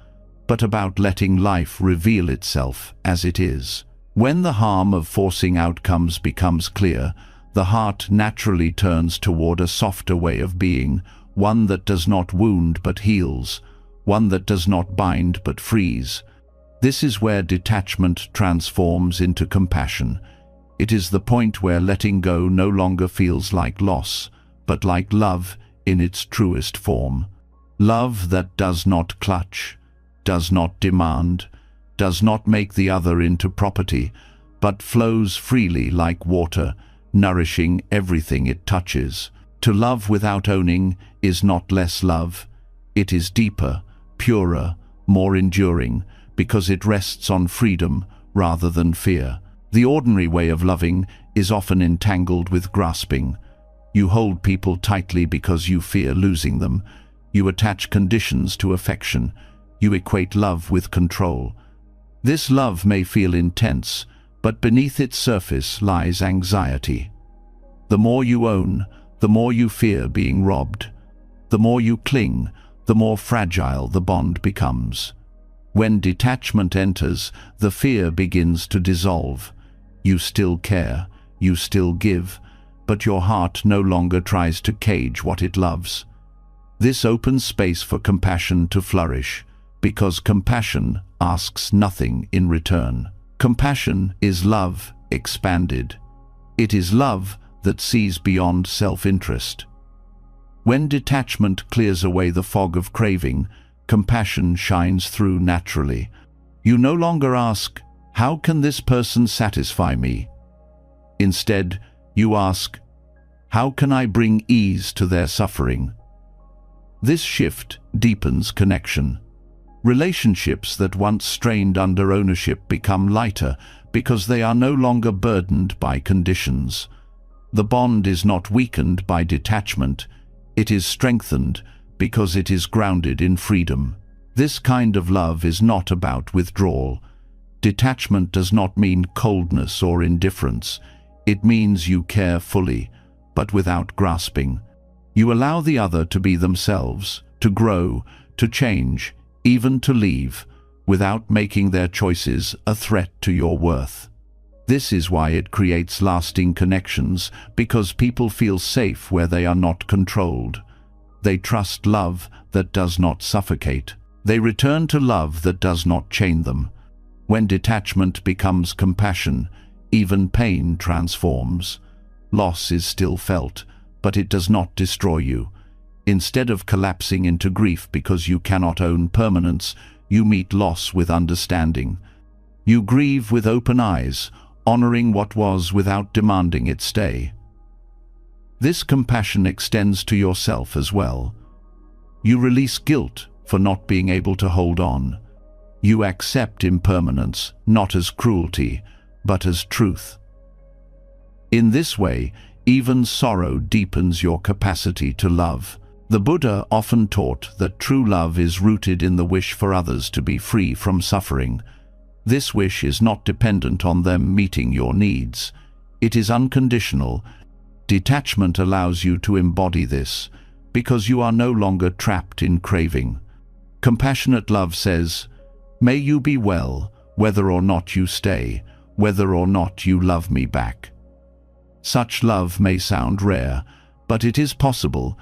but about letting life reveal itself as it is. When the harm of forcing outcomes becomes clear, the heart naturally turns toward a softer way of being, one that does not wound but heals, one that does not bind but frees. This is where detachment transforms into compassion. It is the point where letting go no longer feels like loss, but like love in its truest form. Love that does not clutch, does not demand, does not make the other into property, but flows freely like water, nourishing everything it touches. To love without owning is not less love. It is deeper, purer, more enduring, because it rests on freedom rather than fear. The ordinary way of loving is often entangled with grasping. You hold people tightly because you fear losing them. You attach conditions to affection. You equate love with control. This love may feel intense, but beneath its surface lies anxiety. The more you own, the more you fear being robbed. The more you cling, the more fragile the bond becomes. When detachment enters, the fear begins to dissolve. You still care, you still give, but your heart no longer tries to cage what it loves. This opens space for compassion to flourish, because compassion asks nothing in return. Compassion is love expanded. It is love that sees beyond self-interest. When detachment clears away the fog of craving, compassion shines through naturally. You no longer ask, "How can this person satisfy me?" Instead, you ask, "How can I bring ease to their suffering?" This shift deepens connection. Relationships that once strained under ownership become lighter because they are no longer burdened by conditions. The bond is not weakened by detachment, it is strengthened because it is grounded in freedom. This kind of love is not about withdrawal. Detachment does not mean coldness or indifference. It means you care fully, but without grasping. You allow the other to be themselves, to grow, to change, even to leave, without making their choices a threat to your worth. This is why it creates lasting connections, because people feel safe where they are not controlled. They trust love that does not suffocate. They return to love that does not chain them. When detachment becomes compassion, even pain transforms. Loss is still felt, but it does not destroy you. Instead of collapsing into grief because you cannot own permanence, you meet loss with understanding. You grieve with open eyes, honoring what was without demanding it stay. This compassion extends to yourself as well. You release guilt for not being able to hold on. You accept impermanence, not as cruelty, but as truth. In this way, even sorrow deepens your capacity to love. The Buddha often taught that true love is rooted in the wish for others to be free from suffering. This wish is not dependent on them meeting your needs. It is unconditional. Detachment allows you to embody this, because you are no longer trapped in craving. Compassionate love says, "May you be well, whether or not you stay, whether or not you love me back." Such love may sound rare, but it is possible,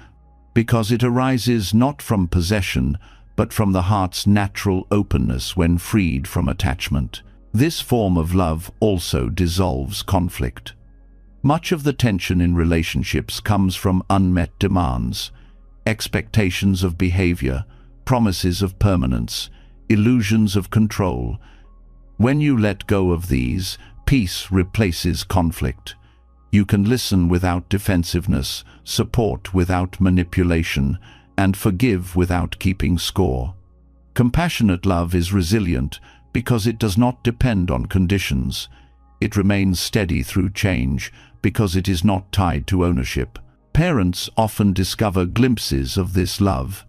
because it arises not from possession, but from the heart's natural openness when freed from attachment. This form of love also dissolves conflict. Much of the tension in relationships comes from unmet demands, expectations of behavior, promises of permanence, illusions of control. When you let go of these, peace replaces conflict. You can listen without defensiveness, support without manipulation, and forgive without keeping score. Compassionate love is resilient because it does not depend on conditions. It remains steady through change because it is not tied to ownership. Parents often discover glimpses of this love.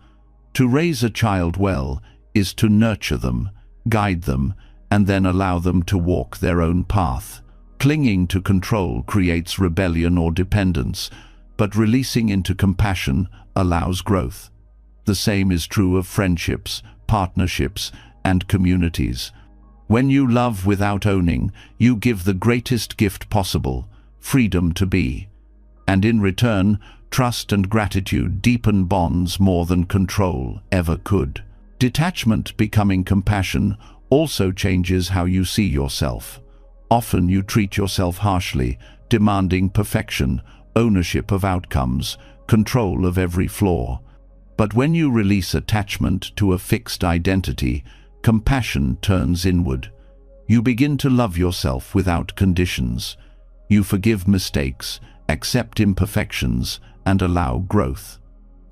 To raise a child well is to nurture them, guide them, and then allow them to walk their own path. Clinging to control creates rebellion or dependence, but releasing into compassion allows growth. The same is true of friendships, partnerships, and communities. When you love without owning, you give the greatest gift possible, freedom to be. And in return, trust and gratitude deepen bonds more than control ever could. Detachment becoming compassion also changes how you see yourself. Often you treat yourself harshly, demanding perfection, ownership of outcomes, control of every flaw. But when you release attachment to a fixed identity, compassion turns inward. You begin to love yourself without conditions. You forgive mistakes, accept imperfections, and allow growth.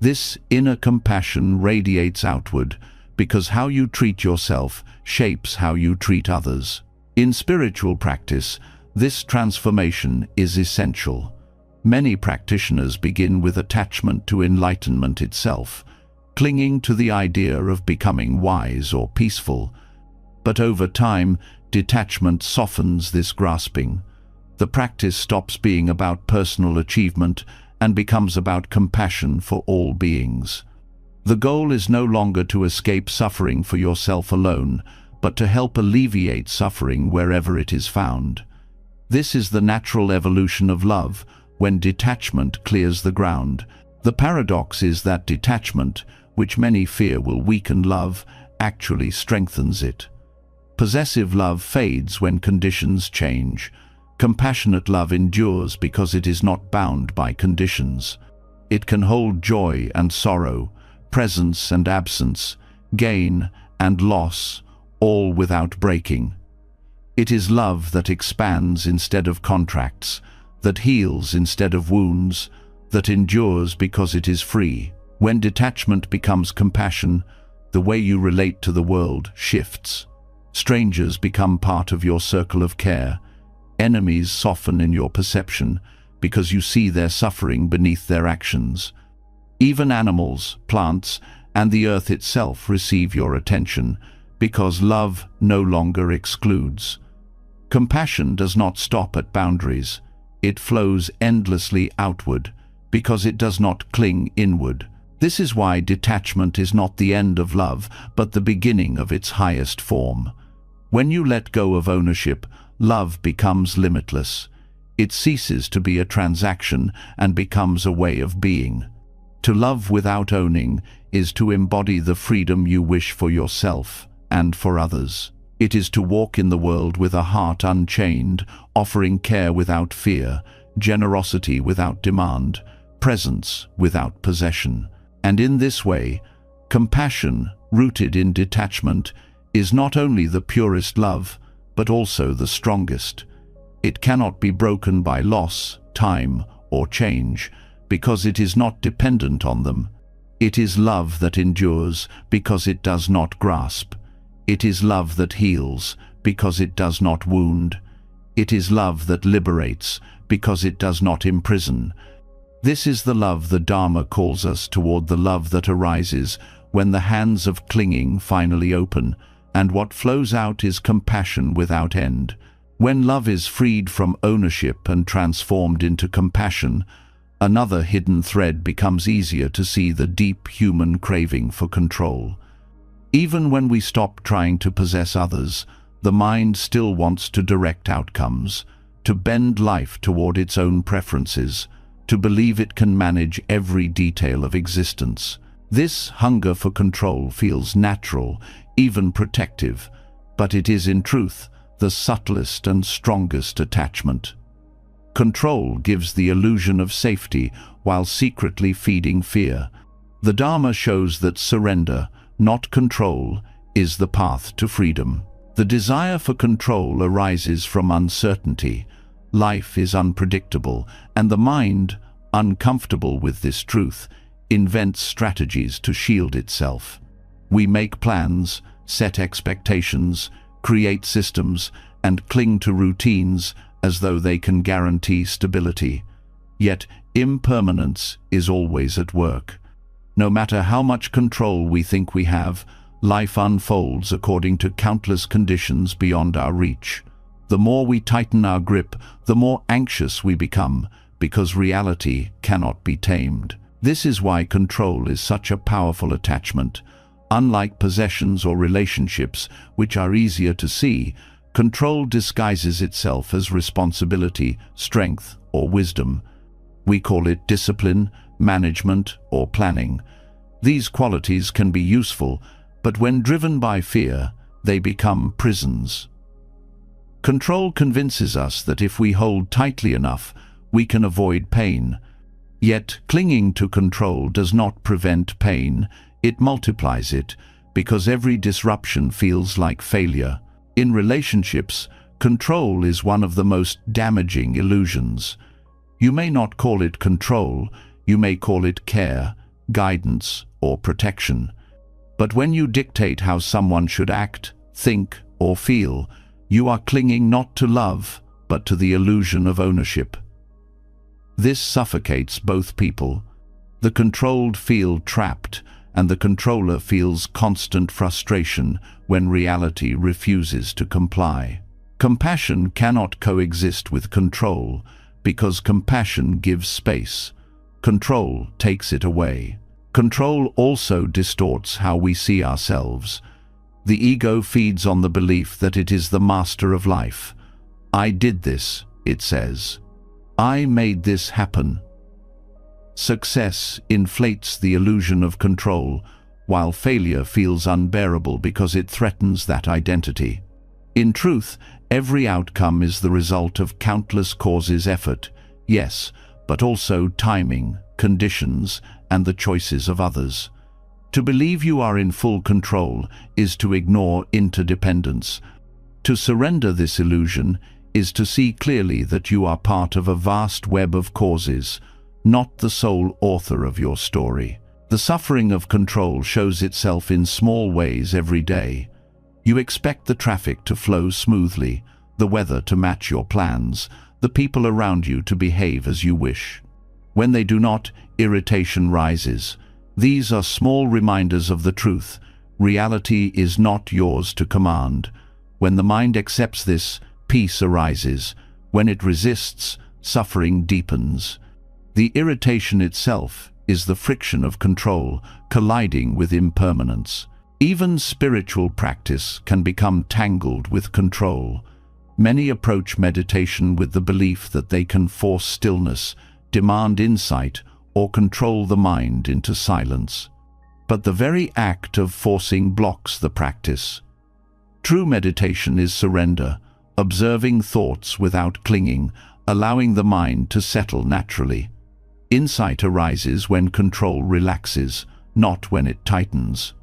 This inner compassion radiates outward, because how you treat yourself shapes how you treat others. In spiritual practice, this transformation is essential. Many practitioners begin with attachment to enlightenment itself. clinging to the idea of becoming wise or peaceful. But over time, detachment softens this grasping. The practice stops being about personal achievement and becomes about compassion for all beings. The goal is no longer to escape suffering for yourself alone, but to help alleviate suffering wherever it is found. This is the natural evolution of love, when detachment clears the ground. The paradox is that detachment, which many fear will weaken love, actually strengthens it. Possessive love fades when conditions change. Compassionate love endures because it is not bound by conditions. It can hold joy and sorrow, presence and absence, gain and loss, all without breaking. It is love that expands instead of contracts, that heals instead of wounds, that endures because it is free. When detachment becomes compassion, the way you relate to the world shifts. Strangers become part of your circle of care. Enemies soften in your perception because you see their suffering beneath their actions. Even animals, plants, and the earth itself receive your attention because love no longer excludes. Compassion does not stop at boundaries. It flows endlessly outward because it does not cling inward. This is why detachment is not the end of love, but the beginning of its highest form. When you let go of ownership, love becomes limitless. It ceases to be a transaction and becomes a way of being. To love without owning is to embody the freedom you wish for yourself and for others. It is to walk in the world with a heart unchained, offering care without fear, generosity without demand, presence without possession. And in this way, compassion, rooted in detachment, is not only the purest love, but also the strongest. It cannot be broken by loss, time, or change, because it is not dependent on them. It is love that endures because it does not grasp. It is love that heals because it does not wound. It is love that liberates because it does not imprison. This is the love the Dharma calls us toward, the love that arises when the hands of clinging finally open, and what flows out is compassion without end. When love is freed from ownership and transformed into compassion, another hidden thread becomes easier to see: the deep human craving for control. Even when we stop trying to possess others, the mind still wants to direct outcomes, to bend life toward its own preferences, to believe it can manage every detail of existence. This hunger for control feels natural, even protective, but it is in truth the subtlest and strongest attachment. Control gives the illusion of safety while secretly feeding fear. The Dharma shows that surrender, not control, is the path to freedom. The desire for control arises from uncertainty. Life is unpredictable, and the mind, uncomfortable with this truth, invents strategies to shield itself. We make plans, set expectations, create systems, and cling to routines as though they can guarantee stability. Yet impermanence is always at work. No matter how much control we think we have, life unfolds according to countless conditions beyond our reach. The more we tighten our grip, the more anxious we become, because reality cannot be tamed. This is why control is such a powerful attachment. Unlike possessions or relationships, which are easier to see, control disguises itself as responsibility, strength, or wisdom. We call it discipline, management, or planning. These qualities can be useful, but when driven by fear, they become prisons. Control convinces us that if we hold tightly enough, we can avoid pain. Yet clinging to control does not prevent pain, it multiplies it, because every disruption feels like failure. In relationships, control is one of the most damaging illusions. You may not call it control, you may call it care, guidance, or protection. But when you dictate how someone should act, think, or feel, you are clinging not to love, but to the illusion of ownership. This suffocates both people. The controlled feel trapped, and the controller feels constant frustration when reality refuses to comply. Compassion cannot coexist with control, because compassion gives space. Control takes it away. Control also distorts how we see ourselves. The ego feeds on the belief that it is the master of life. I did this, it says. I made this happen. Success inflates the illusion of control, while failure feels unbearable because it threatens that identity. In truth, every outcome is the result of countless causes' effort, yes, but also timing, conditions, and the choices of others. To believe you are in full control is to ignore interdependence. To surrender this illusion is to see clearly that you are part of a vast web of causes, not the sole author of your story. The suffering of control shows itself in small ways every day. You expect the traffic to flow smoothly, the weather to match your plans, the people around you to behave as you wish. When they do not, irritation rises. These are small reminders of the truth. Reality is not yours to command. When the mind accepts this, peace arises. When it resists, suffering deepens. The irritation itself is the friction of control colliding with impermanence. Even spiritual practice can become tangled with control. Many approach meditation with the belief that they can force stillness, demand insight, or control the mind into silence. But the very act of forcing blocks the practice. True meditation is surrender, observing thoughts without clinging, allowing the mind to settle naturally. Insight arises when control relaxes, not when it tightens.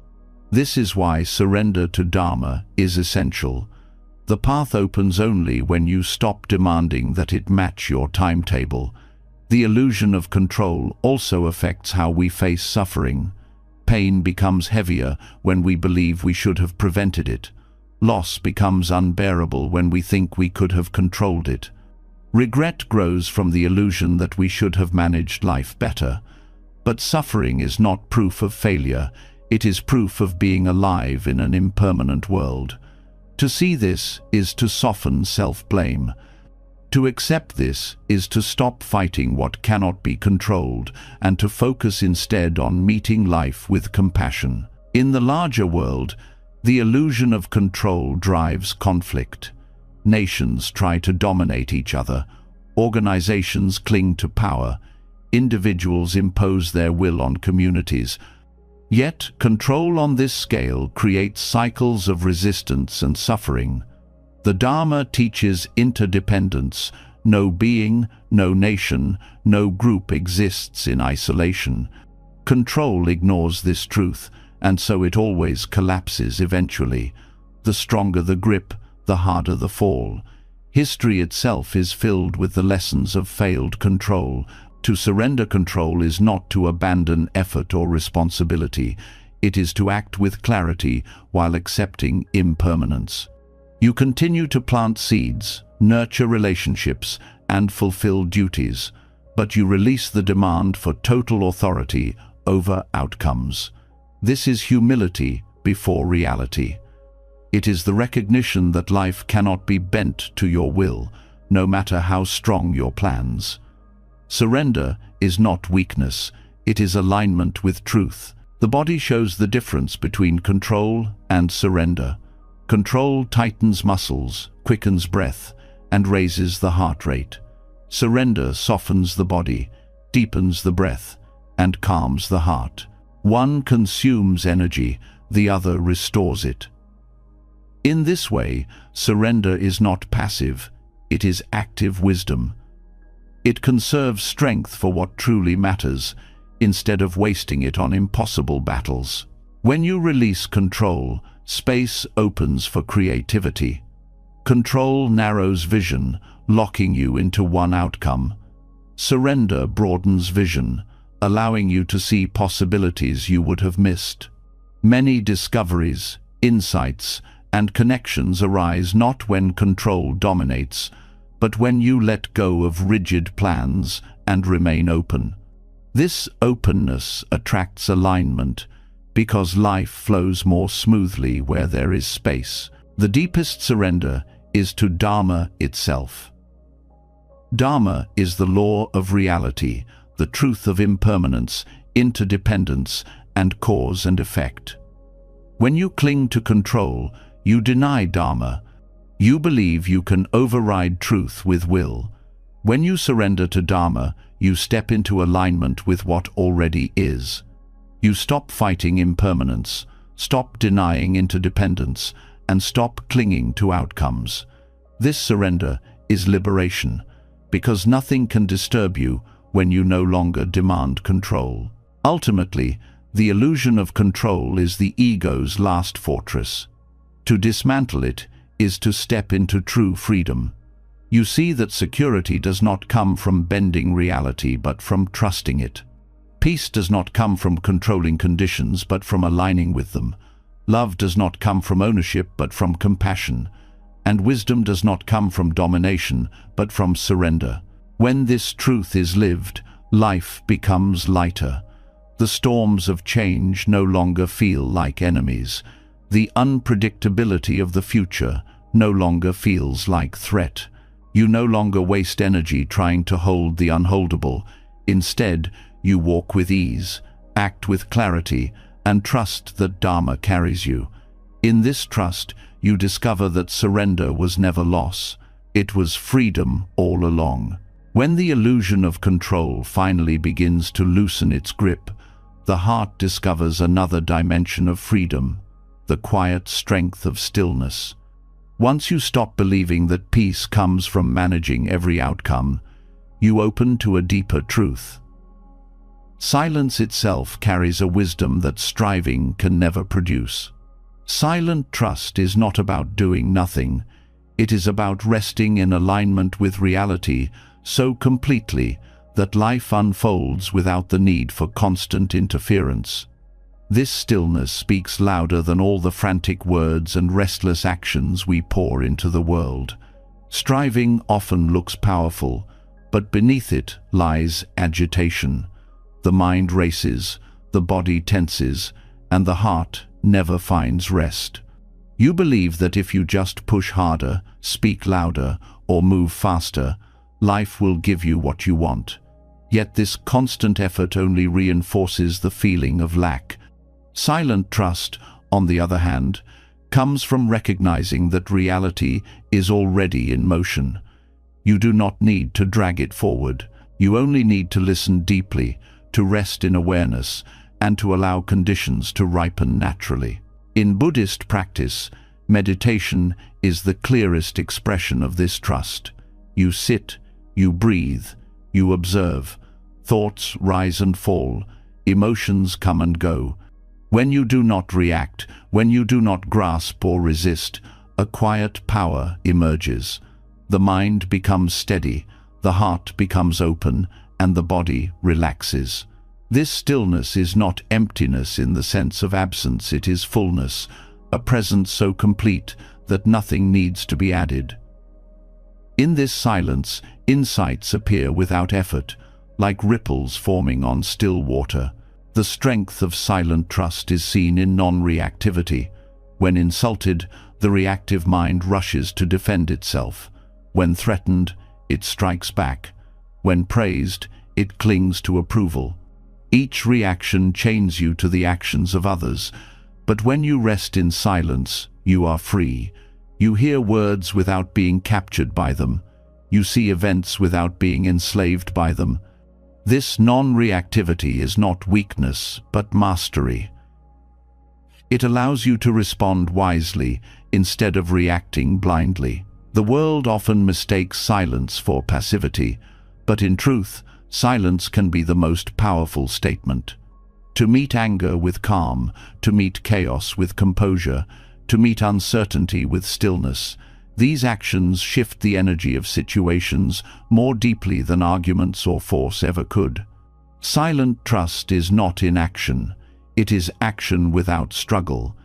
This is why surrender to Dharma is essential. The path opens only when you stop demanding that it match your timetable. The illusion of control also affects how we face suffering. Pain becomes heavier when we believe we should have prevented it. Loss becomes unbearable when we think we could have controlled it. Regret grows from the illusion that we should have managed life better. But suffering is not proof of failure. It is proof of being alive in an impermanent world. To see this is to soften self-blame. To accept this is to stop fighting what cannot be controlled and to focus instead on meeting life with compassion. In the larger world, the illusion of control drives conflict. Nations try to dominate each other. Organizations cling to power. Individuals impose their will on communities. Yet, control on this scale creates cycles of resistance and suffering. The Dharma teaches interdependence. No being, no nation, no group exists in isolation. Control ignores this truth, and so it always collapses eventually. The stronger the grip, the harder the fall. History itself is filled with the lessons of failed control. To surrender control is not to abandon effort or responsibility. It is to act with clarity while accepting impermanence. You continue to plant seeds, nurture relationships, and fulfill duties, but you release the demand for total authority over outcomes. This is humility before reality. It is the recognition that life cannot be bent to your will, no matter how strong your plans. Surrender is not weakness, it is alignment with truth. The body shows the difference between control and surrender. Control tightens muscles, quickens breath, and raises the heart rate. Surrender softens the body, deepens the breath, and calms the heart. One consumes energy, the other restores it. In this way, surrender is not passive, it is active wisdom. It conserves strength for what truly matters, instead of wasting it on impossible battles. When you release control, space opens for creativity. Control narrows vision, locking you into one outcome. Surrender broadens vision, allowing you to see possibilities you would have missed. Many discoveries, insights, and connections arise not when control dominates, but when you let go of rigid plans and remain open. This openness attracts alignment, because life flows more smoothly where there is space. The deepest surrender is to Dharma itself. Dharma is the law of reality, the truth of impermanence, interdependence, and cause and effect. When you cling to control, you deny Dharma. You believe you can override truth with will. When you surrender to Dharma, you step into alignment with what already is. You stop fighting impermanence, stop denying interdependence, and stop clinging to outcomes. This surrender is liberation, because nothing can disturb you when you no longer demand control. Ultimately, the illusion of control is the ego's last fortress. To dismantle it is to step into true freedom. You see that security does not come from bending reality, but from trusting it. Peace does not come from controlling conditions, but from aligning with them. Love does not come from ownership, but from compassion. And wisdom does not come from domination, but from surrender. When this truth is lived, life becomes lighter. The storms of change no longer feel like enemies. The unpredictability of the future no longer feels like threat. You no longer waste energy trying to hold the unholdable. Instead, you walk with ease, act with clarity, and trust that Dharma carries you. In this trust, you discover that surrender was never loss. It was freedom all along. When the illusion of control finally begins to loosen its grip, the heart discovers another dimension of freedom, the quiet strength of stillness. Once you stop believing that peace comes from managing every outcome, you open to a deeper truth. Silence itself carries a wisdom that striving can never produce. Silent trust is not about doing nothing. It is about resting in alignment with reality so completely that life unfolds without the need for constant interference. This stillness speaks louder than all the frantic words and restless actions we pour into the world. Striving often looks powerful, but beneath it lies agitation. The mind races, the body tenses, and the heart never finds rest. You believe that if you just push harder, speak louder, or move faster, life will give you what you want. Yet this constant effort only reinforces the feeling of lack. Silent trust, on the other hand, comes from recognizing that reality is already in motion. You do not need to drag it forward. You only need to listen deeply, to rest in awareness, and to allow conditions to ripen naturally. In Buddhist practice, meditation is the clearest expression of this trust. You sit, you breathe, you observe. Thoughts rise and fall, emotions come and go. When you do not react, when you do not grasp or resist, a quiet power emerges. The mind becomes steady, the heart becomes open, and the body relaxes. This stillness is not emptiness in the sense of absence, it is fullness, a presence so complete that nothing needs to be added. In this silence, insights appear without effort, like ripples forming on still water. The strength of silent trust is seen in non-reactivity. When insulted, the reactive mind rushes to defend itself. When threatened, it strikes back. When praised, it clings to approval. Each reaction chains you to the actions of others, but when you rest in silence, you are free. You hear words without being captured by them. You see events without being enslaved by them. This non-reactivity is not weakness, but mastery. It allows you to respond wisely instead of reacting blindly. The world often mistakes silence for passivity, but in truth, silence can be the most powerful statement. To meet anger with calm, to meet chaos with composure, to meet uncertainty with stillness, these actions shift the energy of situations more deeply than arguments or force ever could. Silent trust is not inaction. It is action without struggle.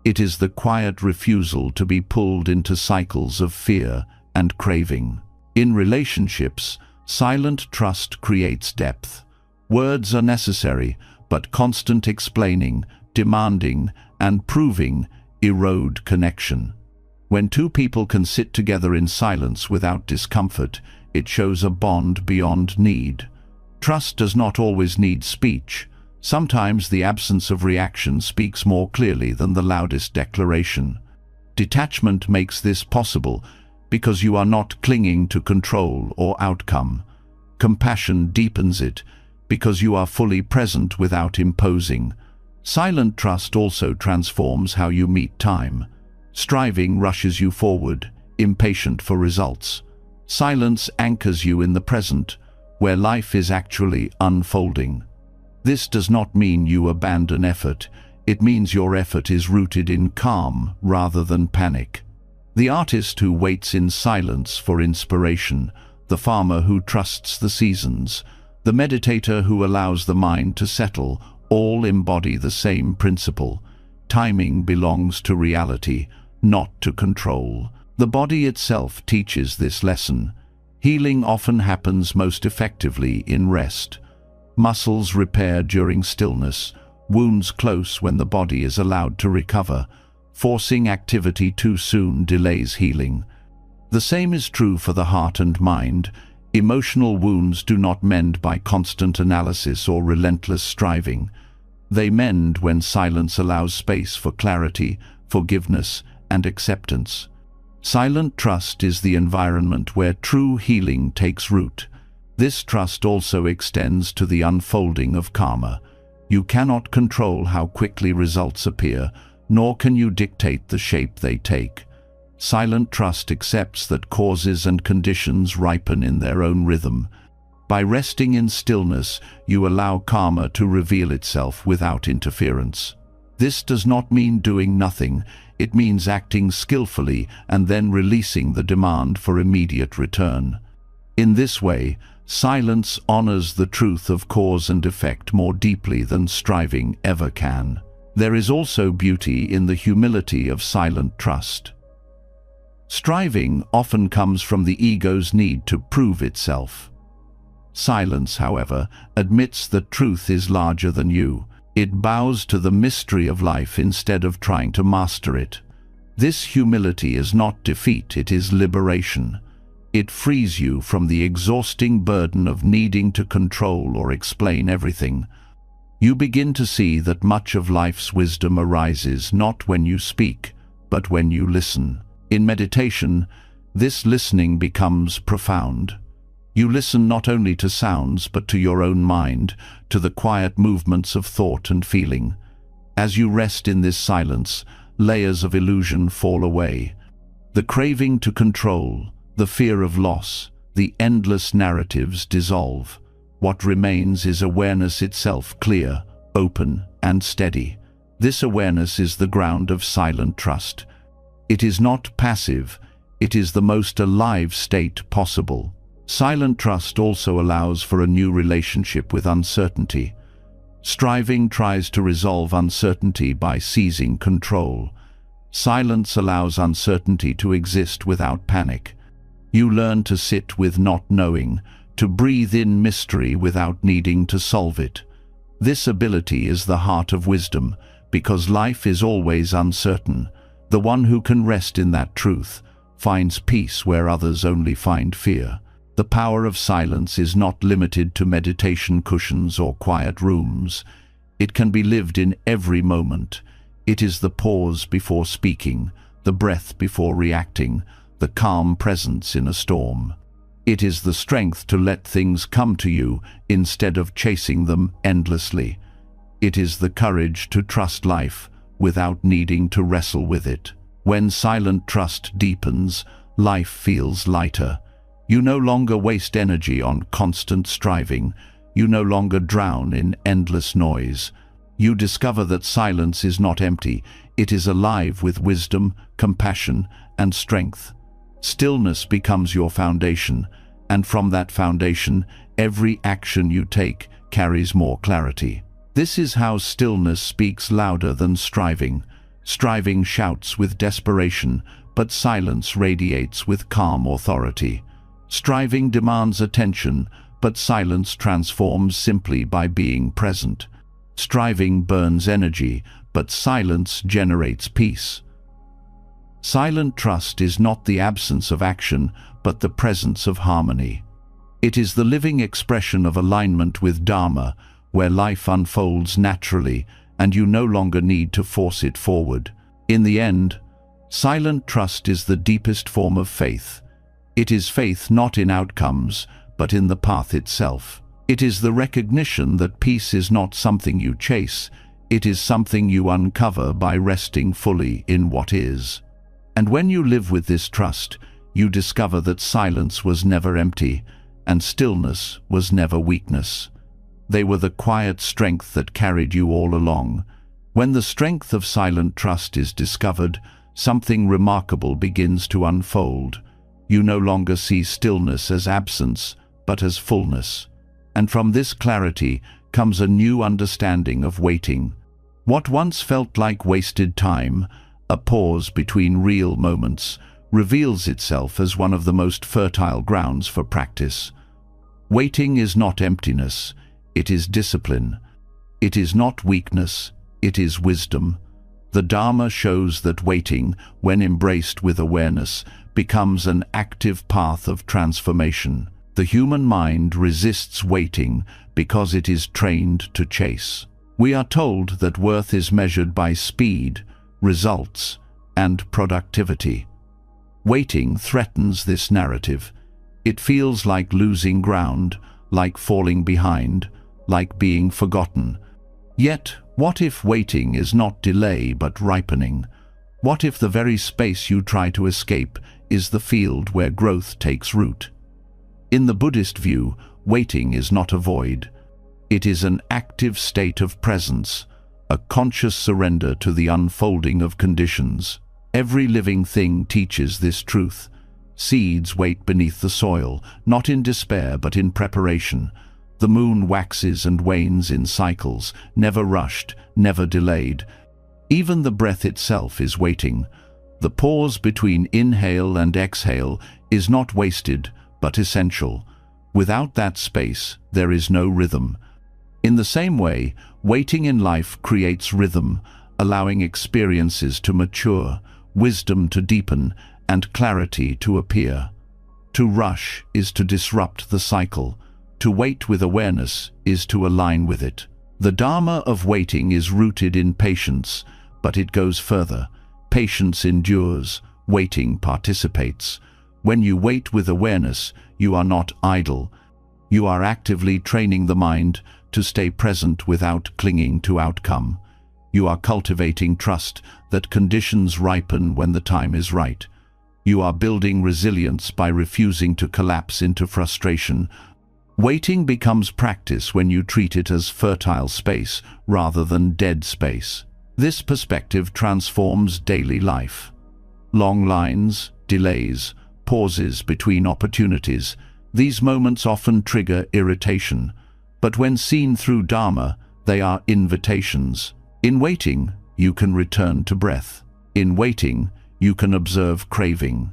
It is the quiet refusal to be pulled into cycles of fear and craving. In relationships, silent trust creates depth. Words are necessary, but constant explaining demanding, and proving erode connection. When two people can sit together in silence without discomfort, it shows a bond beyond need. Trust does not always need speech. Sometimes the absence of reaction speaks more clearly than the loudest declaration. Detachment makes this possible because you are not clinging to control or outcome. Compassion deepens it because you are fully present without imposing. Silent trust also transforms how you meet time. Striving rushes you forward, impatient for results. Silence anchors you in the present, where life is actually unfolding. This does not mean you abandon effort. It means your effort is rooted in calm rather than panic. The artist who waits in silence for inspiration, the farmer who trusts the seasons, the meditator who allows the mind to settle, all embody the same principle. Timing belongs to reality, not to control. The body itself teaches this lesson. Healing often happens most effectively in rest. Muscles repair during stillness, wounds close when the body is allowed to recover. Forcing activity too soon delays healing. The same is true for the heart and mind. Emotional wounds do not mend by constant analysis or relentless striving. They mend when silence allows space for clarity, forgiveness, and acceptance. Silent trust is the environment where true healing takes root. This trust also extends to the unfolding of karma. You cannot control how quickly results appear, nor can you dictate the shape they take. Silent trust accepts that causes and conditions ripen in their own rhythm. By resting in stillness, you allow karma to reveal itself without interference. This does not mean doing nothing. It means acting skillfully and then releasing the demand for immediate return. In this way, silence honors the truth of cause and effect more deeply than striving ever can. There is also beauty in the humility of silent trust. Striving often comes from the ego's need to prove itself. Silence, however, admits that truth is larger than you. It bows to the mystery of life instead of trying to master it. This humility is not defeat, it is liberation. It frees you from the exhausting burden of needing to control or explain everything. You begin to see that much of life's wisdom arises not when you speak, but when you listen. In meditation, this listening becomes profound. You listen not only to sounds, but to your own mind, to the quiet movements of thought and feeling. As you rest in this silence, layers of illusion fall away. The craving to control, the fear of loss, the endless narratives dissolve. What remains is awareness itself, clear, open, and steady. This awareness is the ground of silent trust. It is not passive, it is the most alive state possible. Silent trust also allows for a new relationship with uncertainty. Striving tries to resolve uncertainty by seizing control. Silence allows uncertainty to exist without panic. You learn to sit with not knowing, to breathe in mystery without needing to solve it. This ability is the heart of wisdom, because life is always uncertain. The one who can rest in that truth finds peace where others only find fear. The power of silence is not limited to meditation cushions or quiet rooms. It can be lived in every moment. It is the pause before speaking, the breath before reacting, the calm presence in a storm. It is the strength to let things come to you instead of chasing them endlessly. It is the courage to trust life without needing to wrestle with it. When silent trust deepens, life feels lighter. You no longer waste energy on constant striving. You no longer drown in endless noise. You discover that silence is not empty. It is alive with wisdom, compassion, and strength. Stillness becomes your foundation, and from that foundation, every action you take carries more clarity. This is how stillness speaks louder than striving. Striving shouts with desperation, but silence radiates with calm authority. Striving demands attention, but silence transforms simply by being present. Striving burns energy, but silence generates peace. Silent trust is not the absence of action, but the presence of harmony. It is the living expression of alignment with Dharma, where life unfolds naturally and you no longer need to force it forward. In the end, silent trust is the deepest form of faith. It is faith not in outcomes, but in the path itself. It is the recognition that peace is not something you chase, it is something you uncover by resting fully in what is. And when you live with this trust, you discover that silence was never empty, and stillness was never weakness. They were the quiet strength that carried you all along. When the strength of silent trust is discovered, something remarkable begins to unfold. You no longer see stillness as absence, but as fullness. And from this clarity comes a new understanding of waiting. What once felt like wasted time, a pause between real moments, reveals itself as one of the most fertile grounds for practice. Waiting is not emptiness, it is discipline. It is not weakness, it is wisdom. The Dharma shows that waiting, when embraced with awareness, becomes an active path of transformation. The human mind resists waiting because it is trained to chase. We are told that worth is measured by speed, results, and productivity. Waiting threatens this narrative. It feels like losing ground, like falling behind, like being forgotten. Yet, what if waiting is not delay but ripening? What if the very space you try to escape is the field where growth takes root? In the Buddhist view, waiting is not a void. It is an active state of presence, a conscious surrender to the unfolding of conditions. Every living thing teaches this truth. Seeds wait beneath the soil, not in despair but in preparation. The moon waxes and wanes in cycles, never rushed, never delayed. Even the breath itself is waiting. The pause between inhale and exhale is not wasted, but essential. Without that space, there is no rhythm. In the same way, waiting in life creates rhythm, allowing experiences to mature, wisdom to deepen, and clarity to appear. To rush is to disrupt the cycle. To wait with awareness is to align with it. The Dharma of waiting is rooted in patience, but it goes further. Patience endures, waiting participates. When you wait with awareness, you are not idle. You are actively training the mind to stay present without clinging to outcome. You are cultivating trust that conditions ripen when the time is right. You are building resilience by refusing to collapse into frustration. Waiting becomes practice when you treat it as fertile space rather than dead space. This perspective transforms daily life. Long lines, delays, pauses between opportunities, these moments often trigger irritation, but when seen through Dharma, they are invitations. In waiting, you can return to breath. In waiting, you can observe craving.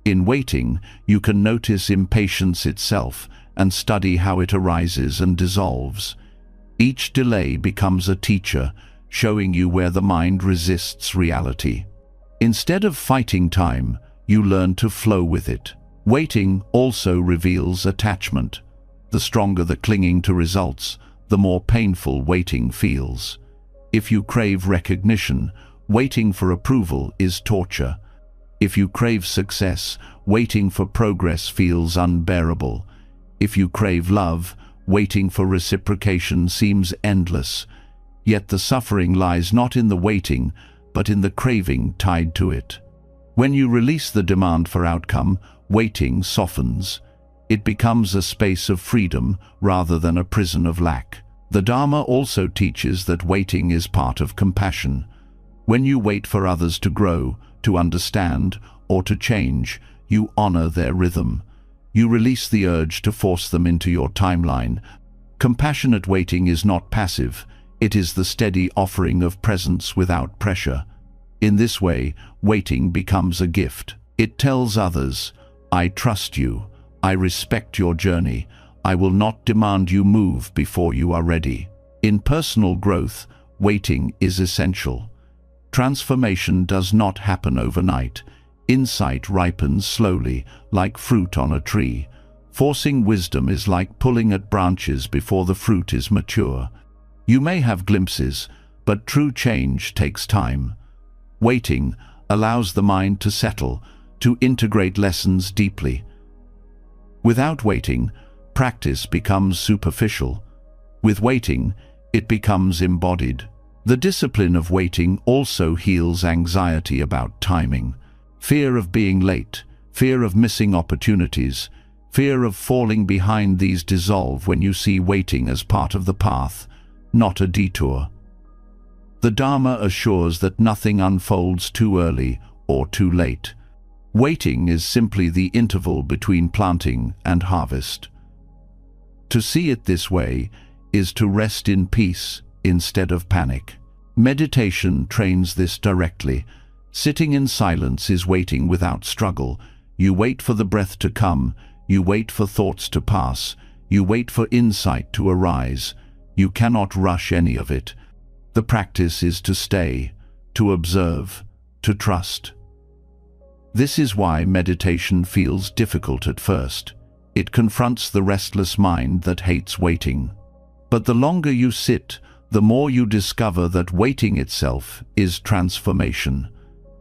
In waiting, you can notice impatience itself and study how it arises and dissolves. Each delay becomes a teacher, showing you where the mind resists reality. Instead of fighting time, you learn to flow with it. Waiting also reveals attachment. The stronger the clinging to results, the more painful waiting feels. If you crave recognition, waiting for approval is torture. If you crave success, waiting for progress feels unbearable. If you crave love, waiting for reciprocation seems endless. Yet the suffering lies not in the waiting, but in the craving tied to it. When you release the demand for outcome, waiting softens. It becomes a space of freedom rather than a prison of lack. The Dharma also teaches that waiting is part of compassion. When you wait for others to grow, to understand, or to change, you honor their rhythm. You release the urge to force them into your timeline. Compassionate waiting is not passive. It is the steady offering of presence without pressure. In this way, waiting becomes a gift. It tells others, I trust you, I respect your journey, I will not demand you move before you are ready. In personal growth, waiting is essential. Transformation does not happen overnight. Insight ripens slowly, like fruit on a tree. Forcing wisdom is like pulling at branches before the fruit is mature. You may have glimpses, but true change takes time. Waiting allows the mind to settle, to integrate lessons deeply. Without waiting, practice becomes superficial. With waiting, it becomes embodied. The discipline of waiting also heals anxiety about timing. Fear of being late, fear of missing opportunities, fear of falling behind, these dissolve when you see waiting as part of the path, not a detour. The Dharma assures that nothing unfolds too early or too late. Waiting is simply the interval between planting and harvest. To see it this way is to rest in peace instead of panic. Meditation trains this directly. Sitting in silence is waiting without struggle. You wait for the breath to come, you wait for thoughts to pass, you wait for insight to arise. You cannot rush any of it. The practice is to stay, to observe, to trust. This is why meditation feels difficult at first. It confronts the restless mind that hates waiting. But the longer you sit, the more you discover that waiting itself is transformation.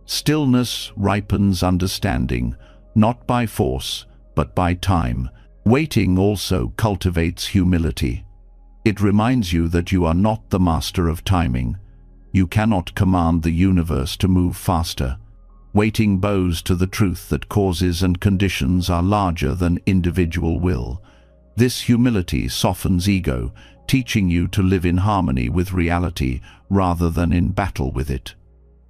Stillness ripens understanding, not by force, but by time. Waiting also cultivates humility. It reminds you that you are not the master of timing. You cannot command the universe to move faster. Waiting bows to the truth that causes and conditions are larger than individual will. This humility softens ego, teaching you to live in harmony with reality rather than in battle with it.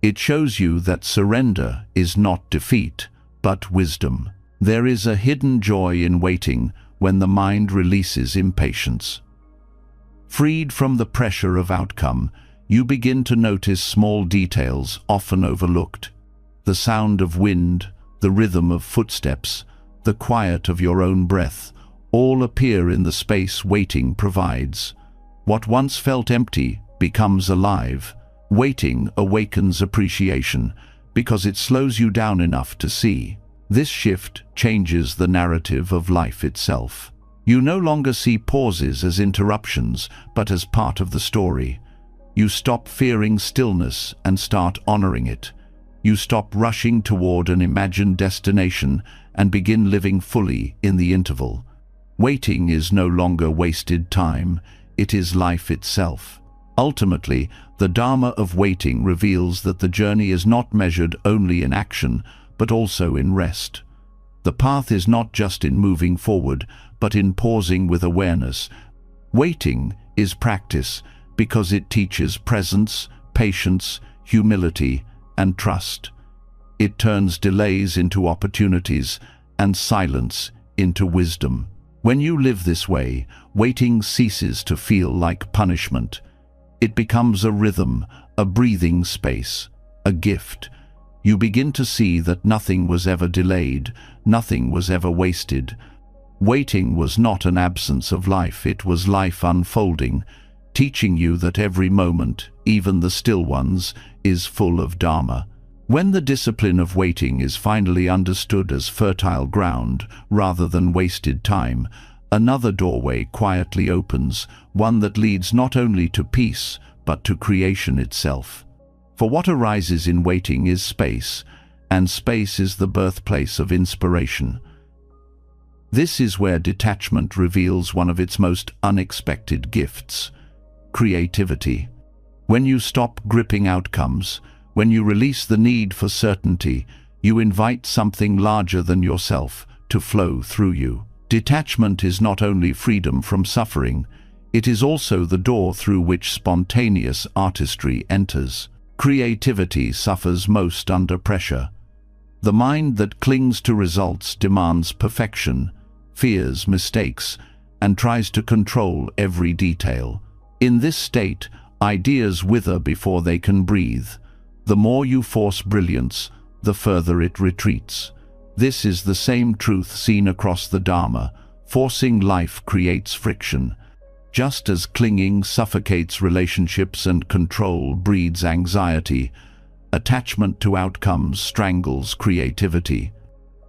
It shows you that surrender is not defeat, but wisdom. There is a hidden joy in waiting when the mind releases impatience. Freed from the pressure of outcome, you begin to notice small details often overlooked. The sound of wind, the rhythm of footsteps, the quiet of your own breath, all appear in the space waiting provides. What once felt empty becomes alive. Waiting awakens appreciation because it slows you down enough to see. This shift changes the narrative of life itself. You no longer see pauses as interruptions, but as part of the story. You stop fearing stillness and start honoring it. You stop rushing toward an imagined destination and begin living fully in the interval. Waiting is no longer wasted time, it is life itself. Ultimately, the Dharma of waiting reveals that the journey is not measured only in action, but also in rest. The path is not just in moving forward, but in pausing with awareness. Waiting is practice because it teaches presence, patience, humility, and trust. It turns delays into opportunities and silence into wisdom. When you live this way, waiting ceases to feel like punishment. It becomes a rhythm, a breathing space, a gift. You begin to see that nothing was ever delayed, nothing was ever wasted. Waiting was not an absence of life, it was life unfolding, teaching you that every moment, even the still ones, is full of Dharma. When the discipline of waiting is finally understood as fertile ground rather than wasted time, another doorway quietly opens, one that leads not only to peace, but to creation itself. For what arises in waiting is space, and space is the birthplace of inspiration. This is where detachment reveals one of its most unexpected gifts: creativity. When you stop gripping outcomes, when you release the need for certainty, you invite something larger than yourself to flow through you. Detachment is not only freedom from suffering, it is also the door through which spontaneous artistry enters. Creativity suffers most under pressure. The mind that clings to results demands perfection, fears mistakes, and tries to control every detail. In this state, ideas wither before they can breathe. The more you force brilliance, the further it retreats. This is the same truth seen across the Dharma. Forcing life creates friction. Just as clinging suffocates relationships and control breeds anxiety, attachment to outcomes strangles creativity.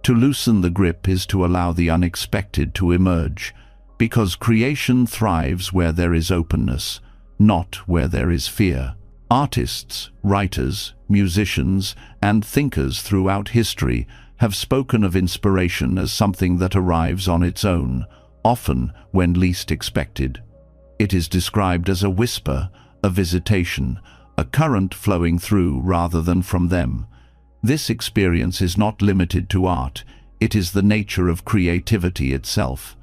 To loosen the grip is to allow the unexpected to emerge, because creation thrives where there is openness, not where there is fear. Artists, writers, musicians, and thinkers throughout history have spoken of inspiration as something that arrives on its own, often when least expected. It is described as a whisper, a visitation, a current flowing through rather than from them. This experience is not limited to art, it is the nature of creativity itself.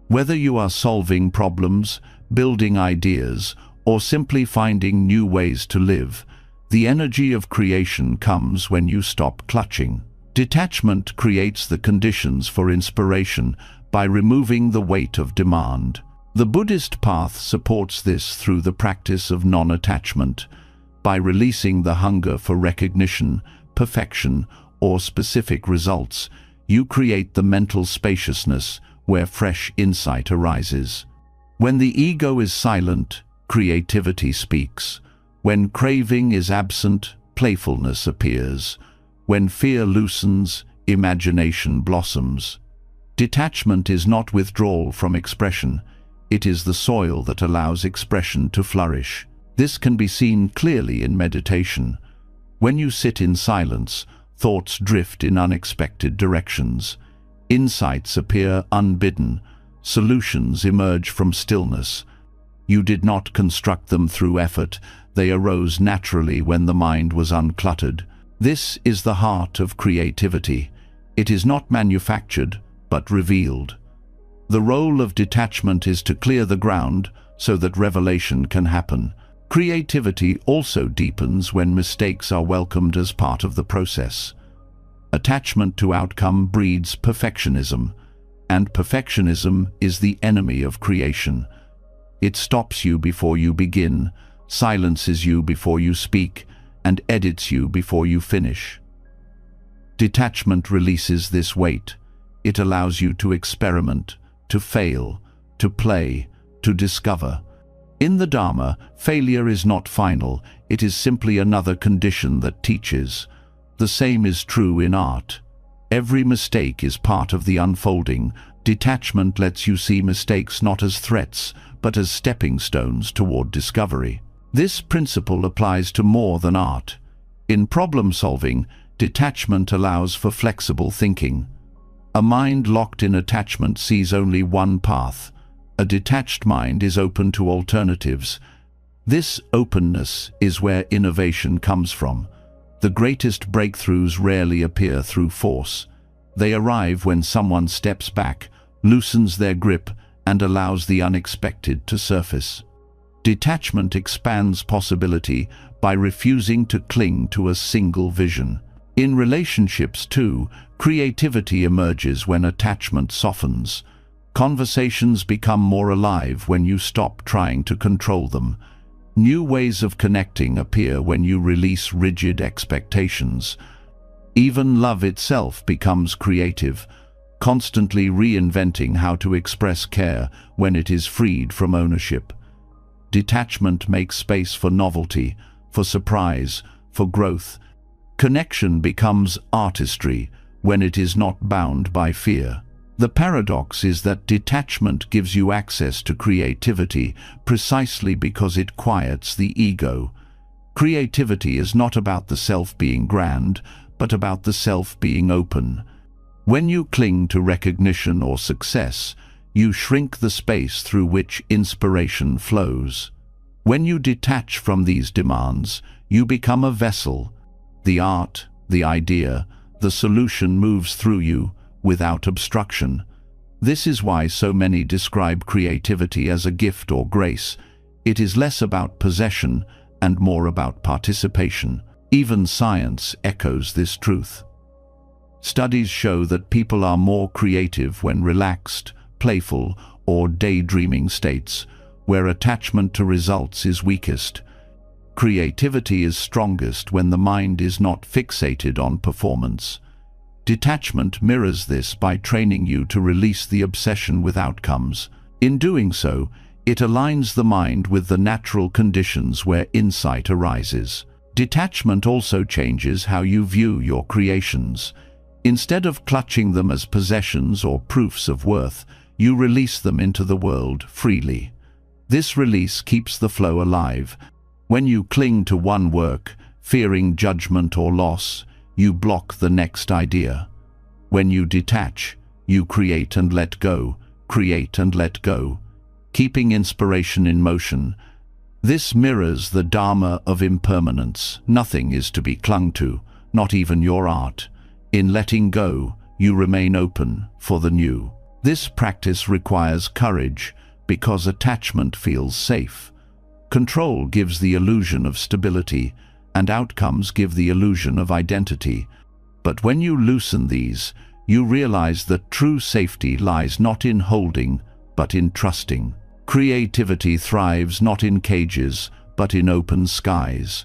Whether you are solving problems, building ideas, or simply finding new ways to live, the energy of creation comes when you stop clutching. Detachment creates the conditions for inspiration by removing the weight of demand. The Buddhist path supports this through the practice of non-attachment. By releasing the hunger for recognition, perfection, or specific results, you create the mental spaciousness where fresh insight arises. When the ego is silent, creativity speaks. When craving is absent, playfulness appears. When fear loosens, imagination blossoms. Detachment is not withdrawal from expression. It is the soil that allows expression to flourish. This can be seen clearly in meditation. When you sit in silence, thoughts drift in unexpected directions. Insights appear unbidden. Solutions emerge from stillness. You did not construct them through effort. They arose naturally when the mind was uncluttered. This is the heart of creativity. It is not manufactured, but revealed. The role of detachment is to clear the ground so that revelation can happen. Creativity also deepens when mistakes are welcomed as part of the process. Attachment to outcome breeds perfectionism, and perfectionism is the enemy of creation. It stops you before you begin, silences you before you speak, and edits you before you finish. Detachment releases this weight. It allows you to experiment, to fail, to play, to discover. In the Dharma, failure is not final, it is simply another condition that teaches. The same is true in art. Every mistake is part of the unfolding. Detachment lets you see mistakes not as threats, but as stepping stones toward discovery. This principle applies to more than art. In problem solving, detachment allows for flexible thinking. A mind locked in attachment sees only one path. A detached mind is open to alternatives. This openness is where innovation comes from. The greatest breakthroughs rarely appear through force. They arrive when someone steps back, loosens their grip, and allows the unexpected to surface. Detachment expands possibility by refusing to cling to a single vision. In relationships, too, creativity emerges when attachment softens. Conversations become more alive when you stop trying to control them. New ways of connecting appear when you release rigid expectations. Even love itself becomes creative, constantly reinventing how to express care when it is freed from ownership. Detachment makes space for novelty, for surprise, for growth. Connection becomes artistry when it is not bound by fear. The paradox is that detachment gives you access to creativity precisely because it quiets the ego. Creativity is not about the self being grand, but about the self being open. When you cling to recognition or success, you shrink the space through which inspiration flows. When you detach from these demands, you become a vessel. The art, the idea, the solution moves through you without obstruction. This is why so many describe creativity as a gift or grace. It is less about possession and more about participation. Even science echoes this truth. Studies show that people are more creative when relaxed, playful, or daydreaming states, where attachment to results is weakest. Creativity is strongest when the mind is not fixated on performance. Detachment mirrors this by training you to release the obsession with outcomes. In doing so, It aligns the mind with the natural conditions where insight arises. Detachment also changes how you view your creations. Instead of clutching them as possessions or proofs of worth, you release them into the world freely. This release keeps the flow alive. When you cling to one work, fearing judgment or loss, you block the next idea. When you detach, you create and let go, create and let go, keeping inspiration in motion. This mirrors the Dharma of impermanence. Nothing is to be clung to, not even your art. In letting go, you remain open for the new. This practice requires courage because attachment feels safe. Control gives the illusion of stability, and outcomes give the illusion of identity. But when you loosen these, you realize that true safety lies not in holding, but in trusting. Creativity thrives not in cages, but in open skies.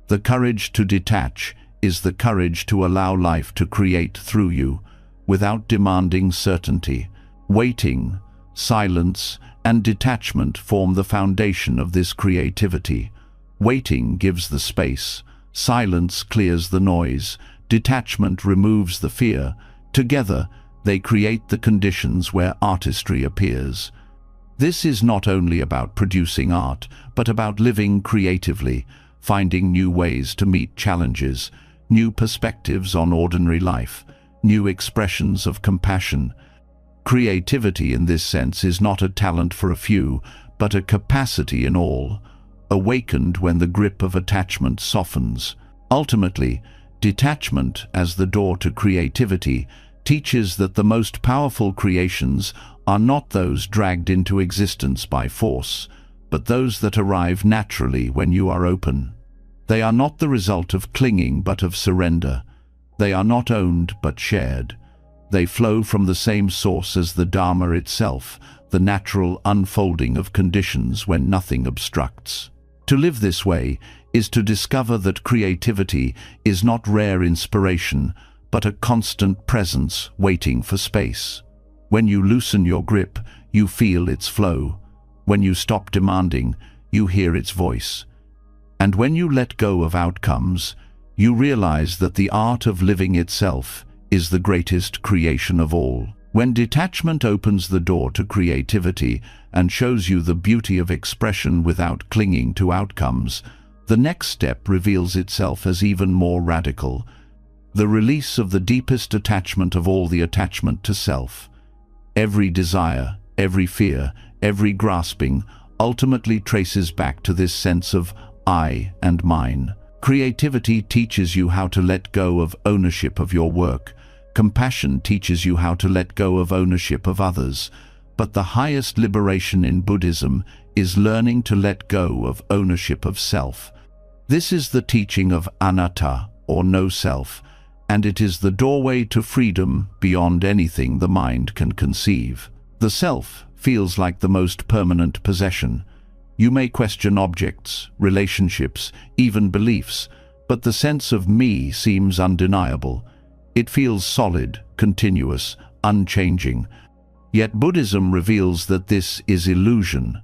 The courage to detach is the courage to allow life to create through you, without demanding certainty. Waiting, silence, and detachment form the foundation of this creativity. Waiting gives the space, silence clears the noise, detachment removes the fear. Together, they create the conditions where artistry appears. This is not only about producing art, but about living creatively, finding new ways to meet challenges, new perspectives on ordinary life, new expressions of compassion. Creativity in this sense is not a talent for a few, but a capacity in all, awakened when the grip of attachment softens. Ultimately, detachment, as the door to creativity, teaches that the most powerful creations are not those dragged into existence by force, but those that arrive naturally when you are open. They are not the result of clinging but of surrender. They are not owned but shared. They flow from the same source as the Dharma itself, the natural unfolding of conditions when nothing obstructs. To live this way is to discover that creativity is not rare inspiration, but a constant presence waiting for space. When you loosen your grip, you feel its flow. When you stop demanding, you hear its voice. And when you let go of outcomes, you realize that the art of living itself is the greatest creation of all. When detachment opens the door to creativity and shows you the beauty of expression without clinging to outcomes, the next step reveals itself as even more radical: the release of the deepest attachment of all, the attachment to self. Every desire, every fear, every grasping ultimately traces back to this sense of I and mine. Creativity teaches you how to let go of ownership of your work. Compassion teaches you how to let go of ownership of others. But the highest liberation in Buddhism is learning to let go of ownership of self. This is the teaching of anatta, or no self, and it is the doorway to freedom beyond anything the mind can conceive. The self feels like the most permanent possession. You may question objects, relationships, even beliefs, but the sense of me seems undeniable. It feels solid, continuous, unchanging. Yet Buddhism reveals that this is illusion.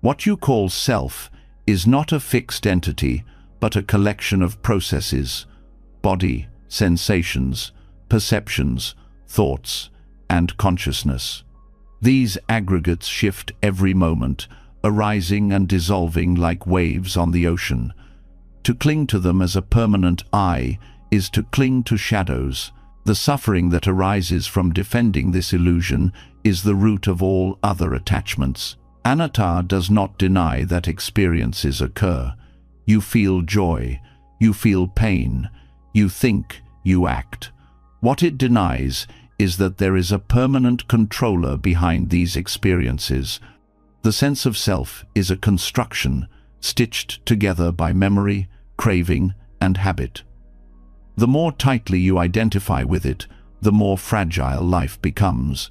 What you call self is not a fixed entity, but a collection of processes: body, sensations, perceptions, thoughts, and consciousness. These aggregates shift every moment, arising and dissolving like waves on the ocean. To cling to them as a permanent I is to cling to shadows. The suffering that arises from defending this illusion is the root of all other attachments. Anatta does not deny that experiences occur. You feel joy, you feel pain, you think, you act. What it denies is that there is a permanent controller behind these experiences. The sense of self is a construction stitched together by memory, craving, and habit. The more tightly you identify with it, the more fragile life becomes.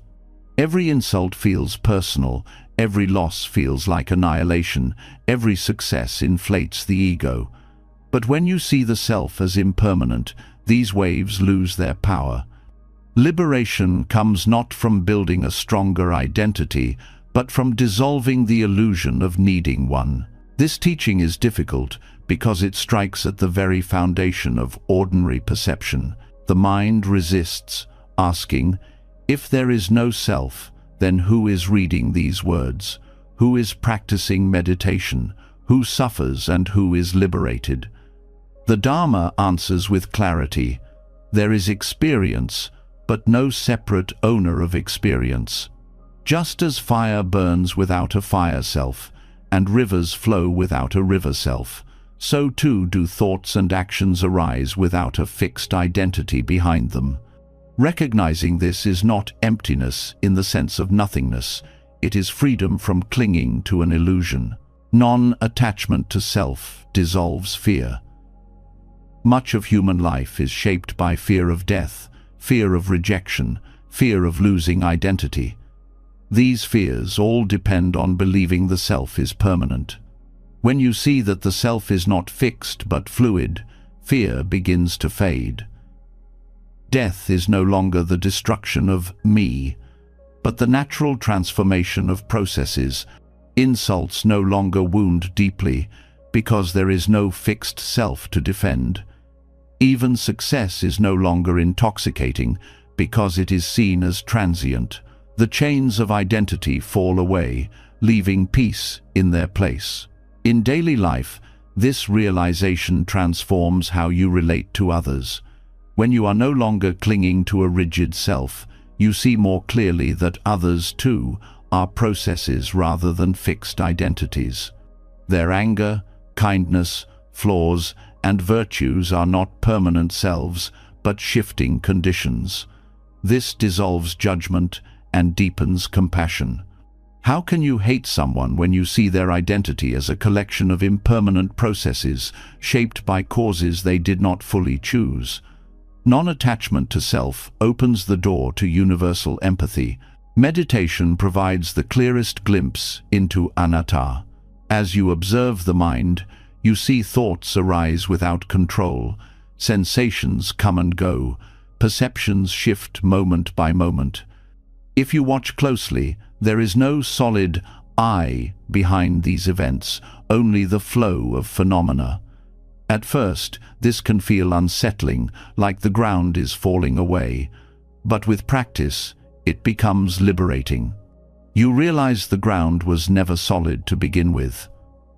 Every insult feels personal, every loss feels like annihilation, every success inflates the ego. But when you see the self as impermanent, these waves lose their power. Liberation comes not from building a stronger identity, but from dissolving the illusion of needing one. This teaching is difficult because it strikes at the very foundation of ordinary perception. The mind resists, asking, if there is no self, then who is reading these words? Who is practicing meditation? Who suffers and who is liberated? The Dharma answers with clarity. There is experience, but no separate owner of experience. Just as fire burns without a fire self, and rivers flow without a river self, so too do thoughts and actions arise without a fixed identity behind them. Recognizing this is not emptiness in the sense of nothingness. It is freedom from clinging to an illusion. Non-attachment to self dissolves fear. Much of human life is shaped by fear of death, fear of rejection, fear of losing identity. These fears all depend on believing the self is permanent. When you see that the self is not fixed but fluid, fear begins to fade. Death is no longer the destruction of me, but the natural transformation of processes. Insults no longer wound deeply because there is no fixed self to defend. Even success is no longer intoxicating because it is seen as transient. The chains of identity fall away, leaving peace in their place. In daily life, this realization transforms how you relate to others. When you are no longer clinging to a rigid self, you see more clearly that others, too, are processes rather than fixed identities. Their anger, kindness, flaws, and virtues are not permanent selves, but shifting conditions. This dissolves judgment and deepens compassion. How can you hate someone when you see their identity as a collection of impermanent processes shaped by causes they did not fully choose? Non-attachment to self opens the door to universal empathy. Meditation provides the clearest glimpse into anatta. As you observe the mind, you see thoughts arise without control, sensations come and go, perceptions shift moment by moment. If you watch closely, there is no solid I behind these events, only the flow of phenomena. At first, this can feel unsettling, like the ground is falling away. But with practice, it becomes liberating. You realize the ground was never solid to begin with.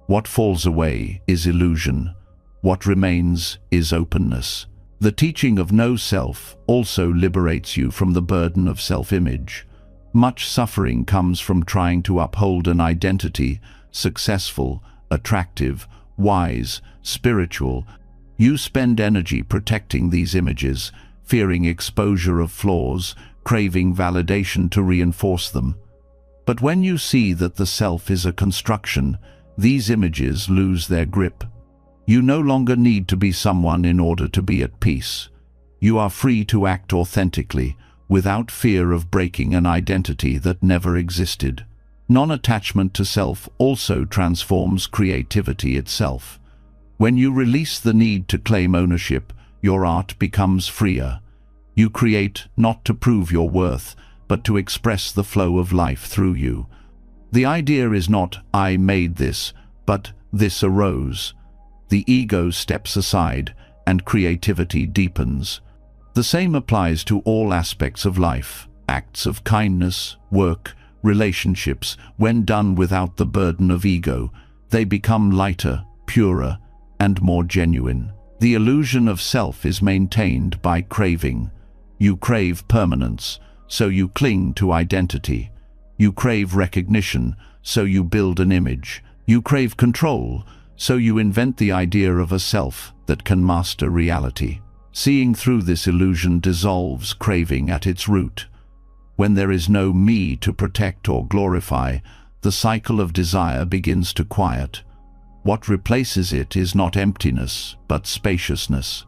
What falls away is illusion. What remains is openness. The teaching of no self also liberates you from the burden of self-image. Much suffering comes from trying to uphold an identity, successful, attractive, wise, spiritual. You spend energy protecting these images, fearing exposure of flaws, craving validation to reinforce them. But when you see that the self is a construction, these images lose their grip. You no longer need to be someone in order to be at peace. You are free to act authentically, without fear of breaking an identity that never existed. Non-attachment to self also transforms creativity itself. When you release the need to claim ownership, your art becomes freer. You create not to prove your worth, but to express the flow of life through you. The idea is not, I made this, but this arose. The ego steps aside, and creativity deepens. The same applies to all aspects of life. Acts of kindness, work, relationships, when done without the burden of ego, they become lighter, purer, and more genuine. The illusion of self is maintained by craving. You crave permanence, so you cling to identity. You crave recognition, so you build an image. You crave control, so you invent the idea of a self that can master reality. Seeing through this illusion dissolves craving at its root. When there is no me to protect or glorify, the cycle of desire begins to quiet. What replaces it is not emptiness, but spaciousness.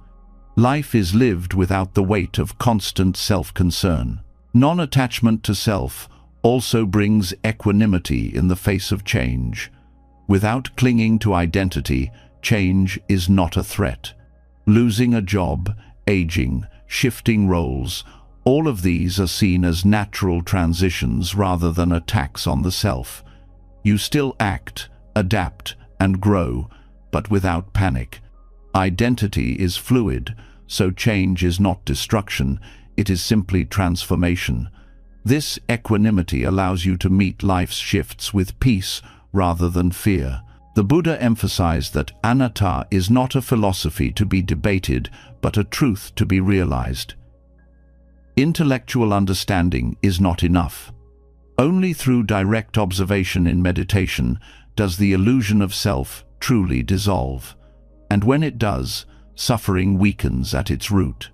Life is lived without the weight of constant self-concern. Non-attachment to self also brings equanimity in the face of change. Without clinging to identity, change is not a threat. Losing a job, aging, shifting roles, All of these are seen as natural transitions rather than attacks on the self. You still act, adapt, and grow, but without panic. Identity is fluid, so change is not destruction, it is simply transformation. This equanimity allows you to meet life's shifts with peace rather than fear. The Buddha emphasized that anatta is not a philosophy to be debated, but a truth to be realized. Intellectual understanding is not enough. Only through direct observation in meditation does the illusion of self truly dissolve. And when it does, suffering weakens at its root.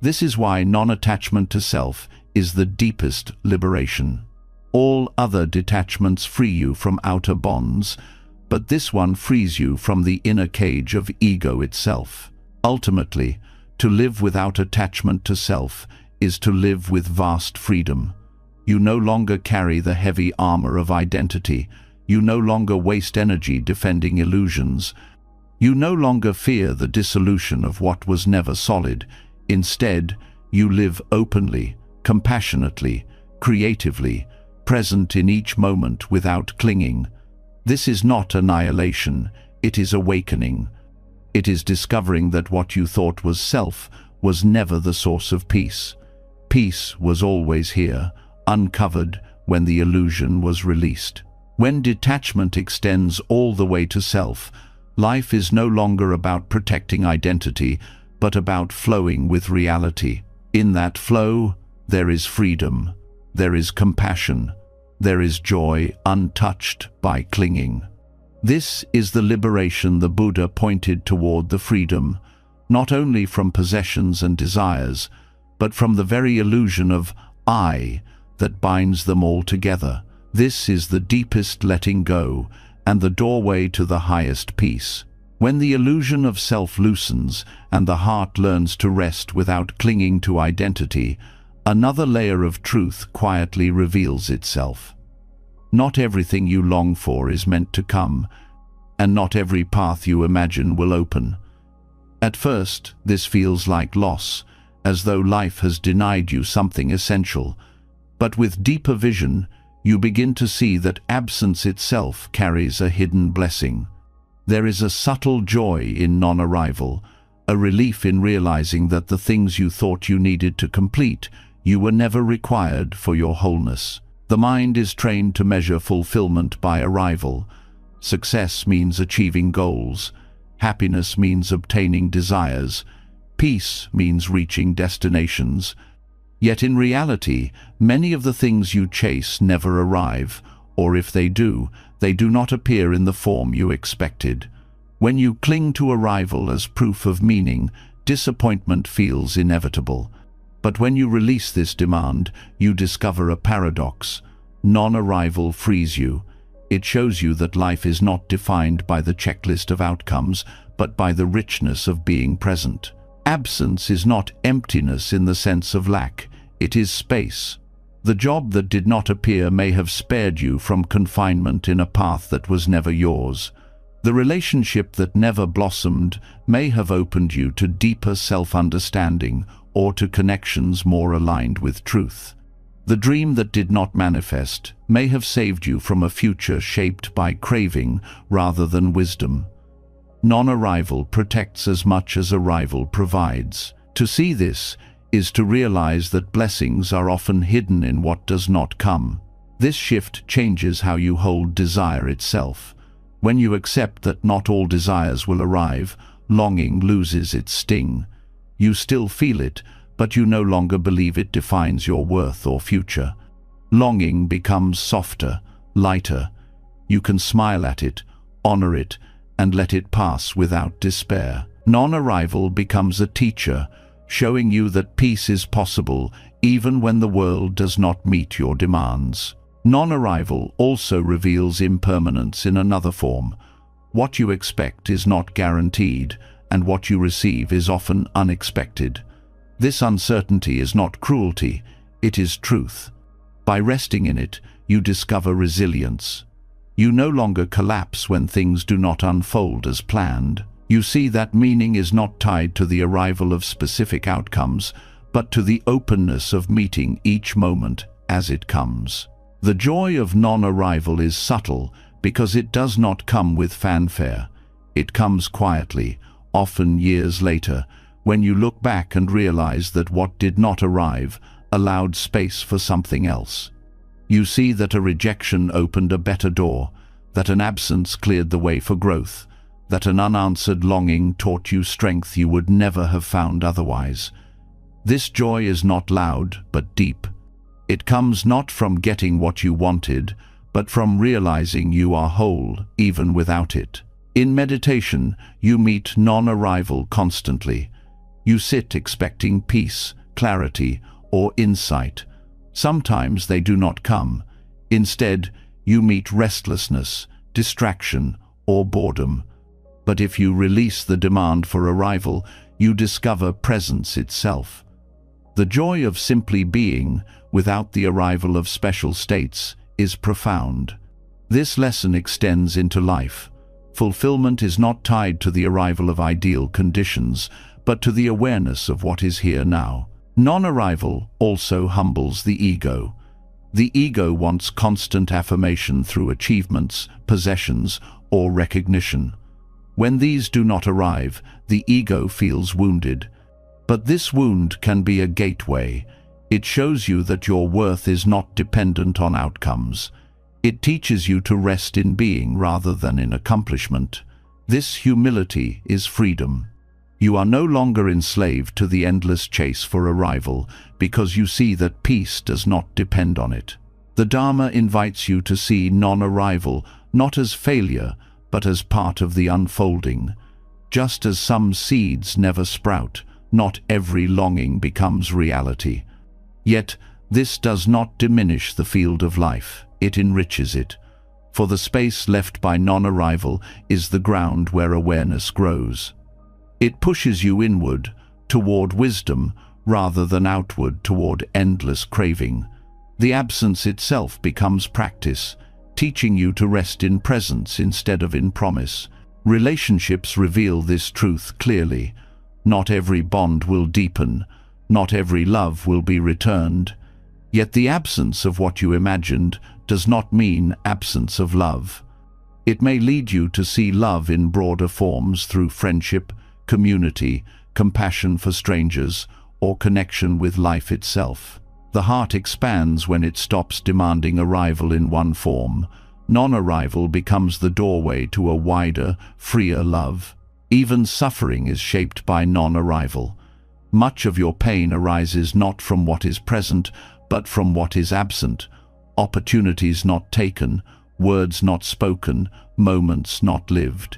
This is why non-attachment to self is the deepest liberation. All other detachments free you from outer bonds, but this one frees you from the inner cage of ego itself. Ultimately, to live without attachment to self is to live with vast freedom. You no longer carry the heavy armor of identity. You no longer waste energy defending illusions. You no longer fear the dissolution of what was never solid. Instead, you live openly, compassionately, creatively, present in each moment without clinging. This is not annihilation, it is awakening. It is discovering that what you thought was self was never the source of peace. Peace was always here, uncovered when the illusion was released. When detachment extends all the way to self, life is no longer about protecting identity, but about flowing with reality. In that flow, there is freedom, there is compassion, there is joy untouched by clinging. This is the liberation the Buddha pointed toward, the freedom, not only from possessions and desires, but from the very illusion of I that binds them all together. This is the deepest letting go and the doorway to the highest peace. When the illusion of self loosens and the heart learns to rest without clinging to identity, another layer of truth quietly reveals itself. Not everything you long for is meant to come, and not every path you imagine will open. At first, this feels like loss, as though life has denied you something essential. But with deeper vision, you begin to see that absence itself carries a hidden blessing. There is a subtle joy in non-arrival, a relief in realizing that the things you thought you needed to complete, you were never required for your wholeness. The mind is trained to measure fulfillment by arrival. Success means achieving goals. Happiness means obtaining desires. Peace means reaching destinations. Yet in reality, many of the things you chase never arrive, or if they do not appear in the form you expected. When you cling to arrival as proof of meaning, disappointment feels inevitable. But when you release this demand, you discover a paradox. Non-arrival frees you. It shows you that life is not defined by the checklist of outcomes, but by the richness of being present. Absence is not emptiness in the sense of lack, it is space. The job that did not appear may have spared you from confinement in a path that was never yours. The relationship that never blossomed may have opened you to deeper self-understanding or to connections more aligned with truth. The dream that did not manifest may have saved you from a future shaped by craving rather than wisdom. Non-arrival protects as much as arrival provides. To see this is to realize that blessings are often hidden in what does not come. This shift changes how you hold desire itself. When you accept that not all desires will arrive, longing loses its sting. You still feel it, but you no longer believe it defines your worth or future. Longing becomes softer, lighter. You can smile at it, honor it, and let it pass without despair. Non-arrival becomes a teacher, showing you that peace is possible even when the world does not meet your demands. Non-arrival also reveals impermanence in another form. What you expect is not guaranteed, and what you receive is often unexpected. This uncertainty is not cruelty, it is truth. By resting in it, you discover resilience. You no longer collapse when things do not unfold as planned. You see that meaning is not tied to the arrival of specific outcomes, but to the openness of meeting each moment as it comes. The joy of non-arrival is subtle because it does not come with fanfare. It comes quietly, often years later, when you look back and realize that what did not arrive allowed space for something else. You see that a rejection opened a better door, that an absence cleared the way for growth, that an unanswered longing taught you strength you would never have found otherwise. This joy is not loud, but deep. It comes not from getting what you wanted, but from realizing you are whole, even without it. In meditation, you meet non-arrival constantly. You sit expecting peace, clarity, or insight. Sometimes they do not come. Instead, you meet restlessness, distraction, or boredom. But if you release the demand for arrival, you discover presence itself. The joy of simply being, without the arrival of special states, is profound. This lesson extends into life. Fulfillment is not tied to the arrival of ideal conditions, but to the awareness of what is here now. Non-arrival also humbles the ego. The ego wants constant affirmation through achievements, possessions, or recognition. When these do not arrive, the ego feels wounded. But this wound can be a gateway. It shows you that your worth is not dependent on outcomes. It teaches you to rest in being rather than in accomplishment. This humility is freedom. You are no longer enslaved to the endless chase for arrival because you see that peace does not depend on it. The Dharma invites you to see non-arrival not as failure, but as part of the unfolding. Just as some seeds never sprout, not every longing becomes reality. Yet, this does not diminish the field of life, it enriches it. For the space left by non-arrival is the ground where awareness grows. It pushes you inward, toward wisdom, rather than outward toward endless craving. The absence itself becomes practice, teaching you to rest in presence instead of in promise. Relationships reveal this truth clearly. Not every bond will deepen, not every love will be returned. Yet the absence of what you imagined does not mean absence of love. It may lead you to see love in broader forms through friendship, community, compassion for strangers, or connection with life itself. The heart expands when it stops demanding arrival in one form. Non-arrival becomes the doorway to a wider, freer love. Even suffering is shaped by non-arrival. Much of your pain arises not from what is present, but from what is absent. Opportunities not taken, words not spoken, moments not lived.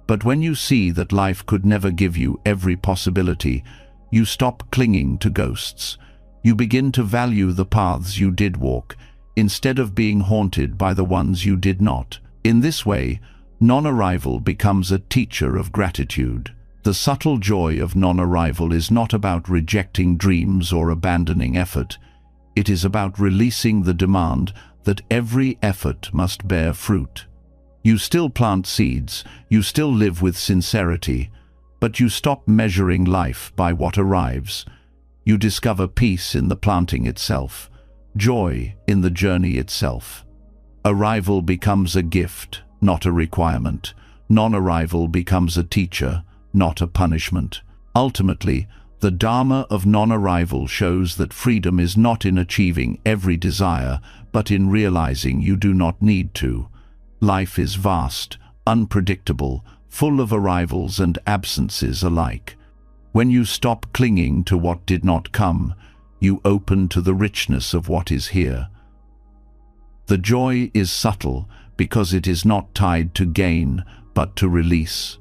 But when you see that life could never give you every possibility, you stop clinging to ghosts. You begin to value the paths you did walk, instead of being haunted by the ones you did not. In this way, non-arrival becomes a teacher of gratitude. The subtle joy of non-arrival is not about rejecting dreams or abandoning effort. It is about releasing the demand that every effort must bear fruit. You still plant seeds, you still live with sincerity, but you stop measuring life by what arrives. You discover peace in the planting itself, joy in the journey itself. Arrival becomes a gift, not a requirement. Non-arrival becomes a teacher, not a punishment. Ultimately, the Dharma of non-arrival shows that freedom is not in achieving every desire, but in realizing you do not need to. Life is vast, unpredictable, full of arrivals and absences alike. When you stop clinging to what did not come, you open to the richness of what is here. The joy is subtle because it is not tied to gain, but to release.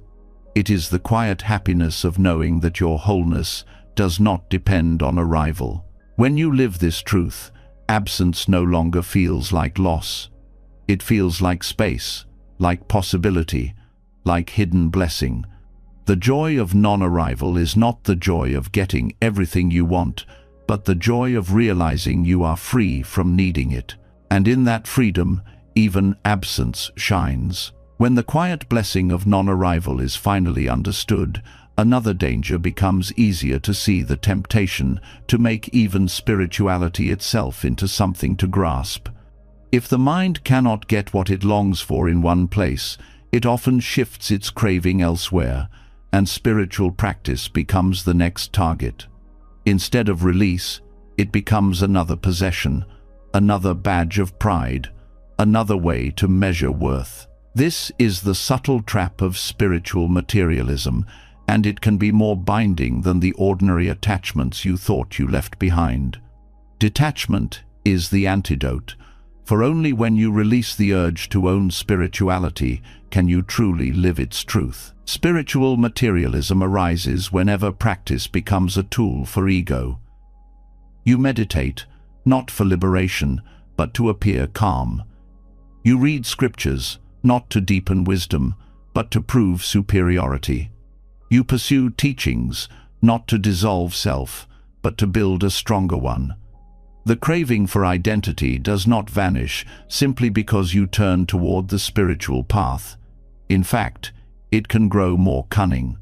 It is the quiet happiness of knowing that your wholeness does not depend on arrival. When you live this truth, absence no longer feels like loss. It feels like space, like possibility, like hidden blessing. The joy of non-arrival is not the joy of getting everything you want, but the joy of realizing you are free from needing it. And in that freedom, even absence shines. When the quiet blessing of non-arrival is finally understood, Another danger becomes easier to see: the temptation to make even spirituality itself into something to grasp. If the mind cannot get what it longs for in one place, it often shifts its craving elsewhere, and spiritual practice becomes the next target. Instead of release, it becomes another possession, another badge of pride, another way to measure worth. This is the subtle trap of spiritual materialism, and it can be more binding than the ordinary attachments you thought you left behind. Detachment is the antidote, for only when you release the urge to own spirituality can you truly live its truth. Spiritual materialism arises whenever practice becomes a tool for ego. You meditate, not for liberation, but to appear calm. You read scriptures, not to deepen wisdom, but to prove superiority. You pursue teachings, not to dissolve self, but to build a stronger one. The craving for identity does not vanish simply because you turn toward the spiritual path. In fact, it can grow more cunning.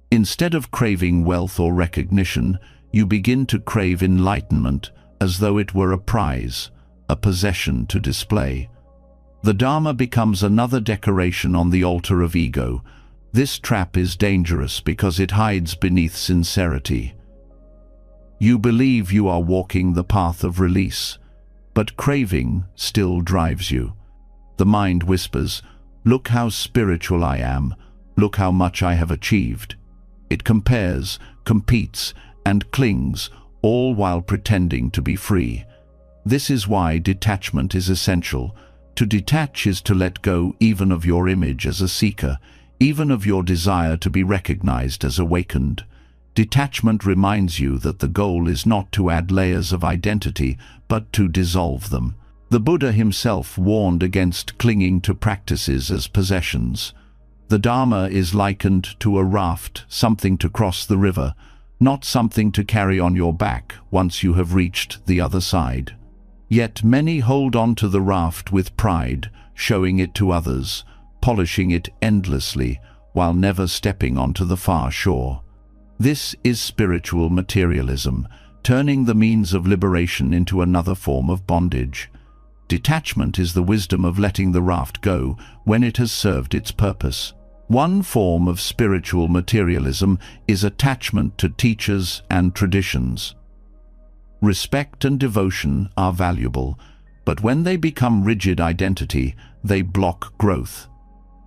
Instead of craving wealth or recognition, you begin to crave enlightenment as though it were a prize, a possession to display. The Dharma becomes another decoration on the altar of ego. This trap is dangerous because it hides beneath sincerity. You believe you are walking the path of release, but craving still drives you. The mind whispers, "Look how spiritual I am, look how much I have achieved." It compares, competes, and clings, all while pretending to be free. This is why detachment is essential. To detach is to let go even of your image as a seeker, even of your desire to be recognized as awakened. Detachment reminds you that the goal is not to add layers of identity, but to dissolve them. The Buddha himself warned against clinging to practices as possessions. The Dharma is likened to a raft, something to cross the river, not something to carry on your back once you have reached the other side. Yet many hold on to the raft with pride, showing it to others, polishing it endlessly, while never stepping onto the far shore. This is spiritual materialism, turning the means of liberation into another form of bondage. Detachment is the wisdom of letting the raft go when it has served its purpose. One form of spiritual materialism is attachment to teachers and traditions. Respect and devotion are valuable, but when they become rigid identity, they block growth.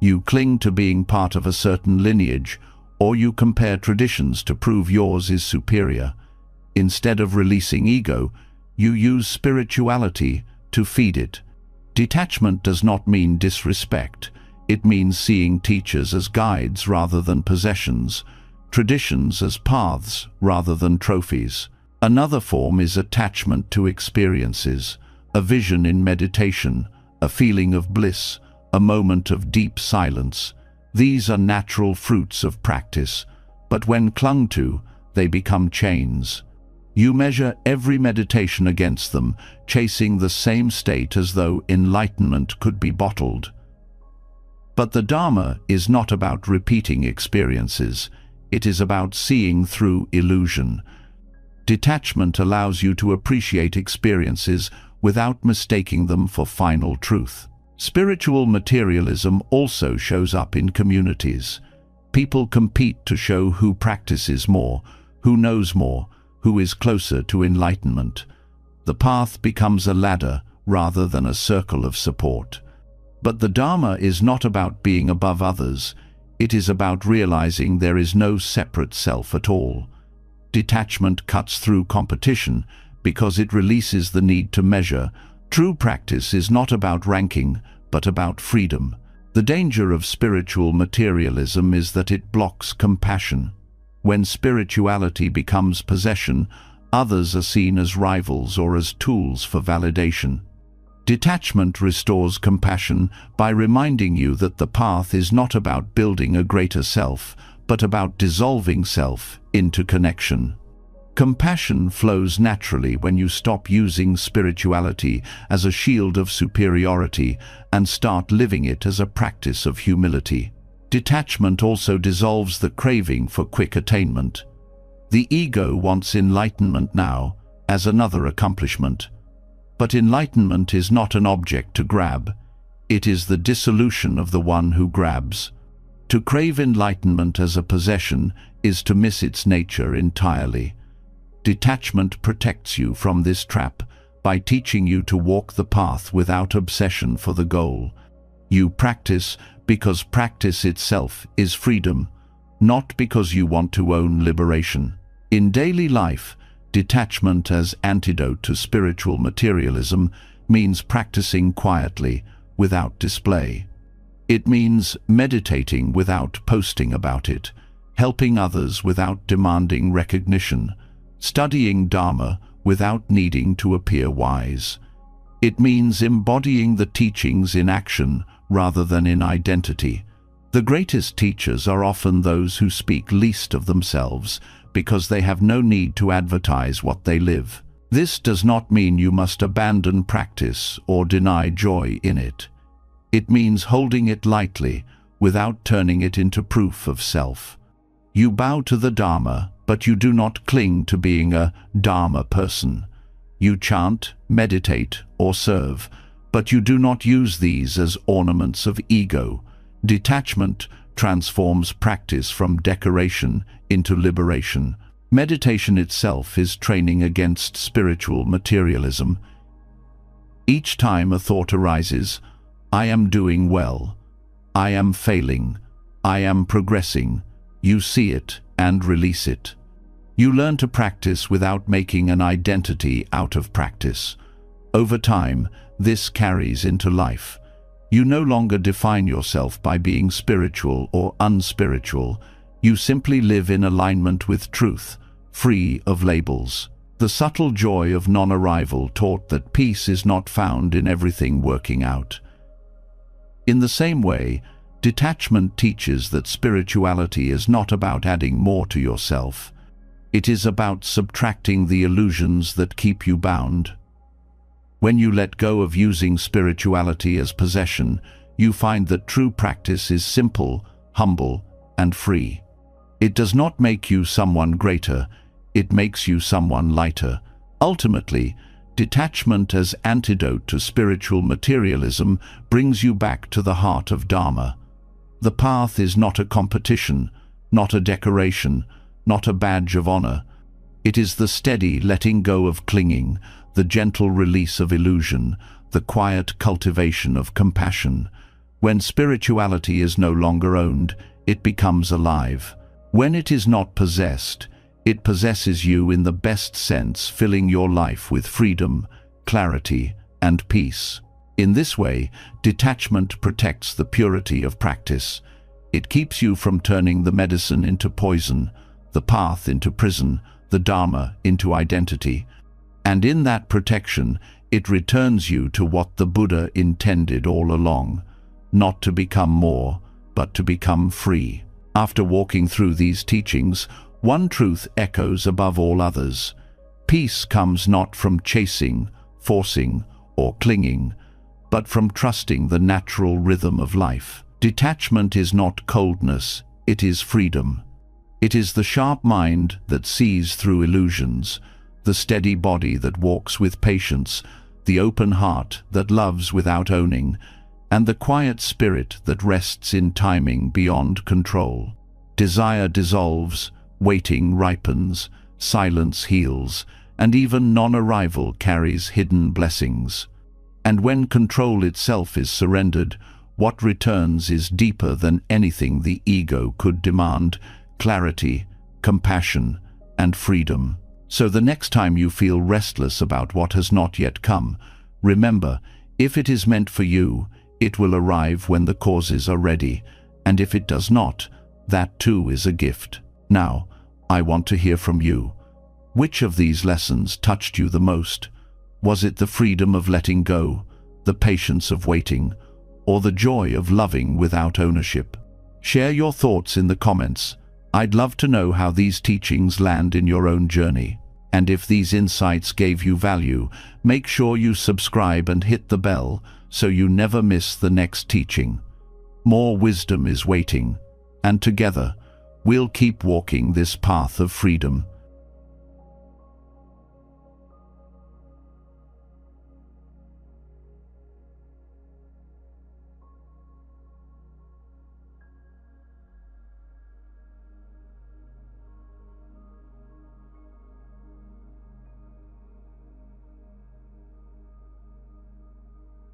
You cling to being part of a certain lineage, or you compare traditions to prove yours is superior. Instead of releasing ego, you use spirituality to feed it. Detachment does not mean disrespect. It means seeing teachers as guides rather than possessions, traditions as paths rather than trophies. Another form is attachment to experiences, a vision in meditation, a feeling of bliss, a moment of deep silence. These are natural fruits of practice, but when clung to, they become chains. You measure every meditation against them, chasing the same state as though enlightenment could be bottled. But the Dharma is not about repeating experiences. It is about seeing through illusion. Detachment allows you to appreciate experiences without mistaking them for final truth. Spiritual materialism also shows up in communities. People compete to show who practices more, who knows more, who is closer to enlightenment. The path becomes a ladder rather than a circle of support. But the Dharma is not about being above others. It is about realizing there is no separate self at all. Detachment cuts through competition because it releases the need to measure. True practice is not about ranking, but about freedom. The danger of spiritual materialism is that it blocks compassion. When spirituality becomes possession, others are seen as rivals or as tools for validation. Detachment restores compassion by reminding you that the path is not about building a greater self, but about dissolving self into connection. Compassion flows naturally when you stop using spirituality as a shield of superiority and start living it as a practice of humility. Detachment also dissolves the craving for quick attainment. The ego wants enlightenment now, as another accomplishment. But enlightenment is not an object to grab. It is the dissolution of the one who grabs. To crave enlightenment as a possession is to miss its nature entirely. Detachment protects you from this trap by teaching you to walk the path without obsession for the goal. You practice because practice itself is freedom, not because you want to own liberation. In daily life, detachment as antidote to spiritual materialism means practicing quietly, without display. It means meditating without posting about it, helping others without demanding recognition, studying Dharma without needing to appear wise. It means embodying the teachings in action rather than in identity. The greatest teachers are often those who speak least of themselves because they have no need to advertise what they live. This does not mean you must abandon practice or deny joy in it. It means holding it lightly without turning it into proof of self. You bow to the Dharma, but you do not cling to being a Dharma person. You chant, meditate, or serve, but you do not use these as ornaments of ego. Detachment transforms practice from decoration into liberation. Meditation itself is training against spiritual materialism. Each time a thought arises, I am doing well, I am failing, I am progressing, you see it and release it. You learn to practice without making an identity out of practice. Over time, this carries into life. You no longer define yourself by being spiritual or unspiritual. You simply live in alignment with truth, free of labels. The subtle joy of non-arrival taught that peace is not found in everything working out. In the same way, detachment teaches that spirituality is not about adding more to yourself. It is about subtracting the illusions that keep you bound. When you let go of using spirituality as possession, you find that true practice is simple, humble, and free. It does not make you someone greater, it makes you someone lighter. Ultimately, detachment as antidote to spiritual materialism brings you back to the heart of Dharma. The path is not a competition, not a decoration, not a badge of honor. It is the steady letting go of clinging, the gentle release of illusion, the quiet cultivation of compassion. When spirituality is no longer owned, it becomes alive. When it is not possessed, it possesses you in the best sense, filling your life with freedom, clarity, and peace. In this way, detachment protects the purity of practice. It keeps you from turning the medicine into poison, the path into prison, the Dharma into identity. And in that protection, it returns you to what the Buddha intended all along, not to become more, but to become free. After walking through these teachings, one truth echoes above all others. Peace comes not from chasing, forcing, or clinging, but from trusting the natural rhythm of life. Detachment is not coldness, it is freedom. It is the sharp mind that sees through illusions, the steady body that walks with patience, the open heart that loves without owning, and the quiet spirit that rests in timing beyond control. Desire dissolves, waiting ripens, silence heals, and even non-arrival carries hidden blessings. And when control itself is surrendered, what returns is deeper than anything the ego could demand: clarity, compassion, and freedom. So the next time you feel restless about what has not yet come, remember, if it is meant for you, it will arrive when the causes are ready, and if it does not, that too is a gift. Now, I want to hear from you. Which of these lessons touched you the most? Was it the freedom of letting go, the patience of waiting, or the joy of loving without ownership? Share your thoughts in the comments. I'd love to know how these teachings land in your own journey. And if these insights gave you value, make sure you subscribe and hit the bell so you never miss the next teaching. more wisdom is waiting, and together we'll keep walking this path of freedom.